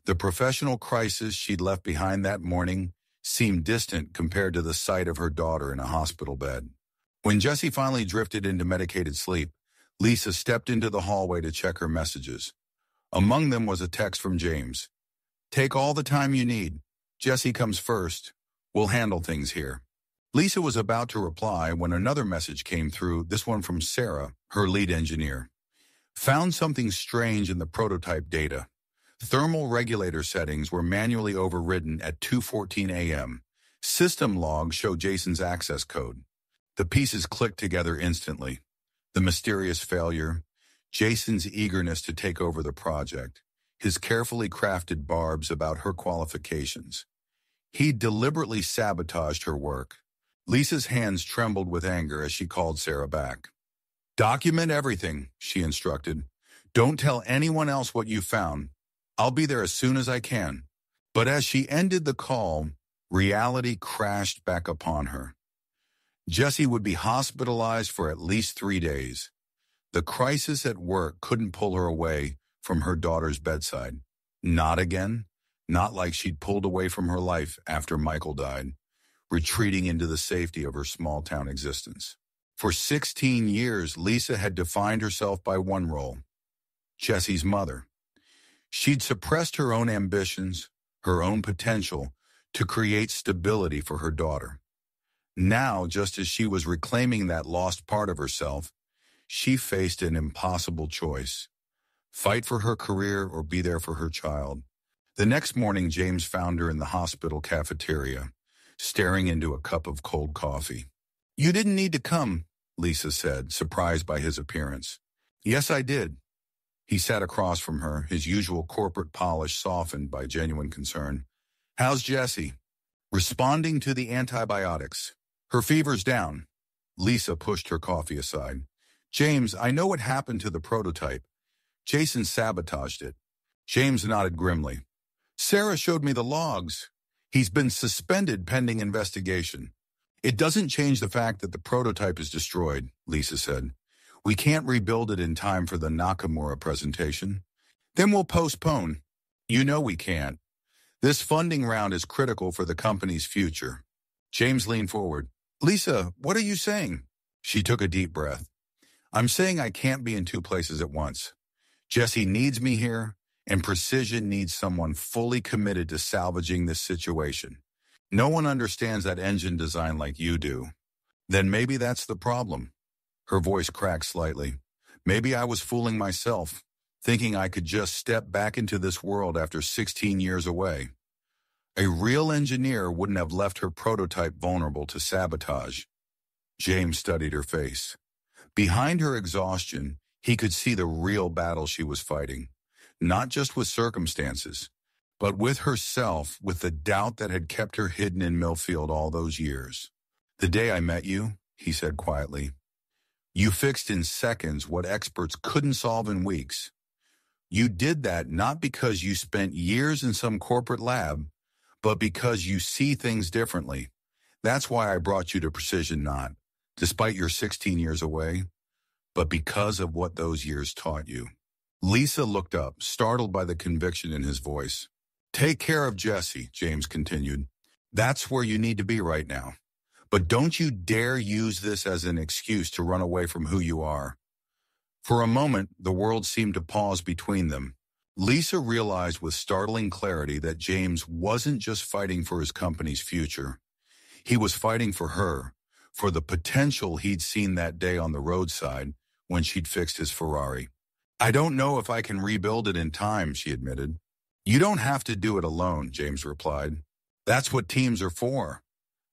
The professional crisis she'd left behind that morning seemed distant compared to the sight of her daughter in a hospital bed. When Jessie finally drifted into medicated sleep, Lisa stepped into the hallway to check her messages. Among them was a text from James. "Take all the time you need. Jessie comes first. We'll handle things here." Lisa was about to reply when another message came through, this one from Sarah, her lead engineer. "Found something strange in the prototype data. Thermal regulator settings were manually overridden at 2:14 a.m. System logs show Jason's access code." The pieces clicked together instantly. The mysterious failure, Jason's eagerness to take over the project, his carefully crafted barbs about her qualifications. He deliberately sabotaged her work. Lisa's hands trembled with anger as she called Sarah back. "Document everything," she instructed. "Don't tell anyone else what you found. I'll be there as soon as I can." But as she ended the call, reality crashed back upon her. Jessie would be hospitalized for at least 3 days. The crisis at work couldn't pull her away from her daughter's bedside. Not again. Not like she'd pulled away from her life after Michael died, retreating into the safety of her small-town existence. For 16 years, Lisa had defined herself by one role: Jessie's mother. She'd suppressed her own ambitions, her own potential, to create stability for her daughter. Now, just as she was reclaiming that lost part of herself, she faced an impossible choice: fight for her career or be there for her child. The next morning, James found her in the hospital cafeteria, staring into a cup of cold coffee. "You didn't need to come," Lisa said, surprised by his appearance. "Yes, I did." He sat across from her, his usual corporate polish softened by genuine concern. "How's Jessie?" "Responding to the antibiotics. Her fever's down." Lisa pushed her coffee aside. "James, I know what happened to the prototype. Jason sabotaged it." James nodded grimly. "Sarah showed me the logs. He's been suspended pending investigation." "It doesn't change the fact that the prototype is destroyed," Lisa said. "We can't rebuild it in time for the Nakamura presentation." "Then we'll postpone." "You know we can't. This funding round is critical for the company's future." James leaned forward. "Lisa, what are you saying?" She took a deep breath. "I'm saying I can't be in two places at once. Jessie needs me here, and Precision needs someone fully committed to salvaging this situation. No one understands that engine design like you do." "Then maybe that's the problem." Her voice cracked slightly. "Maybe I was fooling myself, thinking I could just step back into this world after 16 years away. A real engineer wouldn't have left her prototype vulnerable to sabotage." James studied her face. Behind her exhaustion, he could see the real battle she was fighting, not just with circumstances, but with herself, with the doubt that had kept her hidden in Millfield all those years. "The day I met you," he said quietly, "you fixed in seconds what experts couldn't solve in weeks. You did that not because you spent years in some corporate lab, but because you see things differently. That's why I brought you to Precision, not, despite your 16 years away, but because of what those years taught you." Lisa looked up, startled by the conviction in his voice. "Take care of Jessie," James continued. "That's where you need to be right now. But don't you dare use this as an excuse to run away from who you are." For a moment, the world seemed to pause between them. Lisa realized with startling clarity that James wasn't just fighting for his company's future. He was fighting for her, for the potential he'd seen that day on the roadside when she'd fixed his Ferrari. "I don't know if I can rebuild it in time," she admitted. "You don't have to do it alone," James replied. "That's what teams are for."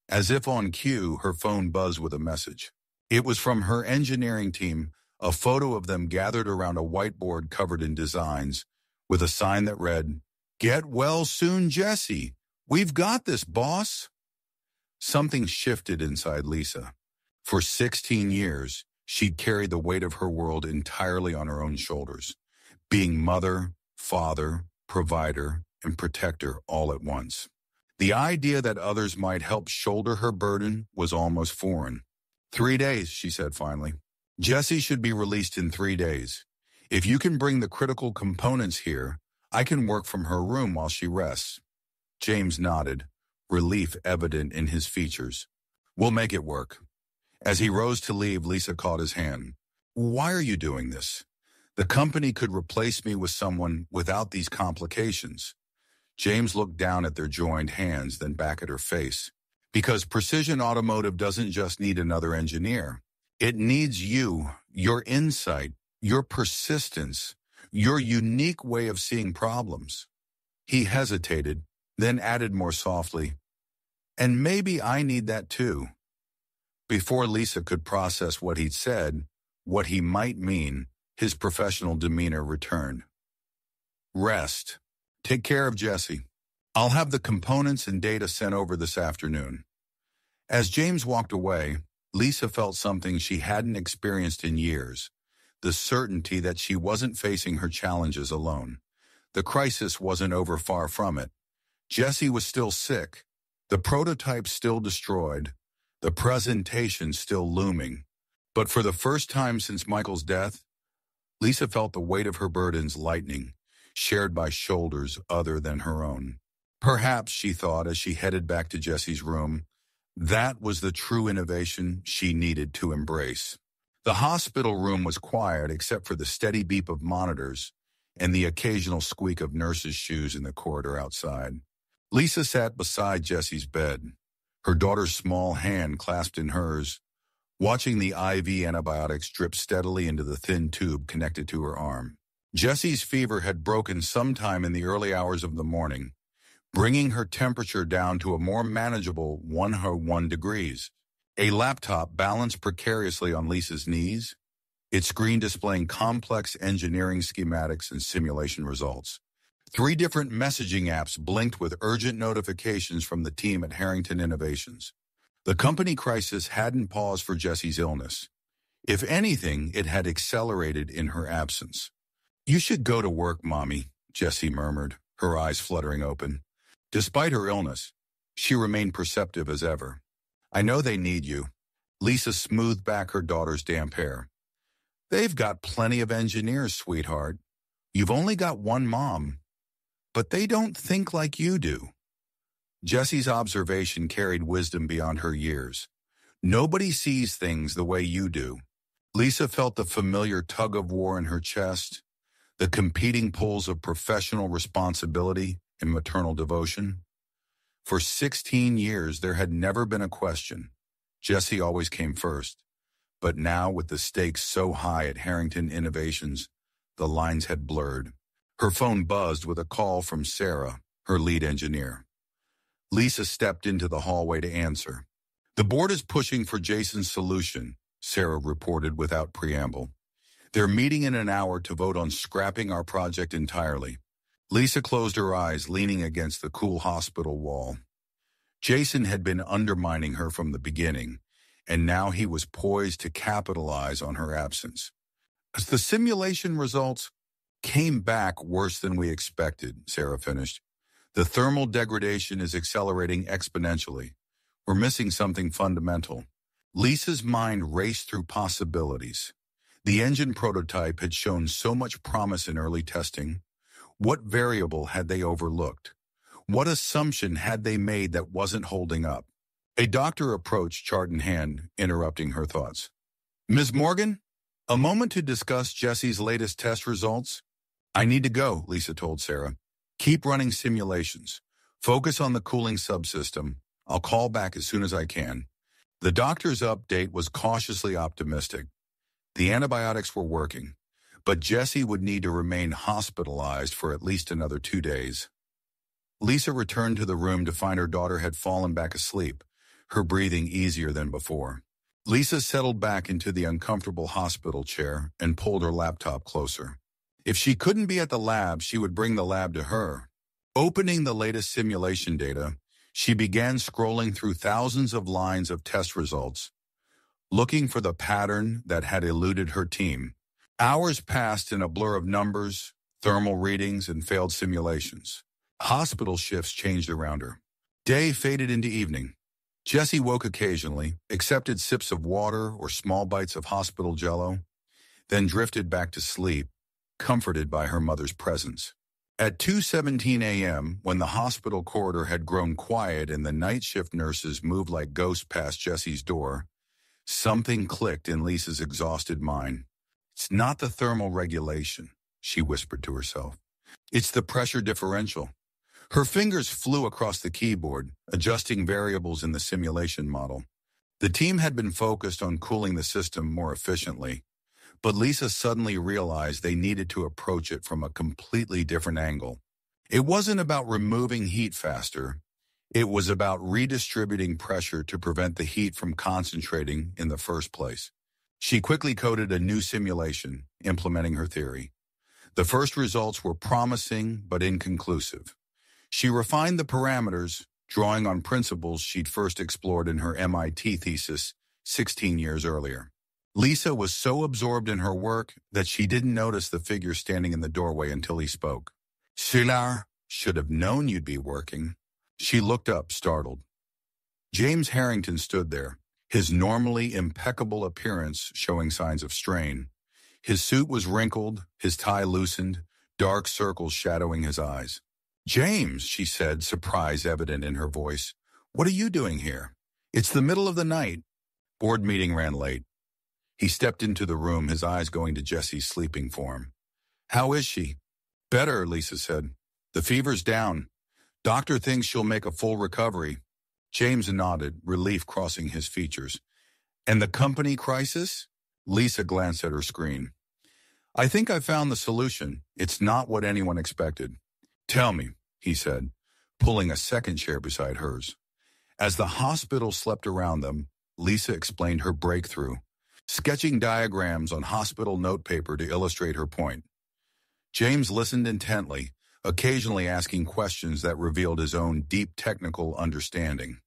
As if on cue, her phone buzzed with a message. It was from her engineering team, a photo of them gathered around a whiteboard covered in designs, with a sign that read, "Get well soon, Jessie. We've got this, boss." Something shifted inside Lisa. For 16 years, she'd carried the weight of her world entirely on her own shoulders, being mother, father, provider, and protector all at once. The idea that others might help shoulder her burden was almost foreign. 3 days, she said finally. Jessie should be released in 3 days. If you can bring the critical components here, I can work from her room while she rests. James nodded, relief evident in his features. We'll make it work. As he rose to leave, Lisa caught his hand. Why are you doing this? The company could replace me with someone without these complications. James looked down at their joined hands, then back at her face. Because Precision Automotive doesn't just need another engineer. It needs you, your insight, your persistence, your unique way of seeing problems. He hesitated, then added more softly, and maybe I need that too. Before Lisa could process what he'd said, what he might mean, his professional demeanor returned. Rest. Take care of Jessie. I'll have the components and data sent over this afternoon. As James walked away, Lisa felt something she hadn't experienced in years, the certainty that she wasn't facing her challenges alone. The crisis wasn't over, far from it. Jessie was still sick, the prototype still destroyed, the presentation still looming. But for the first time since Michael's death, Lisa felt the weight of her burdens lightening, shared by shoulders other than her own. Perhaps, she thought as she headed back to Jessie's room, that was the true innovation she needed to embrace. The hospital room was quiet except for the steady beep of monitors and the occasional squeak of nurses' shoes in the corridor outside. Lisa sat beside Jessie's bed, her daughter's small hand clasped in hers, watching the IV antibiotics drip steadily into the thin tube connected to her arm. Jessie's fever had broken sometime in the early hours of the morning, bringing her temperature down to a more manageable 101 degrees. A laptop balanced precariously on Lisa's knees, its screen displaying complex engineering schematics and simulation results. 3 different messaging apps blinked with urgent notifications from the team at Harrington Innovations. The company crisis hadn't paused for Jessie's illness. If anything, it had accelerated in her absence. You should go to work, Mommy, Jessie murmured, her eyes fluttering open. Despite her illness, she remained perceptive as ever. I know they need you. Lisa smoothed back her daughter's damp hair. They've got plenty of engineers, sweetheart. You've only got one mom. But they don't think like you do. Jessie's observation carried wisdom beyond her years. Nobody sees things the way you do. Lisa felt the familiar tug-of-war in her chest, the competing pulls of professional responsibility and maternal devotion. For 16 years, there had never been a question. Jessie always came first. But now, with the stakes so high at Harrington Innovations, the lines had blurred. Her phone buzzed with a call from Sarah, her lead engineer. Lisa stepped into the hallway to answer. The board is pushing for Jason's solution, Sarah reported without preamble. They're meeting in an hour to vote on scrapping our project entirely. Lisa closed her eyes, leaning against the cool hospital wall. Jason had been undermining her from the beginning, and now he was poised to capitalize on her absence. As the simulation results came back worse than we expected, Sarah finished. The thermal degradation is accelerating exponentially. We're missing something fundamental. Lisa's mind raced through possibilities. The engine prototype had shown so much promise in early testing. What variable had they overlooked? What assumption had they made that wasn't holding up? A doctor approached, chart in hand, interrupting her thoughts. Ms. Morgan, a moment to discuss Jessie's latest test results? I need to go, Lisa told Sarah. Keep running simulations. Focus on the cooling subsystem. I'll call back as soon as I can. The doctor's update was cautiously optimistic. The antibiotics were working, but Jessie would need to remain hospitalized for at least another 2 days. Lisa returned to the room to find her daughter had fallen back asleep, her breathing easier than before. Lisa settled back into the uncomfortable hospital chair and pulled her laptop closer. If she couldn't be at the lab, she would bring the lab to her. Opening the latest simulation data, she began scrolling through thousands of lines of test results. looking for the pattern that had eluded her team. Hours passed in a blur of numbers, thermal readings, and failed simulations. Hospital shifts changed around her. Day faded into evening. Jessie woke occasionally, accepted sips of water or small bites of hospital jello, then drifted back to sleep, comforted by her mother's presence. At 2:17 a.m., when the hospital corridor had grown quiet and the night shift nurses moved like ghosts past Jessie's door, something clicked in Lisa's exhausted mind. "It's not the thermal regulation," she whispered to herself. "It's the pressure differential." Her fingers flew across the keyboard, adjusting variables in the simulation model. The team had been focused on cooling the system more efficiently, but Lisa suddenly realized they needed to approach it from a completely different angle. It wasn't about removing heat faster. It was about redistributing pressure to prevent the heat from concentrating in the first place. She quickly coded a new simulation, implementing her theory. The first results were promising but inconclusive. She refined the parameters, drawing on principles she'd first explored in her MIT thesis 16 years earlier. Lisa was so absorbed in her work that she didn't notice the figure standing in the doorway until he spoke. "Szilard, should have known you'd be working." She looked up, startled. James Harrington stood there, his normally impeccable appearance showing signs of strain. His suit was wrinkled, his tie loosened, dark circles shadowing his eyes. "James," she said, surprise evident in her voice. "What are you doing here? It's the middle of the night." Board meeting ran late. He stepped into the room, his eyes going to Jessie's sleeping form. "How is she?" "Better," Lisa said. "The fever's down. Doctor thinks she'll make a full recovery." James nodded, relief crossing his features. "And the company crisis?" Lisa glanced at her screen. "I think I found the solution. It's not what anyone expected." "Tell me," he said, pulling a second chair beside hers. As the hospital slept around them, Lisa explained her breakthrough, sketching diagrams on hospital notepaper to illustrate her point. James listened intently, occasionally asking questions that revealed his own deep technical understanding.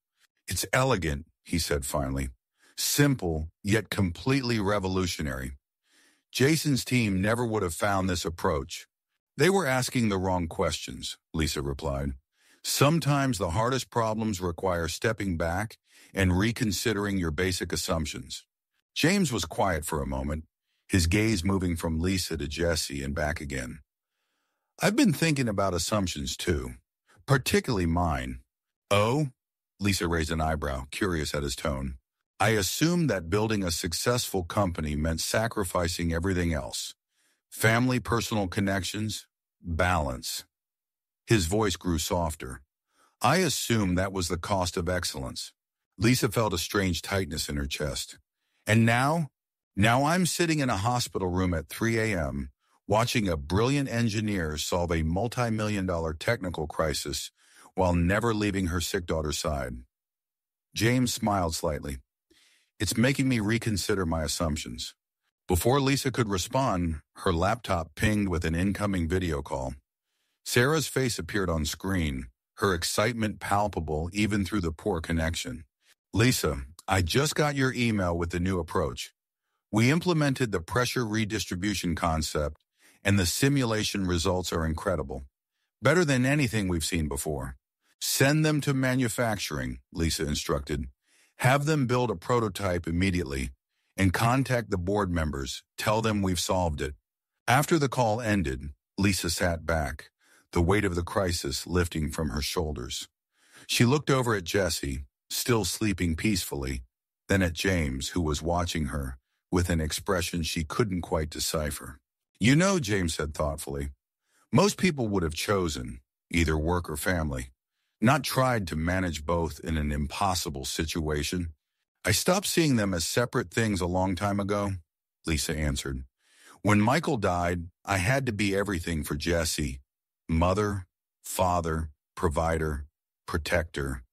"It's elegant," he said finally. "Simple, yet completely revolutionary. Jason's team never would have found this approach." "They were asking the wrong questions," Lisa replied. "Sometimes the hardest problems require stepping back and reconsidering your basic assumptions." James was quiet for a moment, his gaze moving from Lisa to Jessie and back again. "I've been thinking about assumptions too, particularly mine." "Oh?" Lisa raised an eyebrow, curious at his tone. "I assumed that building a successful company meant sacrificing everything else. Family, personal connections, balance." His voice grew softer. "I assumed that was the cost of excellence." Lisa felt a strange tightness in her chest. "And now I'm sitting in a hospital room at 3 a.m., watching a brilliant engineer solve a multi-million-dollar technical crisis while never leaving her sick daughter's side." James smiled slightly. "It's making me reconsider my assumptions." Before Lisa could respond, her laptop pinged with an incoming video call. Sarah's face appeared on screen, her excitement palpable even through the poor connection. "Lisa, I just got your email with the new approach. We implemented the pressure redistribution concept, and the simulation results are incredible. Better than anything we've seen before." "Send them to manufacturing," Lisa instructed. "Have them build a prototype immediately, and contact the board members. Tell them we've solved it." After the call ended, Lisa sat back, the weight of the crisis lifting from her shoulders. She looked over at Jessie, still sleeping peacefully, then at James, who was watching her, with an expression she couldn't quite decipher. "You know," James said thoughtfully, "most people would have chosen either work or family, not tried to manage both in an impossible situation." "I stopped seeing them as separate things a long time ago," Lisa answered. "When Michael died, I had to be everything for Jessie. Mother, father, provider, protector.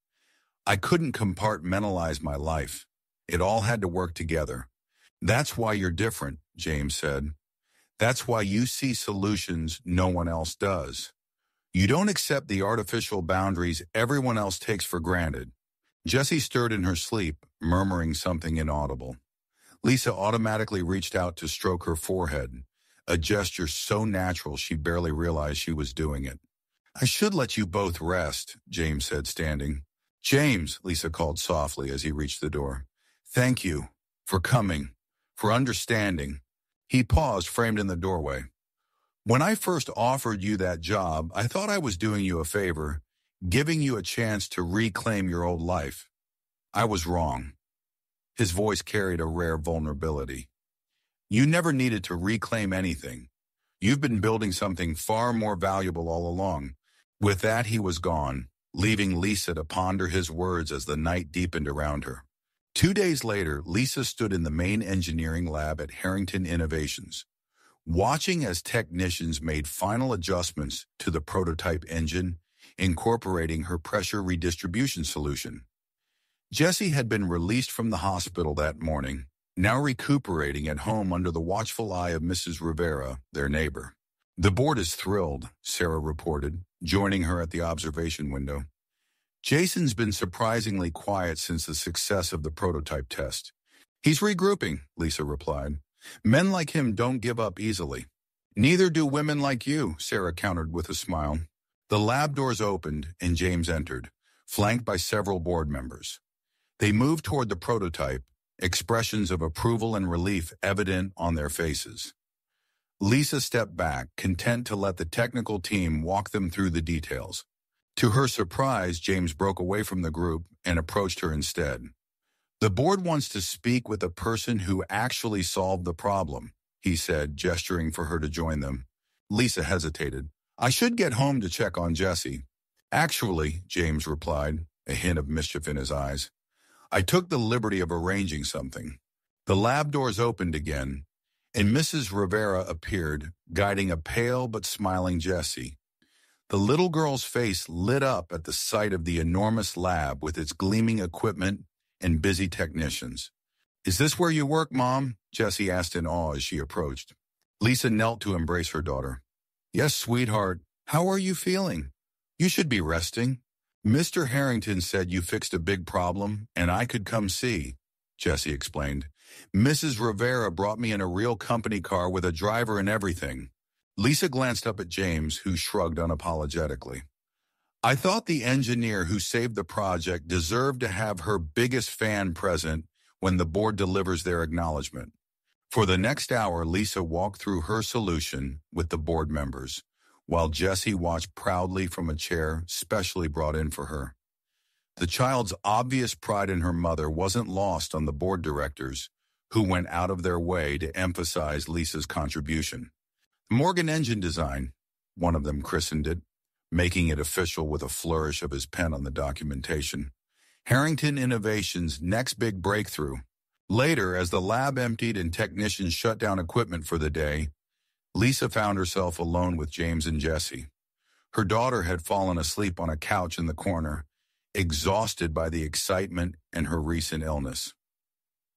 I couldn't compartmentalize my life. It all had to work together." "That's why you're different," James said. "That's why you see solutions no one else does. You don't accept the artificial boundaries everyone else takes for granted." Jessie stirred in her sleep, murmuring something inaudible. Lisa automatically reached out to stroke her forehead, a gesture so natural she barely realized she was doing it. I should let you both rest, James said, standing. James, Lisa called softly as he reached the door. Thank you for coming, for understanding. He paused, framed in the doorway. When I first offered you that job, I thought I was doing you a favor, giving you a chance to reclaim your old life. I was wrong. His voice carried a rare vulnerability. You never needed to reclaim anything. You've been building something far more valuable all along. With that, he was gone, leaving Lisa to ponder his words as the night deepened around her. 2 days later, Lisa stood in the main engineering lab at Harrington Innovations, watching as technicians made final adjustments to the prototype engine, incorporating her pressure redistribution solution. Jesse had been released from the hospital that morning, now recuperating at home under the watchful eye of Mrs. Rivera, their neighbor. The board is thrilled, Sarah reported, joining her at the observation window. Jason's been surprisingly quiet since the success of the prototype test. He's regrouping, Lisa replied. Men like him don't give up easily. Neither do women like you, Sarah countered with a smile. The lab doors opened and James entered, flanked by several board members. They moved toward the prototype, expressions of approval and relief evident on their faces. Lisa stepped back, content to let the technical team walk them through the details. To her surprise, James broke away from the group and approached her instead. The board wants to speak with a person who actually solved the problem, he said, gesturing for her to join them. Lisa hesitated. I should get home to check on Jesse. Actually, James replied, a hint of mischief in his eyes. I took the liberty of arranging something. The lab doors opened again, and Mrs. Rivera appeared, guiding a pale but smiling Jesse. The little girl's face lit up at the sight of the enormous lab with its gleaming equipment and busy technicians. Is this where you work, Mom? Jesse asked in awe as she approached. Lisa knelt to embrace her daughter. Yes, sweetheart. How are you feeling? You should be resting. Mr. Harrington said you fixed a big problem, and I could come see, Jesse explained. Mrs. Rivera brought me in a real company car with a driver and everything. Lisa glanced up at James, who shrugged unapologetically. I thought the engineer who saved the project deserved to have her biggest fan present when the board delivers their acknowledgement. For the next hour, Lisa walked through her solution with the board members, while Jessie watched proudly from a chair specially brought in for her. The child's obvious pride in her mother wasn't lost on the board directors, who went out of their way to emphasize Lisa's contribution. Morgan Engine Design, one of them christened it, making it official with a flourish of his pen on the documentation. Harrington Innovations' next big breakthrough. Later, as the lab emptied and technicians shut down equipment for the day, Lisa found herself alone with James and Jessie. Her daughter had fallen asleep on a couch in the corner, exhausted by the excitement and her recent illness.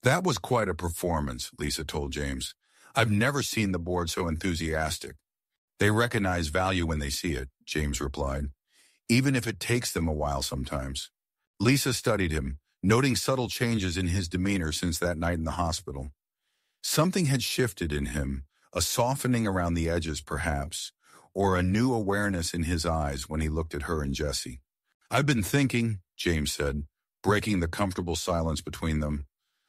That was quite a performance, Lisa told James. I've never seen the board so enthusiastic. They recognize value when they see it, James replied, even if it takes them a while sometimes. Lisa studied him, noting subtle changes in his demeanor since that night in the hospital. Something had shifted in him, a softening around the edges perhaps, or a new awareness in his eyes when he looked at her and Jessie. I've been thinking, James said, breaking the comfortable silence between them,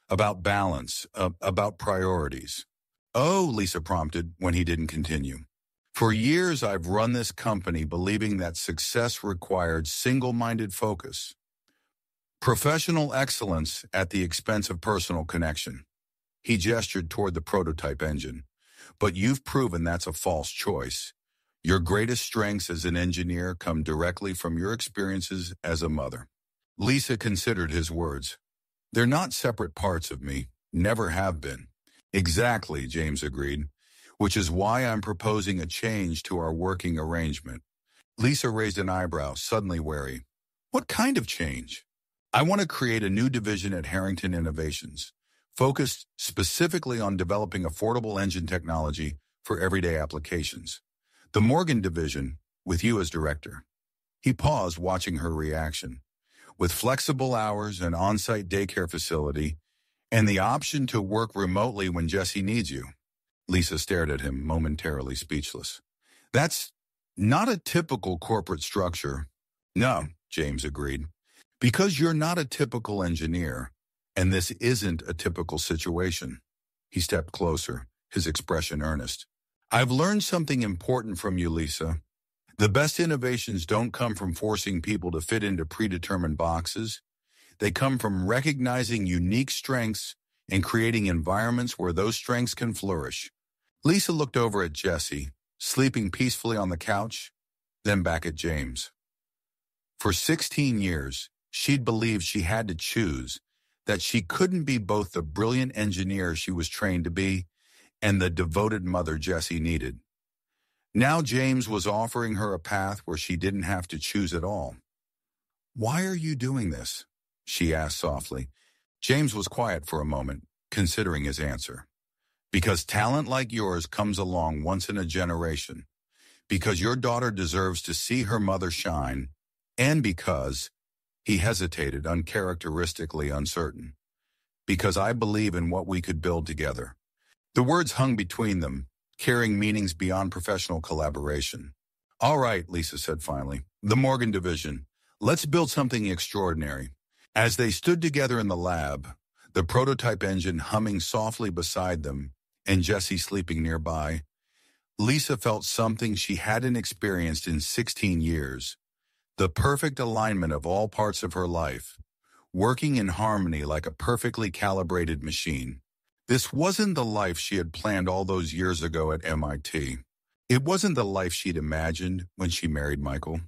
about balance, about priorities. Oh, Lisa prompted when he didn't continue. For years, I've run this company believing that success required single-minded focus. Professional excellence at the expense of personal connection. He gestured toward the prototype engine. But you've proven that's a false choice. Your greatest strengths as an engineer come directly from your experiences as a mother. Lisa considered his words. They're not separate parts of me, never have been. Exactly, James agreed, which is why I'm proposing a change to our working arrangement. Lisa raised an eyebrow, suddenly wary. What kind of change? I want to create a new division at Harrington Innovations, focused specifically on developing affordable engine technology for everyday applications. The Morgan division, with you as director. He paused, watching her reaction. With flexible hours and on-site daycare facility, And the option to work remotely when Jesse needs you. Lisa stared at him, momentarily speechless. That's not a typical corporate structure. No, James agreed. Because you're not a typical engineer, and this isn't a typical situation. He stepped closer, his expression earnest. I've learned something important from you, Lisa. The best innovations don't come from forcing people to fit into predetermined boxes. They come from recognizing unique strengths and creating environments where those strengths can flourish. Lisa looked over at Jesse, sleeping peacefully on the couch, then back at James. For 16 years, she'd believed she had to choose, that she couldn't be both the brilliant engineer she was trained to be and the devoted mother Jesse needed. Now James was offering her a path where she didn't have to choose at all. Why are you doing this? She asked softly. James was quiet for a moment, considering his answer. Because talent like yours comes along once in a generation. Because your daughter deserves to see her mother shine. And because, he hesitated, uncharacteristically uncertain. Because I believe in what we could build together. The words hung between them, carrying meanings beyond professional collaboration. All right, Lisa said finally. The Morgan division. Let's build something extraordinary. As they stood together in the lab, the prototype engine humming softly beside them, and Jesse sleeping nearby, Lisa felt something she hadn't experienced in 16 years. The perfect alignment of all parts of her life, working in harmony like a perfectly calibrated machine. This wasn't the life she had planned all those years ago at MIT. It wasn't the life she'd imagined when she married Michael.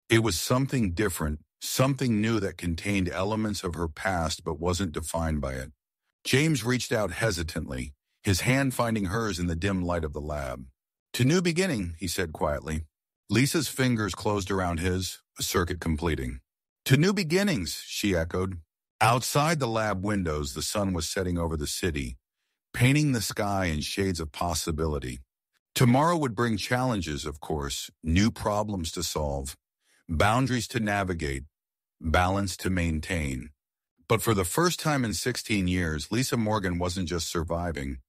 It was something different, something new that contained elements of her past but wasn't defined by it. James reached out hesitantly, his hand finding hers in the dim light of the lab. To new beginning, he said quietly. Lisa's fingers closed around his, a circuit completing. To new beginnings, she echoed. Outside the lab windows, the sun was setting over the city, painting the sky in shades of possibility. Tomorrow would bring challenges, of course, new problems to solve, boundaries to navigate, balance to maintain. But for the first time in 16 years, Lisa Morgan wasn't just surviving.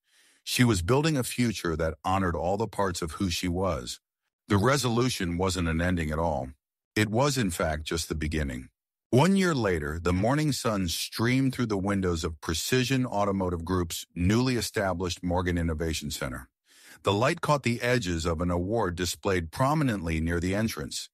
She was building a future that honored all the parts of who she was. The resolution wasn't an ending at all. It was, in fact, just the beginning. 1 year later, the morning sun streamed through the windows of Precision Automotive Group's newly established Morgan Innovation Center. The light caught the edges of an award displayed prominently near the entrance,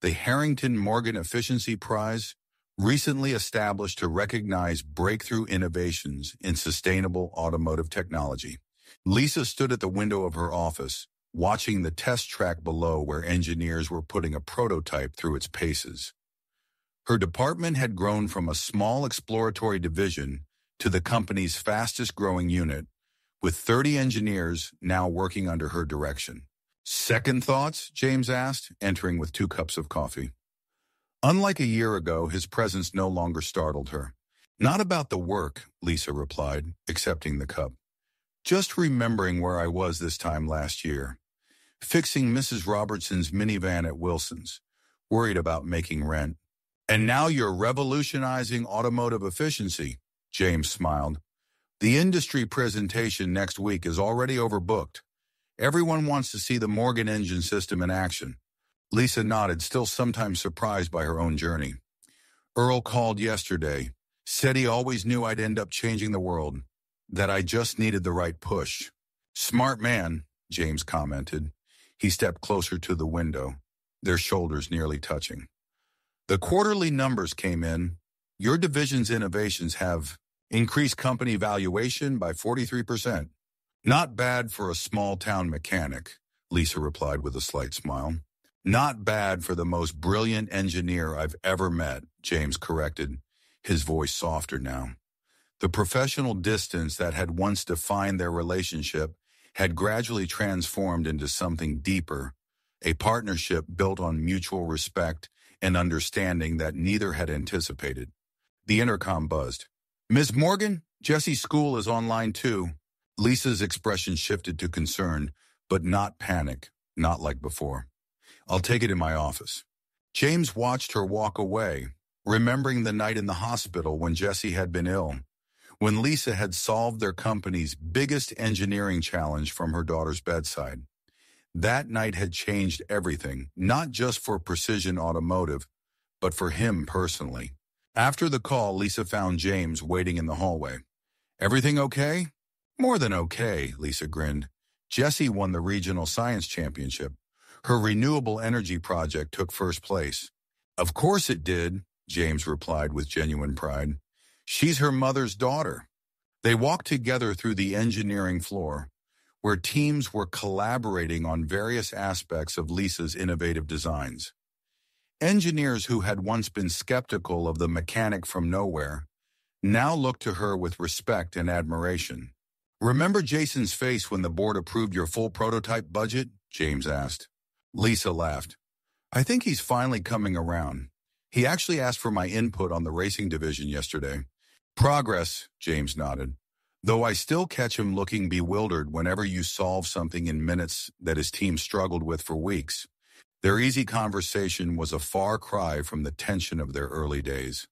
the Harrington Morgan Efficiency Prize, recently established to recognize breakthrough innovations in sustainable automotive technology. Lisa stood at the window of her office, watching the test track below where engineers were putting a prototype through its paces. Her department had grown from a small exploratory division to the company's fastest-growing unit, with 30 engineers now working under her direction. Second thoughts? James asked, entering with 2 cups of coffee. Unlike a year ago, his presence no longer startled her. Not about the work, Lisa replied, accepting the cup. Just remembering where I was this time last year. Fixing Mrs. Robertson's minivan at Wilson's, worried about making rent. And now you're revolutionizing automotive efficiency, James smiled. The industry presentation next week is already overbooked. Everyone wants to see the Morgan engine system in action. Lisa nodded, still sometimes surprised by her own journey. Earl called yesterday, said he always knew I'd end up changing the world, that I just needed the right push. Smart man, James commented. He stepped closer to the window, their shoulders nearly touching. The quarterly numbers came in. Your division's innovations have increased company valuation by 43%. Not bad for a small-town mechanic, Lisa replied with a slight smile. Not bad for the most brilliant engineer I've ever met, James corrected, his voice softer now. The professional distance that had once defined their relationship had gradually transformed into something deeper, a partnership built on mutual respect and understanding that neither had anticipated. The intercom buzzed. Ms. Morgan, Jesse's school is online too. Lisa's expression shifted to concern, but not panic, not like before. I'll take it in my office. James watched her walk away, remembering the night in the hospital when Jesse had been ill, when Lisa had solved their company's biggest engineering challenge from her daughter's bedside. That night had changed everything, not just for Precision Automotive, but for him personally. After the call, Lisa found James waiting in the hallway. "Everything okay?" "More than okay," Lisa grinned. "Jessie won the regional science championship. Her renewable energy project took first place." "Of course it did," James replied with genuine pride. "She's her mother's daughter." They walked together through the engineering floor, where teams were collaborating on various aspects of Lisa's innovative designs. Engineers who had once been skeptical of the mechanic from nowhere now looked to her with respect and admiration. "Remember Jason's face when the board approved your full prototype budget?" James asked. Lisa laughed. "I think he's finally coming around. He actually asked for my input on the racing division yesterday." "Progress," James nodded, "though I still catch him looking bewildered whenever you solve something in minutes that his team struggled with for weeks." Their easy conversation was a far cry from the tension of their early days.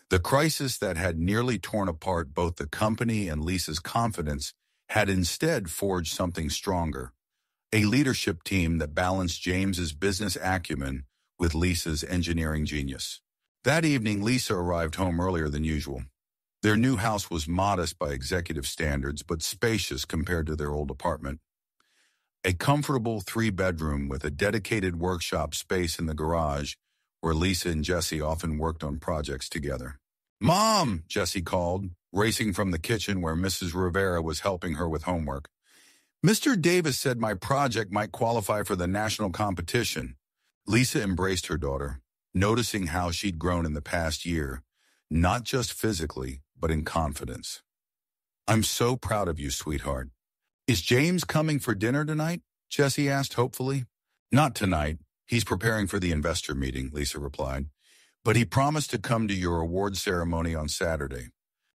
The crisis that had nearly torn apart both the company and Lisa's confidence had instead forged something stronger, a leadership team that balanced James's business acumen with Lisa's engineering genius. That evening, Lisa arrived home earlier than usual. Their new house was modest by executive standards, but spacious compared to their old apartment. A comfortable 3-bedroom with a dedicated workshop space in the garage where Lisa and Jessie often worked on projects together. "Mom," Jessie called, racing from the kitchen where Mrs. Rivera was helping her with homework. "Mr. Davis said my project might qualify for the national competition." Lisa embraced her daughter, noticing how she'd grown in the past year, not just physically, but in confidence. "I'm so proud of you, sweetheart." "Is James coming for dinner tonight?" Jessie asked hopefully. "Not tonight. He's preparing for the investor meeting," Lisa replied. "But he promised to come to your award ceremony on Saturday."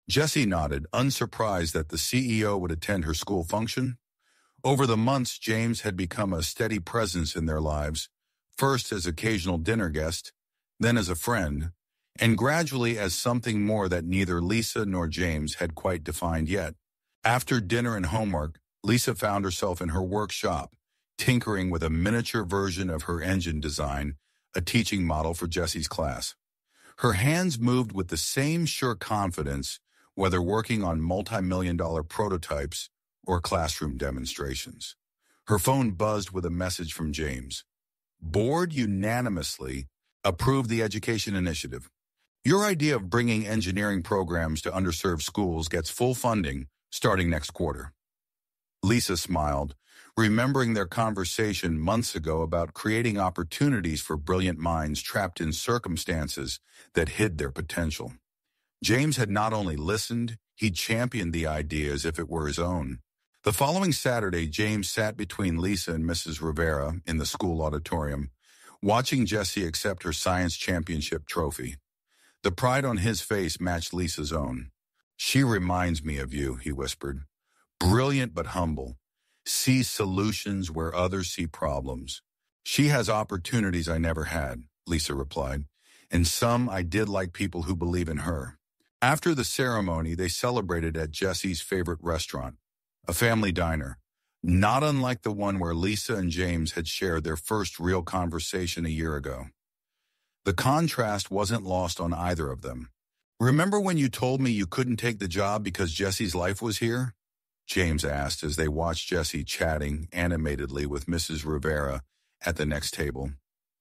Jessie nodded, unsurprised that the CEO would attend her school function. Over the months, James had become a steady presence in their lives, first as occasional dinner guest, then as a friend, and gradually as something more that neither Lisa nor James had quite defined yet. After dinner and homework, Lisa found herself in her workshop, tinkering with a miniature version of her engine design, a teaching model for Jessie's class. Her hands moved with the same sure confidence, whether working on multi-million-dollar prototypes or classroom demonstrations. Her phone buzzed with a message from James. "Board unanimously approved the education initiative. Your idea of bringing engineering programs to underserved schools gets full funding starting next quarter." Lisa smiled, remembering their conversation months ago about creating opportunities for brilliant minds trapped in circumstances that hid their potential. James had not only listened, he championed the idea as if it were his own. The following Saturday, James sat between Lisa and Mrs. Rivera in the school auditorium, watching Jessie accept her science championship trophy. The pride on his face matched Lisa's own. "She reminds me of you," he whispered. "Brilliant but humble. Sees solutions where others see problems." "She has opportunities I never had," Lisa replied, "and some I did like people who believe in her." After the ceremony, they celebrated at Jessie's favorite restaurant, a family diner, not unlike the one where Lisa and James had shared their first real conversation a year ago. The contrast wasn't lost on either of them. "Remember when you told me you couldn't take the job because Jessie's life was here?" James asked as they watched Jessie chatting animatedly with Mrs. Rivera at the next table.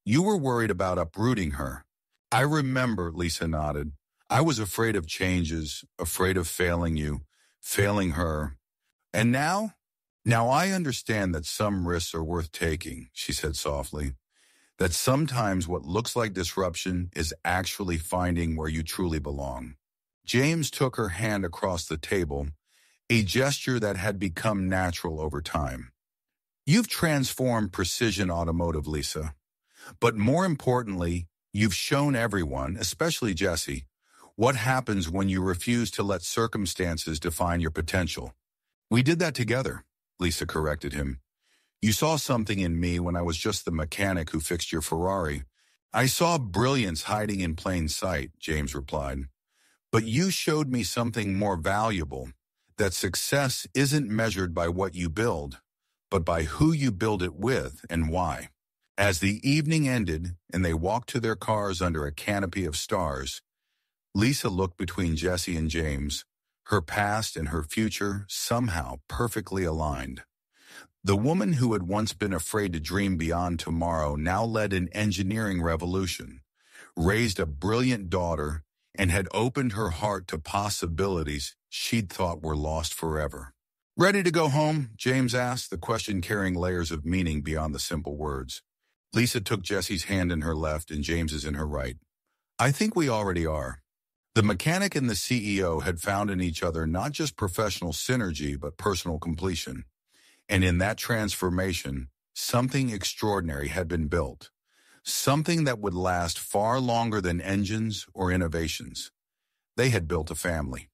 "You were worried about uprooting her." "I remember," Lisa nodded. "I was afraid of changes, afraid of failing you, failing her. And now? Now I understand that some risks are worth taking," she said softly. "That sometimes what looks like disruption is actually finding where you truly belong." James took her hand across the table, a gesture that had become natural over time. "You've transformed Precision Automotive, Lisa. But more importantly, you've shown everyone, especially Jessie, what happens when you refuse to let circumstances define your potential." "We did that together," Lisa corrected him. "You saw something in me when I was just the mechanic who fixed your Ferrari." "I saw brilliance hiding in plain sight," James replied. But you showed me something more valuable, that success isn't measured by what you build, but by who you build it with and why. As the evening ended and they walked to their cars under a canopy of stars, Lisa looked between Jesse and James, her past and her future somehow perfectly aligned. The woman who had once been afraid to dream beyond tomorrow now led an engineering revolution, raised a brilliant daughter, and had opened her heart to possibilities she'd thought were lost forever. "Ready to go home?" James asked, the question carrying layers of meaning beyond the simple words. Lisa took Jesse's hand in her left and James's in her right. "I think we already are." The mechanic and the CEO had found in each other not just professional synergy but personal completion. And in that transformation, something extraordinary had been built. Something that would last far longer than engines or innovations. They had built a family.